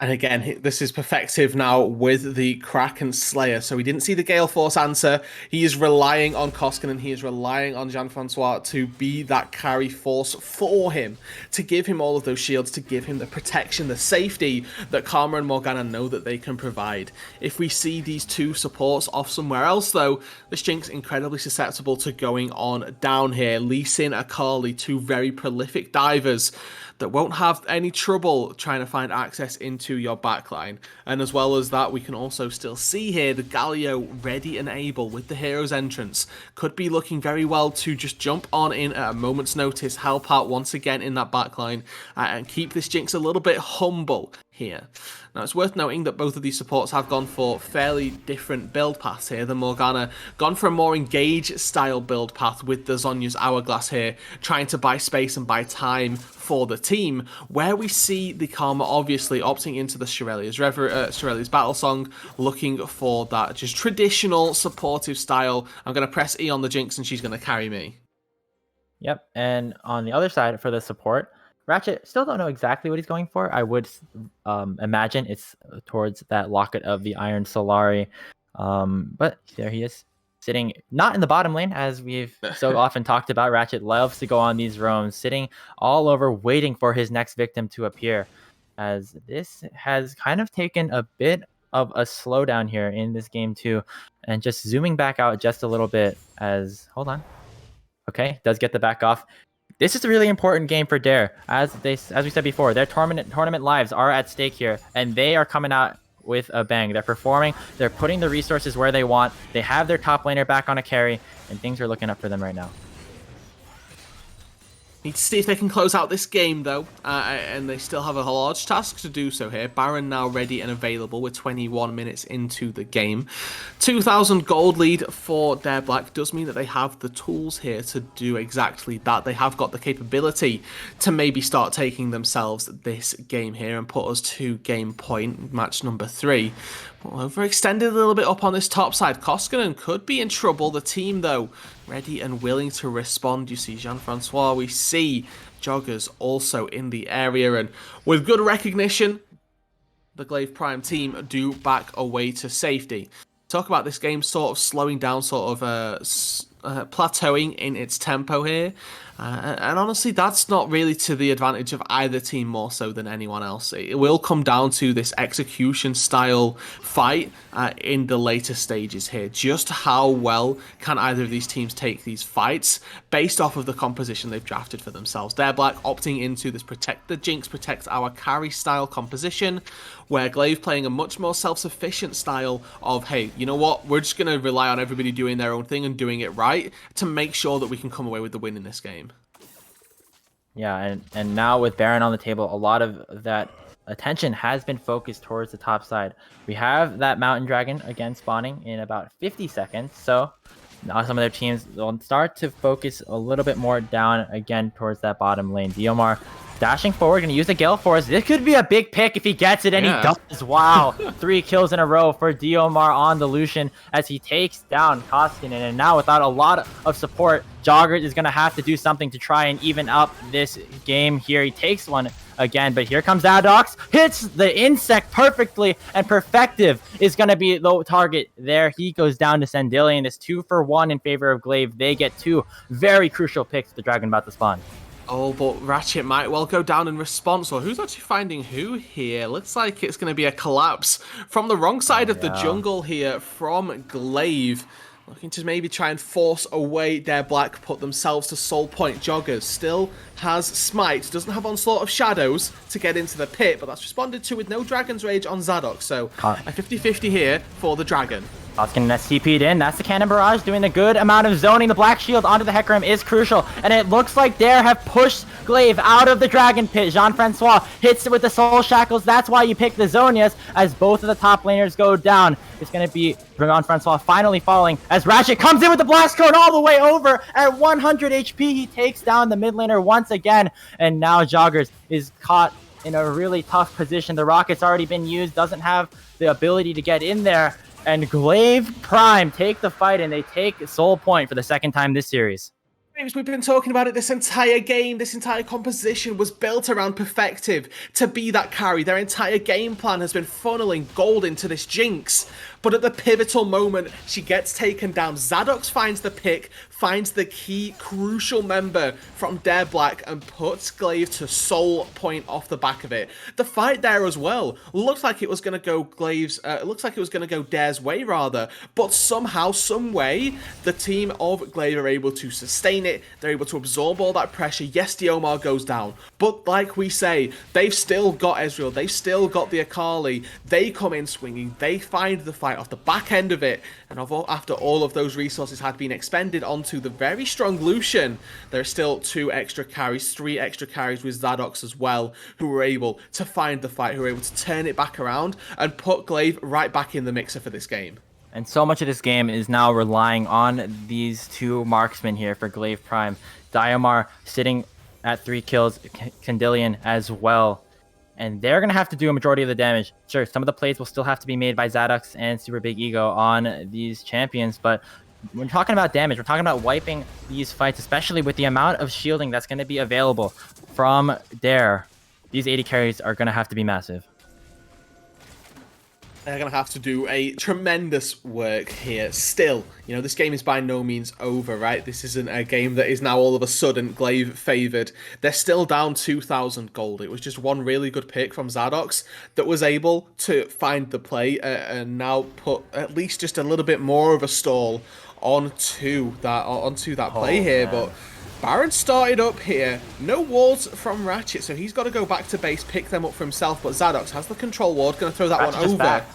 S4: And again, this is Perfective now with the Kraken Slayer. So we didn't see the Gale Force answer. He is relying on Koskinen. He is relying on Jean-Francois to be that carry force for him, to give him all of those shields, to give him the protection, the safety that Karma and Morgana know that they can provide. If we see these 2 supports off somewhere else, though, this Jinx incredibly susceptible to going on down here. Lee Sin, Akali, 2 very prolific divers that won't have any trouble trying to find access into your backline. And as well as that, we can also still see here the Galio ready and able with the hero's entrance. Could be looking very well to just jump on in at a moment's notice, help out once again in that backline, and keep this Jinx a little bit humble here. Now, it's worth noting that both of these supports have gone for fairly different build paths here. The Morgana gone for a more engage style build path with the Zhonya's Hourglass here, trying to buy space and buy time for the team, where we see the Karma obviously opting into the Shirelia's Battle Song, looking for that just traditional supportive style. I'm going to press E on the Jinx and she's going to carry me.
S1: Yep, and on the other side for the support, Ratchet still don't know exactly what he's going for. I would imagine it's towards that Locket of the Iron Solari. But there he is, sitting not in the bottom lane, as we've so often talked about. Ratchet loves to go on these roams, sitting all over, waiting for his next victim to appear, as this has kind of taken a bit of a slowdown here in this game too. And just zooming back out just a little bit as, hold on. Okay, does get the back off. This is a really important game for Dare. As we said before, their tournament lives are at stake here, and they are coming out with a bang. They're performing, they're putting the resources where they want, they have their top laner back on a carry, and things are looking up for them right now.
S4: Need to see if they can close out this game, though, and they still have a large task to do so here. Baron now ready and available with 21 minutes into the game. 2,000 gold lead for Dare Black does mean that they have the tools here to do exactly that. They have got the capability to maybe start taking themselves this game here and put us to game point, match number 3. Well, overextended a little bit up on this top side. Koskinen could be in trouble. The team, though, ready and willing to respond. You see Jean-Francois. We see Joggers also in the area. And with good recognition, the Glaive Prime team do back away to safety. Talk about this game sort of slowing down, sort of plateauing in its tempo here. And honestly, that's not really to the advantage of either team more so than anyone else. It will come down to this execution style fight in the later stages here. Just how well can either of these teams take these fights based off of the composition they've drafted for themselves. Dare Black opting into this protect the Jinx protects our carry style composition, where Glaive playing a much more self-sufficient style of, hey, you know what, we're just going to rely on everybody doing their own thing and doing it right to make sure that we can come away with the win in this game.
S1: Yeah, and now with Baron on the table, a lot of that attention has been focused towards the top side. We have that Mountain Dragon again spawning in about 50 seconds, so now some of their teams will start to focus a little bit more down again towards that bottom lane. Diomar dashing forward, going to use the Gale Force. This could be a big pick if he gets it, and he does. Wow. 3 kills in a row for Diomar on the Lucian as he takes down Koskinen. And now without a lot of support, Jogger is going to have to do something to try and even up this game here. He takes one again, but here comes Adox. Hits the insect perfectly, and Perfective is going to be the target there. He goes down to Sandillion. This 2-for-1 in favor of Glaive. They get 2 very crucial picks. The Dragon about to spawn.
S4: Oh, but Ratchet might well go down in response. Or who's actually finding who here? Looks like it's going to be a collapse from the wrong side of the jungle here from Glaive. Looking to maybe try and force away Dare Black, put themselves to Soul Point. Joggers still has Smite, doesn't have Onslaught of Shadows to get into the pit, but that's responded to with no Dragon's Rage on Zadok. So a 50-50 here for the Dragon.
S1: Koskinen TP'd in. That's the Cannon Barrage doing a good amount of zoning. The Black Shield onto the Hecarim is crucial, and it looks like Dare have pushed Glaive out of the Dragon Pit. Jean-Francois hits it with the Soul Shackles. That's why you pick the Zonias, as both of the top laners go down. It's going to be Jean-Francois finally falling as Ratchet comes in with the Blast Cone all the way over at 100 HP. He takes down the mid laner once again, and now Joggers is caught in a really tough position. The Rocket's already been used, doesn't have the ability to get in there. And Glaive Prime take the fight, and they take Soul Point for the second time this series.
S4: We've been talking about it this entire game. This entire composition was built around Perfective to be that carry. Their entire game plan has been funneling gold into this Jinx. But at the pivotal moment, she gets taken down. Zadox finds the pick, finds the key crucial member from Dare Black, and puts Glaive to Soul Point off the back of it. The fight there as well looked like it was going to go Dare's way rather, but somehow, some way, the team of Glaive are able to sustain it. They're able to absorb all that pressure. Yes, Diomar goes down, but like we say, they've still got Ezreal. They've still got the Akali. They come in swinging. They find the fight off the back end of it, and after all of those resources had been expended onto onto the very strong Lucian. There are still 2 extra carries, 3 extra carries with Zadox as well, who were able to find the fight, who were able to turn it back around and put Glaive right back in the mixer for this game.
S1: And so much of this game is now relying on these 2 marksmen here for Glaive Prime. Diamar sitting at 3 kills, Candilian as well. And they're going to have to do a majority of the damage. Sure, some of the plays will still have to be made by Zadox and Super Big Ego on these champions, but when we're talking about damage, we're talking about wiping these fights, especially with the amount of shielding that's going to be available from Dare. These 80 carries are going to have to be massive.
S4: They're going to have to do a tremendous work here. Still, you know, this game is by no means over, right? This isn't a game that is now all of a sudden Glaive favoured. They're still down 2,000 gold. It was just one really good pick from Zadox that was able to find the play and now put at least just a little bit more of a stall onto that play here.
S1: Man.
S4: But Baron started up here. No wards from Ratchet, so he's got to go back to base, pick them up for himself. But Zadox has the control ward, going to throw that
S1: Ratchet
S4: one
S1: just
S4: over.
S1: backed.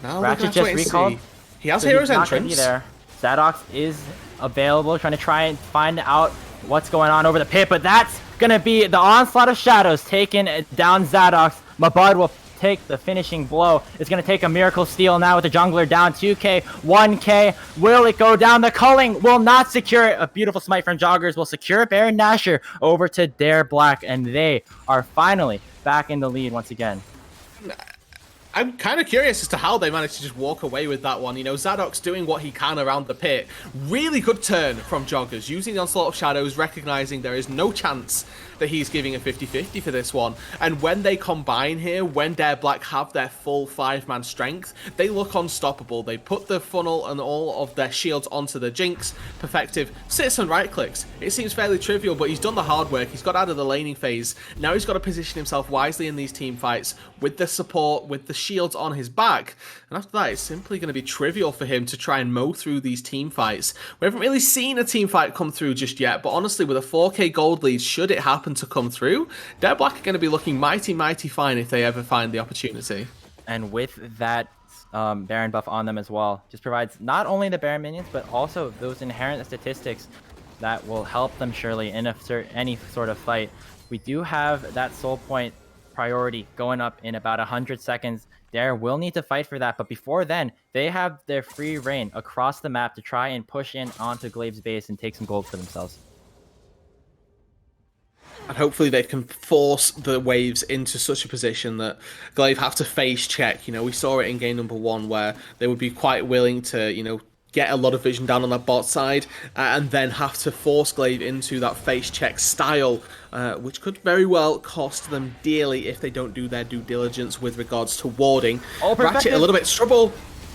S4: Now
S1: Ratchet
S4: we're going to
S1: just
S4: wait and
S1: recalled.
S4: see. He has
S1: So
S4: Hero's
S1: he's not gonna be
S4: entrance.
S1: there. Zadox is available, try and find out what's going on over the pit, but that's gonna be the onslaught of shadows taking down Zadox. Mabud will take the finishing blow. It's gonna take a miracle steal now with the jungler down 2k, 1k. Will it go down? The culling will not secure it. A beautiful smite from Joggers will secure Baron Nashor over to Dare Black, and they are finally back in the lead once again.
S4: I'm kind of curious as to how they managed to just walk away with that one. You know, Zadox doing what he can around the pit. Really good turn from Joggers, using the Onslaught of Shadows, recognizing there is no chance that he's giving a 50-50 for this one. And when they combine here, when Dare Black have their full 5-man strength, they look unstoppable. They put the funnel and all of their shields onto the Jinx. Perfective sits and right-clicks. It seems fairly trivial, but he's done the hard work. He's got out of the laning phase. Now he's got to position himself wisely in these team fights with the support, with the shields on his back. And after that, it's simply going to be trivial for him to try and mow through these team fights. We haven't really seen a team fight come through just yet, but honestly, with a 4k gold lead, should it happen to come through, Dare Black are going to be looking mighty, mighty fine if they ever find the opportunity.
S1: And with that Baron buff on them as well, just provides not only the Baron minions, but also those inherent statistics that will help them surely in any sort of fight. We do have that soul point priority going up in about 100 seconds. Dare will need to fight for that, but before then, they have their free reign across the map to try and push in onto Glaive's base and take some gold for themselves.
S4: And hopefully they can force the waves into such a position that Glaive have to face check. You know, we saw it in game number 1 where they would be quite willing to, you know, get a lot of vision down on that bot side and then have to force Glaive into that face check style, which could very well cost them dearly if they don't do their due diligence with regards to warding.
S1: Oh,
S4: Ratchet a little bit trouble.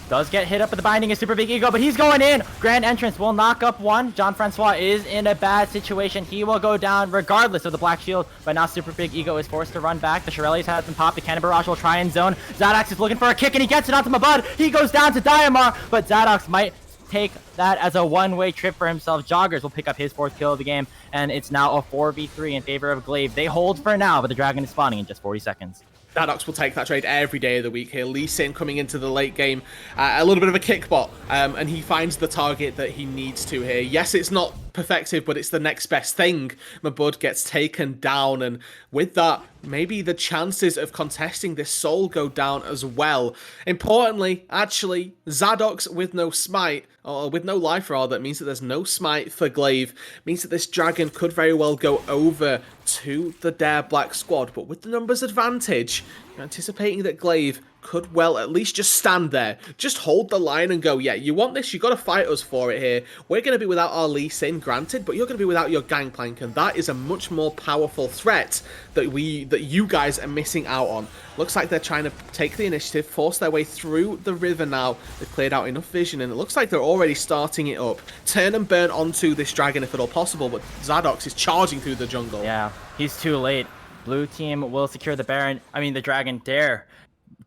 S1: Does get hit up with the binding of Super Big Ego, but he's going in. Grand Entrance will knock up one. Jean-Francois is in a bad situation. He will go down regardless of the Black Shield, but now Super Big Ego is forced to run back. The Shirelles has been popped. The Cannon Barrage will try and zone. Zadox is looking for a kick, and he gets it onto Mabud. He goes down to Diamar, but Zadox might take that as a one-way trip for himself. Joggers will pick up his 4th kill of the game, and it's now a 4v3 in favor of Glaive. They hold for now, but the Dragon is spawning in just 40 seconds.
S4: Zadox will take that trade every day of the week here. Lee Sin coming into the late game, a little bit of a kickbot, and he finds the target that he needs to here. Yes, it's not perfective, but it's the next best thing. Mabud gets taken down, and with that, maybe the chances of contesting this soul go down as well. Importantly, actually, Zadox with no smite, or with no life rather, that means that there's no smite for Glaive, means that this dragon could very well go over to the Dare Black squad, but with the numbers advantage, you're anticipating that Glaive could well at least just stand there, just hold the line and go, yeah, you want this, you got to fight us for it here. We're going to be without our Lee Sin, granted, but you're going to be without your Gangplank, and that is a much more powerful threat that you guys are missing out on. Looks like they're trying to take the initiative, force their way through the river now. They've cleared out enough vision, and it looks like they're already starting it up. Turn and burn onto this dragon if at all possible, but Zadox is charging through the jungle.
S1: Yeah, he's too late. Blue team will secure the the dragon. Dare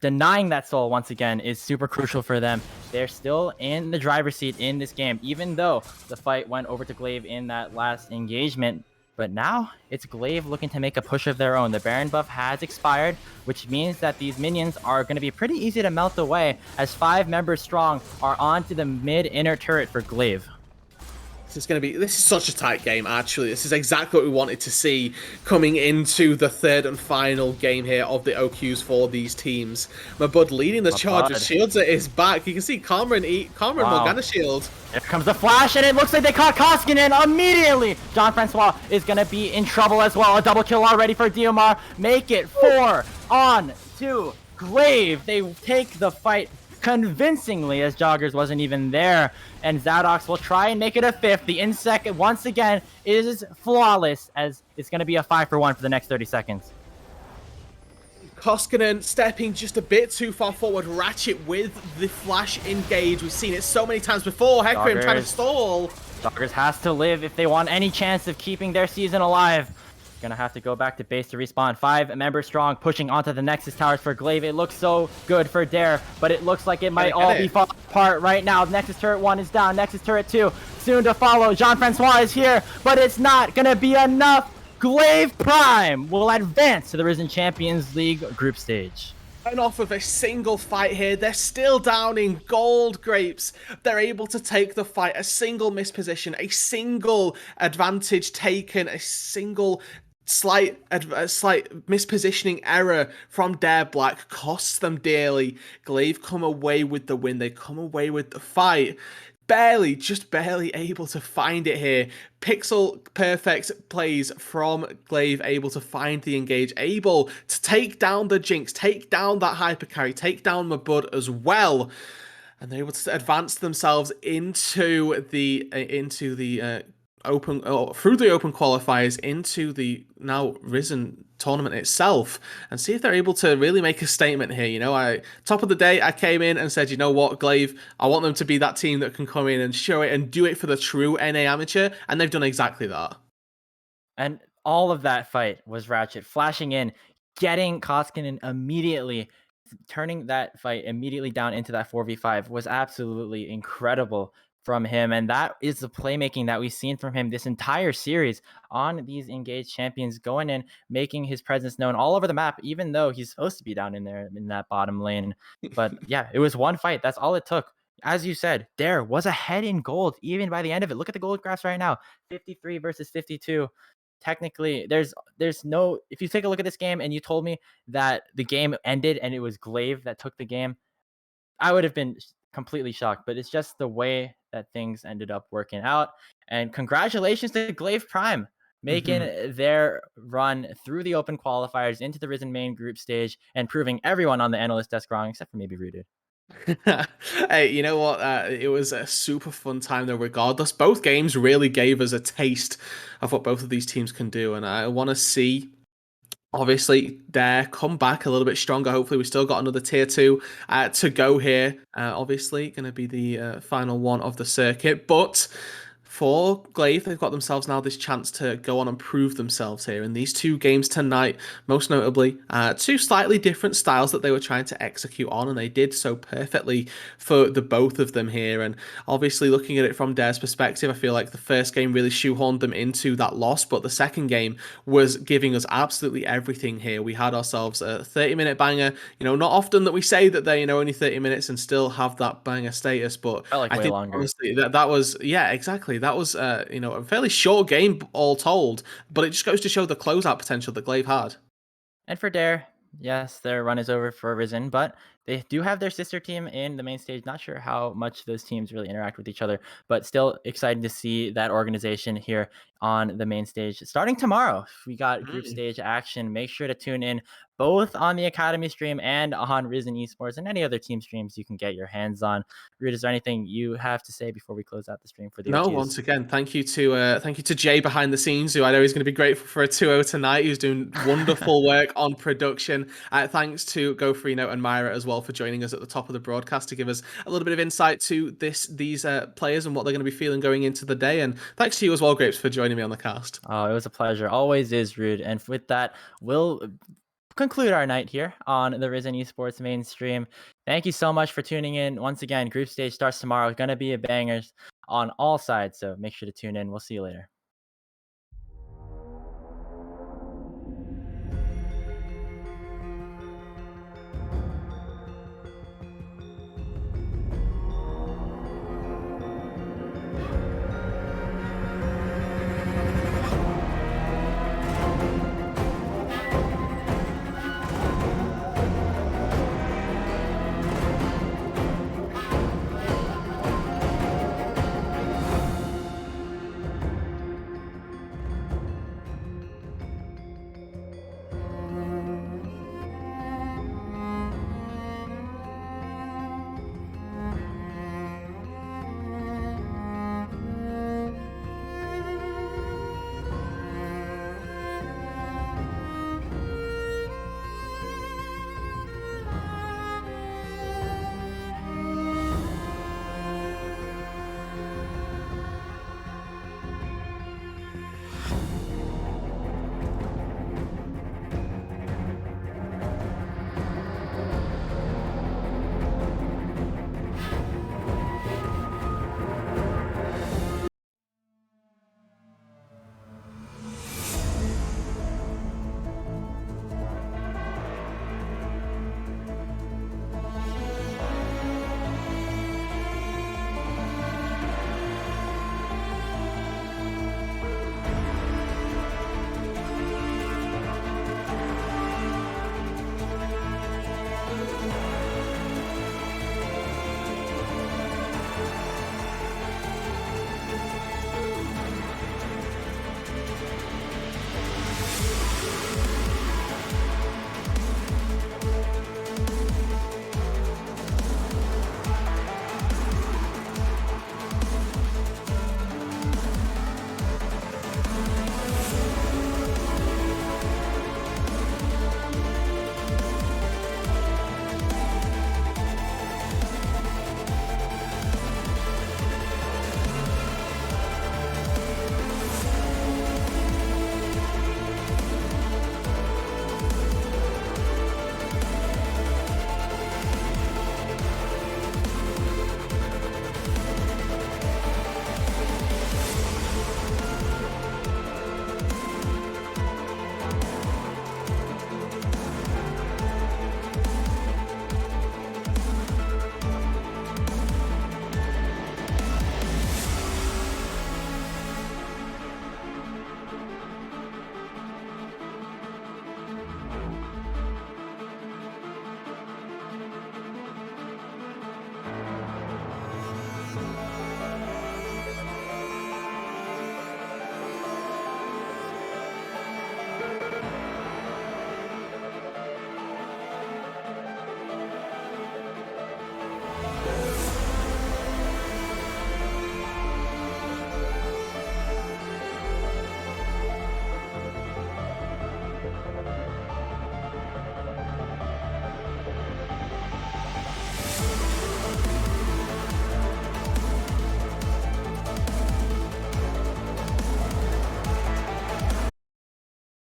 S1: denying that soul once again is super crucial for them. They're still in the driver's seat in this game, even though the fight went over to Glaive in that last engagement. But now it's Glaive looking to make a push of their own. The Baron buff has expired, which means that these minions are going to be pretty easy to melt away, as 5 members strong are onto the mid inner turret for Glaive.
S4: This is such a tight game, actually. This is exactly what we wanted to see coming into the third and final game here of the OQs for these teams. Mabud leading the charge with shields at his back. You can see Karma and Morgana shield.
S1: Here comes the flash, and it looks like they caught Koskinen immediately. Jean-Francois is going to be in trouble as well. A double kill already for Diomar. Make it 4-on-2. Glaive, they take the fight convincingly, as Joggers wasn't even there, and Zadox will try and make it a 5th. The insect once again is flawless, as it's going to be a 5-for-1 for the next 30 seconds.
S4: Koskinen stepping just a bit too far forward. Ratchet with the flash engage. We've seen it so many times before. Hecarim trying to stall.
S1: Joggers has to live if they want any chance of keeping their season alive. Gonna have to go back to base to respawn. 5 members strong, pushing onto the Nexus towers for Glaive. It looks so good for Dare, but it looks like it might all be falling apart right now. Nexus turret 1 is down, Nexus turret 2 soon to follow. Jean-Francois is here, but it's not gonna be enough. Glaive Prime will advance to the Risen Champions League group stage.
S4: And off of a single fight here, they're still down in gold grapes. They're able to take the fight. A single misposition, a single advantage taken, a single slight mispositioning error from Dare Black costs them dearly. Glaive come away with the win. They come away with the fight. Just barely able to find it here. Pixel perfect plays from Glaive, able to find the engage, able to take down the Jinx, take down that hyper carry, take down Mabud as well, and they're able to advance themselves into the through the open qualifiers into the now Risen tournament itself, and see if they're able to really make a statement here. You know, top of the day I came in and said, you know what, Glaive, I want them to be that team that can come in and show it and do it for the true NA amateur, and they've done exactly that.
S1: And all of that fight was Ratchet flashing in, getting Koskinen immediately, turning that fight immediately down into that 4v5 was absolutely incredible from him. And that is the playmaking that we've seen from him this entire series on these engaged champions, going in, making his presence known all over the map, even though he's supposed to be down in there in that bottom lane. But yeah, it was one fight. That's all it took. As you said, Dare was ahead in gold even by the end of it. Look at the gold graphs right now, 53 versus 52. Technically, there's no, if you take a look at this game and you told me that the game ended and it was Glaive that took the game, I would have been completely shocked. But it's just the way that things ended up working out. And congratulations to Glaive Prime making their run through the open qualifiers into the Risen main group stage and proving everyone on the analyst desk wrong, except for maybe Rooted.
S4: Hey, you know what? It was a super fun time though, regardless. Both games really gave us a taste of what both of these teams can do, and I want to see, obviously, Dare come back a little bit stronger. Hopefully, we still got another tier 2 to go here. Obviously, going to be the final one of the circuit, but for Glaive, they've got themselves now this chance to go on and prove themselves here in these 2 games tonight, most notably 2 slightly different styles that they were trying to execute on, and they did so perfectly for the both of them here. And obviously, looking at it from Dare's perspective, I feel like the first game really shoehorned them into that loss, but the second game was giving us absolutely everything here. We had ourselves a 30-minute banger. You know, not often that we say that they're, you know, only 30 minutes and still have that banger status, but
S1: I think longer.
S4: Honestly that was, yeah, exactly. That was, you know, a fairly short game all told, but it just goes to show the closeout potential that Glaive had.
S1: And for Dare, yes, their run is over for Risen, but they do have their sister team in the main stage. Not sure how much those teams really interact with each other, but still excited to see that organization here on the main stage. Starting tomorrow, we got group stage action. Make sure to tune in both on the Academy stream and on Risen Esports and any other team streams you can get your hands on. Reed, is there anything you have to say before we close out the stream for the
S4: No,
S1: OGs?
S4: once again, thank you to Jay behind the scenes, who I know is going to be grateful for a 2-0 tonight, who's doing wonderful work on production. Thanks to GoFreeno and Myra as well for joining us at the top of the broadcast to give us a little bit of insight to these players and what they're going to be feeling going into the day. And thanks to you as well, Grapes, for joining me on the cast.
S1: Oh, it was a pleasure. Always is, Rude. And with that, we'll conclude our night here on the Risen Esports mainstream. Thank you so much for tuning in. Once again, group stage starts tomorrow. It's going to be a bangers on all sides, so make sure to tune in. We'll see you later.